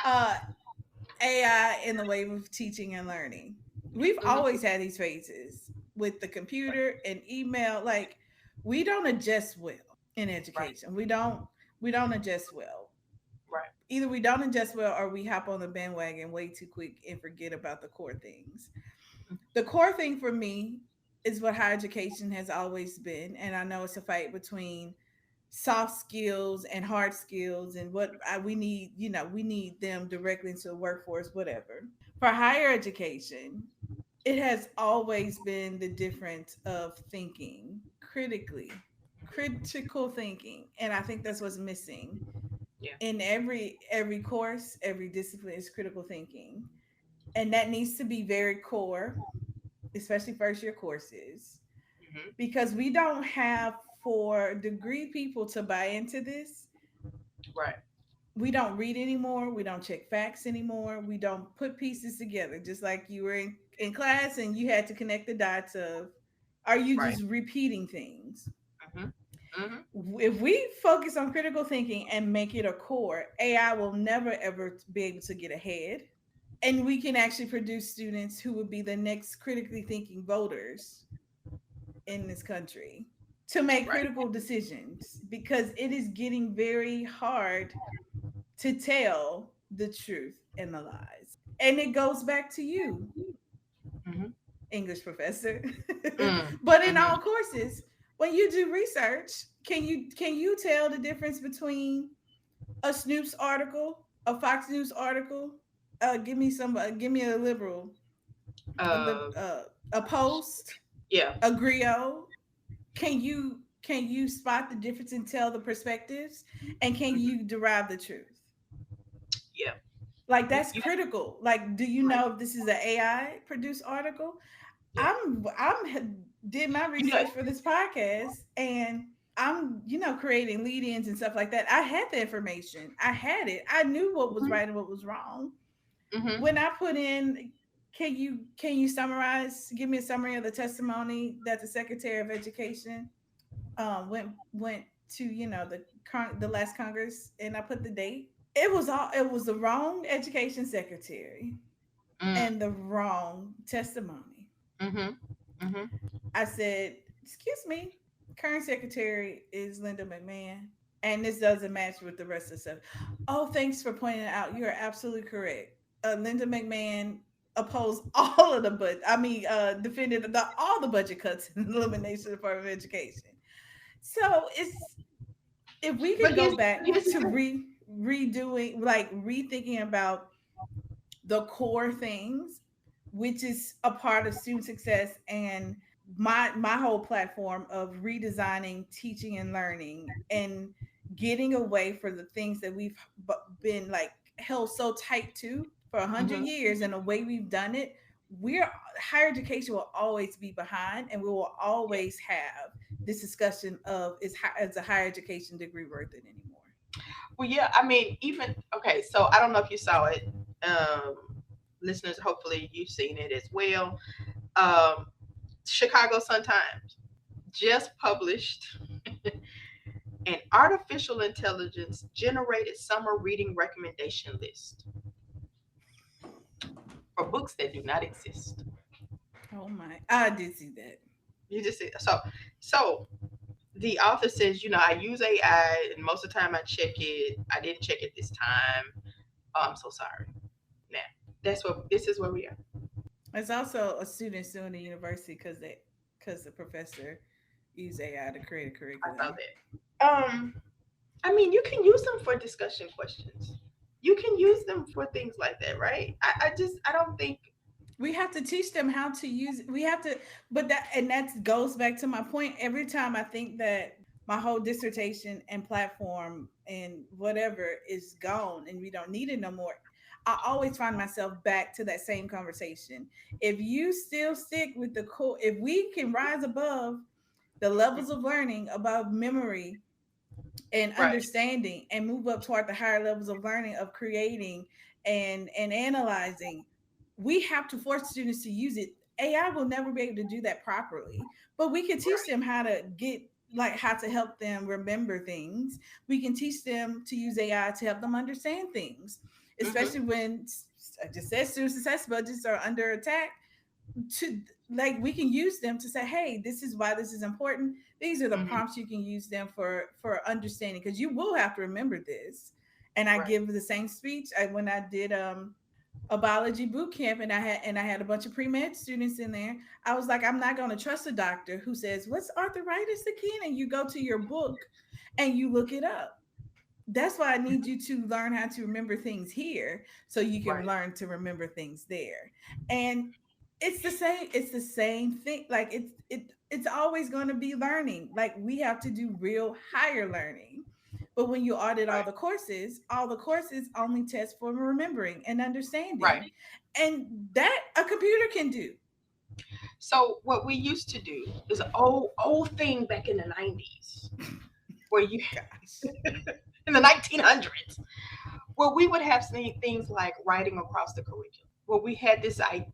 uh, AI in the wave of teaching and learning. We've Mm-hmm. always had these phases with the computer and email. Like we don't adjust well in Right, education. We don't adjust well. right, Either we don't adjust well or we hop on the bandwagon way too quick and forget about the core things. The core thing for me is what higher education has always been. And I know it's a fight between soft skills and hard skills and we need, we need them directly into the workforce, whatever. For higher education, it has always been the difference of thinking critically, critical thinking. And I think that's what's missing yeah, in every course, every discipline is critical thinking. And that needs to be very core, especially first year courses, mm-hmm. because we don't have for degree people to buy into this. Right, We don't read anymore. We don't check facts anymore. We don't put pieces together. Just like you were in class and you had to connect the dots of, are you right, just repeating things? mm-hmm. Mm-hmm. If we focus on critical thinking and make it a core, AI will never ever be able to get ahead. And we can actually produce students who would be the next critically thinking voters in this country to make Right, critical decisions, because it is getting very hard to tell the truth and the lies. And it goes back to you, mm-hmm. English professor. But in Mm-hmm. all courses, when you do research, can you tell the difference between a Snoops article, a Fox News article? Give me a liberal, a, Uh, a Post, yeah, a Griot. Can you spot the difference and tell the perspectives, and can mm-hmm. you derive the truth? Yeah, Like you, that's you, critical. Like, do you right, know if this is an AI produced article? yeah, I'm did my you know, research for this podcast, and I'm creating lead-ins and stuff like that. I had the information. I had it. I knew what was mm-hmm. right and what was wrong. Mm-hmm. When I put in, can you summarize? Give me a summary of the testimony that the Secretary of Education went to the last Congress, and I put the date. It was the wrong education secretary and the wrong testimony. Mm-hmm. Mm-hmm. I said, "Excuse me, current secretary is Linda McMahon, and this doesn't match with the rest of the stuff." Oh, thanks for pointing it out. You are absolutely correct. Linda McMahon opposed all of the defended all the budget cuts and elimination of the Department of Education. So if we But can go back here's the to thing. redoing, like rethinking about the core things, which is a part of student success, and my whole platform of redesigning teaching and learning, and getting away for the things that we've been like held so tight to for 100 Mm-hmm. years, and the way we've done it. We're Higher education will always be behind, and we will Yeah. always have this discussion of is a higher education degree worth it anymore? Well, yeah, I mean, even okay. So I don't know if you saw it, um, listeners. Hopefully, you've seen it as well. Um, Chicago Sun-Times just published an artificial intelligence generated summer reading recommendation list for books that do not exist. Oh my, I did see that. You just see, so the author says, I use AI and most of the time I check it. I didn't check it this time. Oh, I'm so sorry. Now, this is where we are. It's also a student still in the university because the professor used AI to create a I saw curriculum. that. I mean, you can use them for discussion questions. You can use them for things like that, right? I don't think. We have to teach them how to use it. We have to, but that goes back to my point. Every time I think that my whole dissertation and platform and whatever is gone and we don't need it no more, I always find myself back to that same conversation. If you still stick with the core, if we can rise above the levels of learning, above memory and Right. understanding, and move up toward the higher levels of learning, of creating and analyzing, we have to force students to use it. AI will never be able to do that properly, but we can teach Right. them how to get, like, how to help them remember things. We can teach them to use AI to help them understand things, especially Hmm. when, I just said, student success budgets are under attack. To, like, we can use them to say, hey, this is why this is important. These are the Hmm. prompts you can use them for understanding, because you will have to remember this. And I Right. give the same speech when I did a biology boot camp, and I had a bunch of pre-med students in there. I was like, I'm not going to trust a doctor who says, what's arthritis again, and you go to your book and you look it up. That's why I need you to learn how to remember things here so you can Right. learn to remember things there. And it's the same thing. Like, it's always going to be learning. Like, we have to do real higher learning. But when you audit Right. all the courses only test for remembering and Right. understanding. And that a computer can do. So what we used to do is an old thing back in the 90s, where you Gosh. in the 1900s, where we would have things like writing across the curriculum, where we had this that And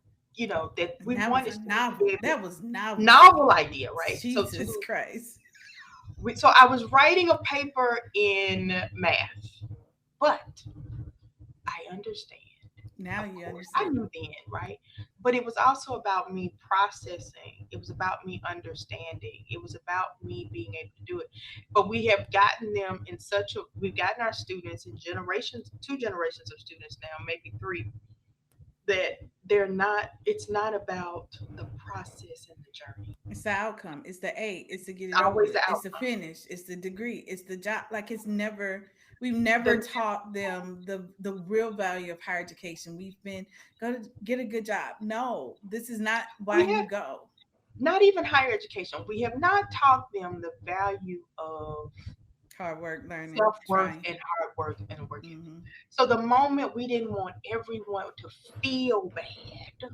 we that was wanted a students to be novel. able to That was novel. novel idea, right? Jesus Christ. So I was writing a paper in math, but I understand. Now Of you course, I understand. knew then, right? But it was also about me processing. It was about me understanding. It was about me being able to do it. But we have gotten them in we've gotten our students in generations, two generations of students now, maybe three, that it's not about the process and the journey. It's the outcome. It's the A. It's to get It's it over always with. the It's the outcome. finish. It's the degree. It's the job. Like, it's never. We've never The, taught them the real value of higher education. We've been, go to get a good job. No, this is not why we you have go. not even higher education. We have not taught them the value of Hard work, learning, self-worth trying. and hard work and work ethic. Hmm. So the moment we didn't want everyone to feel bad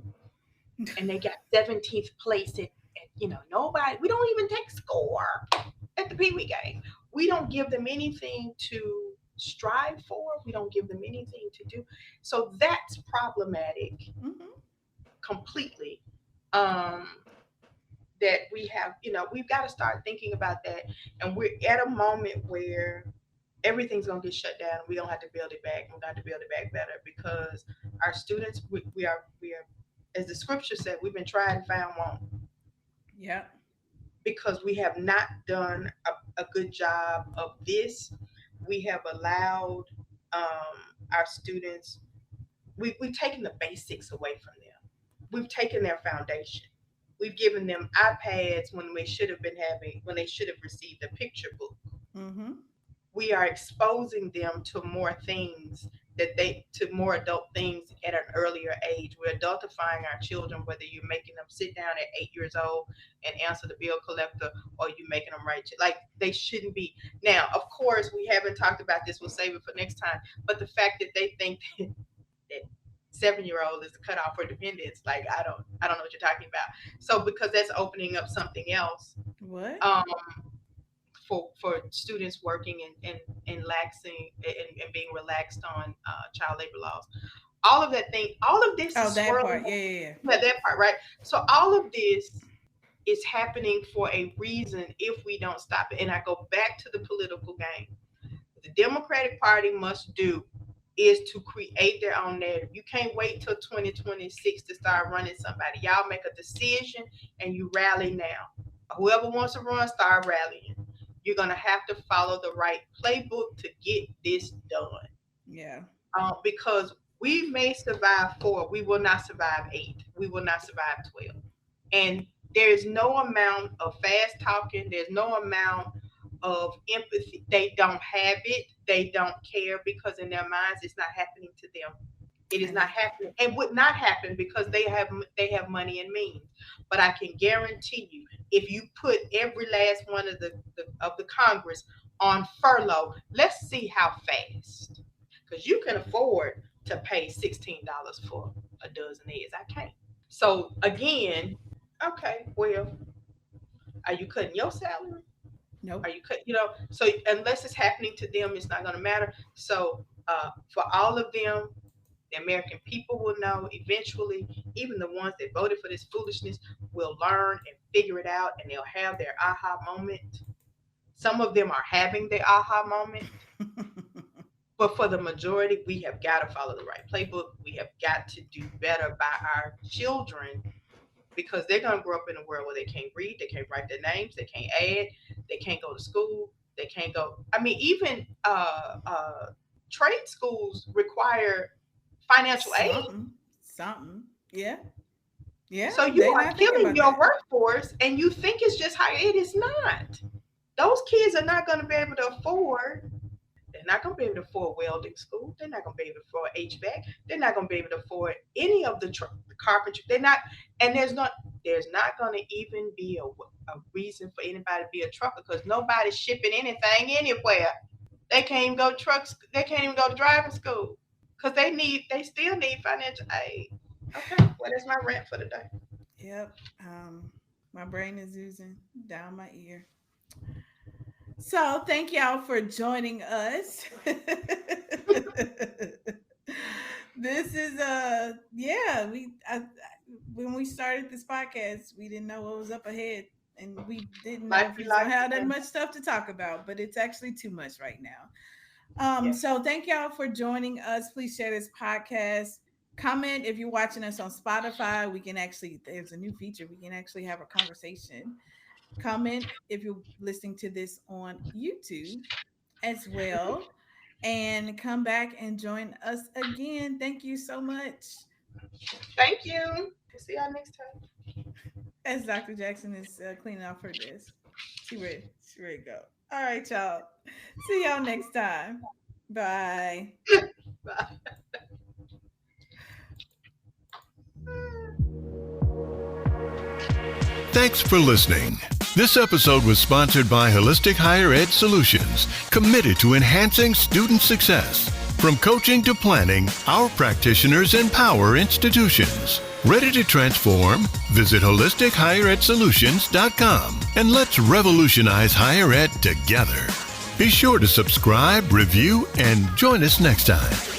and they got 17th place at nobody, we don't even take score at the Pee Wee game. We don't give them anything to strive for. We don't give them anything to do. So that's problematic Hmm. completely. Um, that we've got to start thinking about that. And we're at a moment where everything's gonna get shut down. We don't have to build it back. We got to build it back better because our students, we are, as the scripture said, we've been tried and found wrong Yep. because we have not done a good job of this. We have allowed our students. We've taken the basics away from them. We've taken their foundation. We've given them iPads when they should have received a picture book. Hmm. We are exposing them to more things to more adult things at an earlier age. We're adultifying our children, whether you're making them sit down at 8 years old and answer the bill collector or you're making them write, like, they shouldn't be. Now, of course, we haven't talked about this, we'll save it for next time, but the fact that they think that 7-year old is the cutoff for dependence, like, I don't know what you're talking about. So because that's opening up something else, What? um, for students working and laxing and being relaxed on child labor laws. All of this Oh, is that swirling. part. Yeah, yeah, yeah. Yeah, that part, right? So all of this It's happening for a reason if we don't stop it. And I go back to the political game. What the Democratic Party must do is to create their own narrative. You can't wait till 2026 to start running somebody. Y'all make a decision and you rally now. Whoever wants to run, start rallying. You're going to have to follow the right playbook to get this done. Yeah. Because we may survive 4. We will not survive 8. We will not survive 12. And there's no amount of fast talking. There's no amount of empathy. They don't have it. They don't care because in their minds, it's not happening to them. It is not happening. It would not happen because they have money and means. But I can guarantee you, if you put every last one of the Congress on furlough, let's see how fast. Because you can afford to pay $16 for a dozen eggs. I can't. So again, okay, well, are you cutting your salary? Nope. Are you cut? So unless it's happening to them, it's not going to matter. So for all of them, the American people will know eventually. Even the ones that voted for this foolishness will learn and figure it out, and they'll have their aha moment. Some of them are having their aha moment. But for the majority, we have got to follow the right playbook. We have got to do better by our children because they're going to grow up in a world where they can't read, they can't write their names, they can't add, they can't go to school, they can't go. I mean, even trade schools require financial aid. Something. Yeah. Yeah. So you are killing your workforce and you think it's just how it is not. Those kids are not going to be able to afford. They're not going to be able to afford welding school. They're not going to be able to afford HVAC. They're not going to be able to afford any of the carpentry. They're not, and there's not going to even be a reason for anybody to be a trucker because nobody's shipping anything anywhere. They can't even go They can't even go to driving school because they still need financial aid. Okay, well that's my rant for today. Yep. My brain is oozing down my ear. So thank y'all for joining us. This is when we started this podcast, we didn't know what was up ahead, and we didn't know if we had that much stuff to talk about, but it's actually too much right now. So thank y'all for joining us. Please share this podcast. Comment if you're watching us on Spotify. There's a new feature. We can actually have a conversation. Comment if you're listening to this on YouTube as well. And come back and join us again. Thank you so much. Thank you. See y'all next time. As Dr. Jackson is cleaning off her desk. She ready to go. All right, y'all. See y'all next time. Bye. Bye. Thanks for listening. This episode was sponsored by Holistic Higher Ed Solutions, committed to enhancing student success. From coaching to planning, our practitioners empower institutions. Ready to transform? Visit holistichigheredsolutions.com and let's revolutionize higher ed together. Be sure to subscribe, review, and join us next time.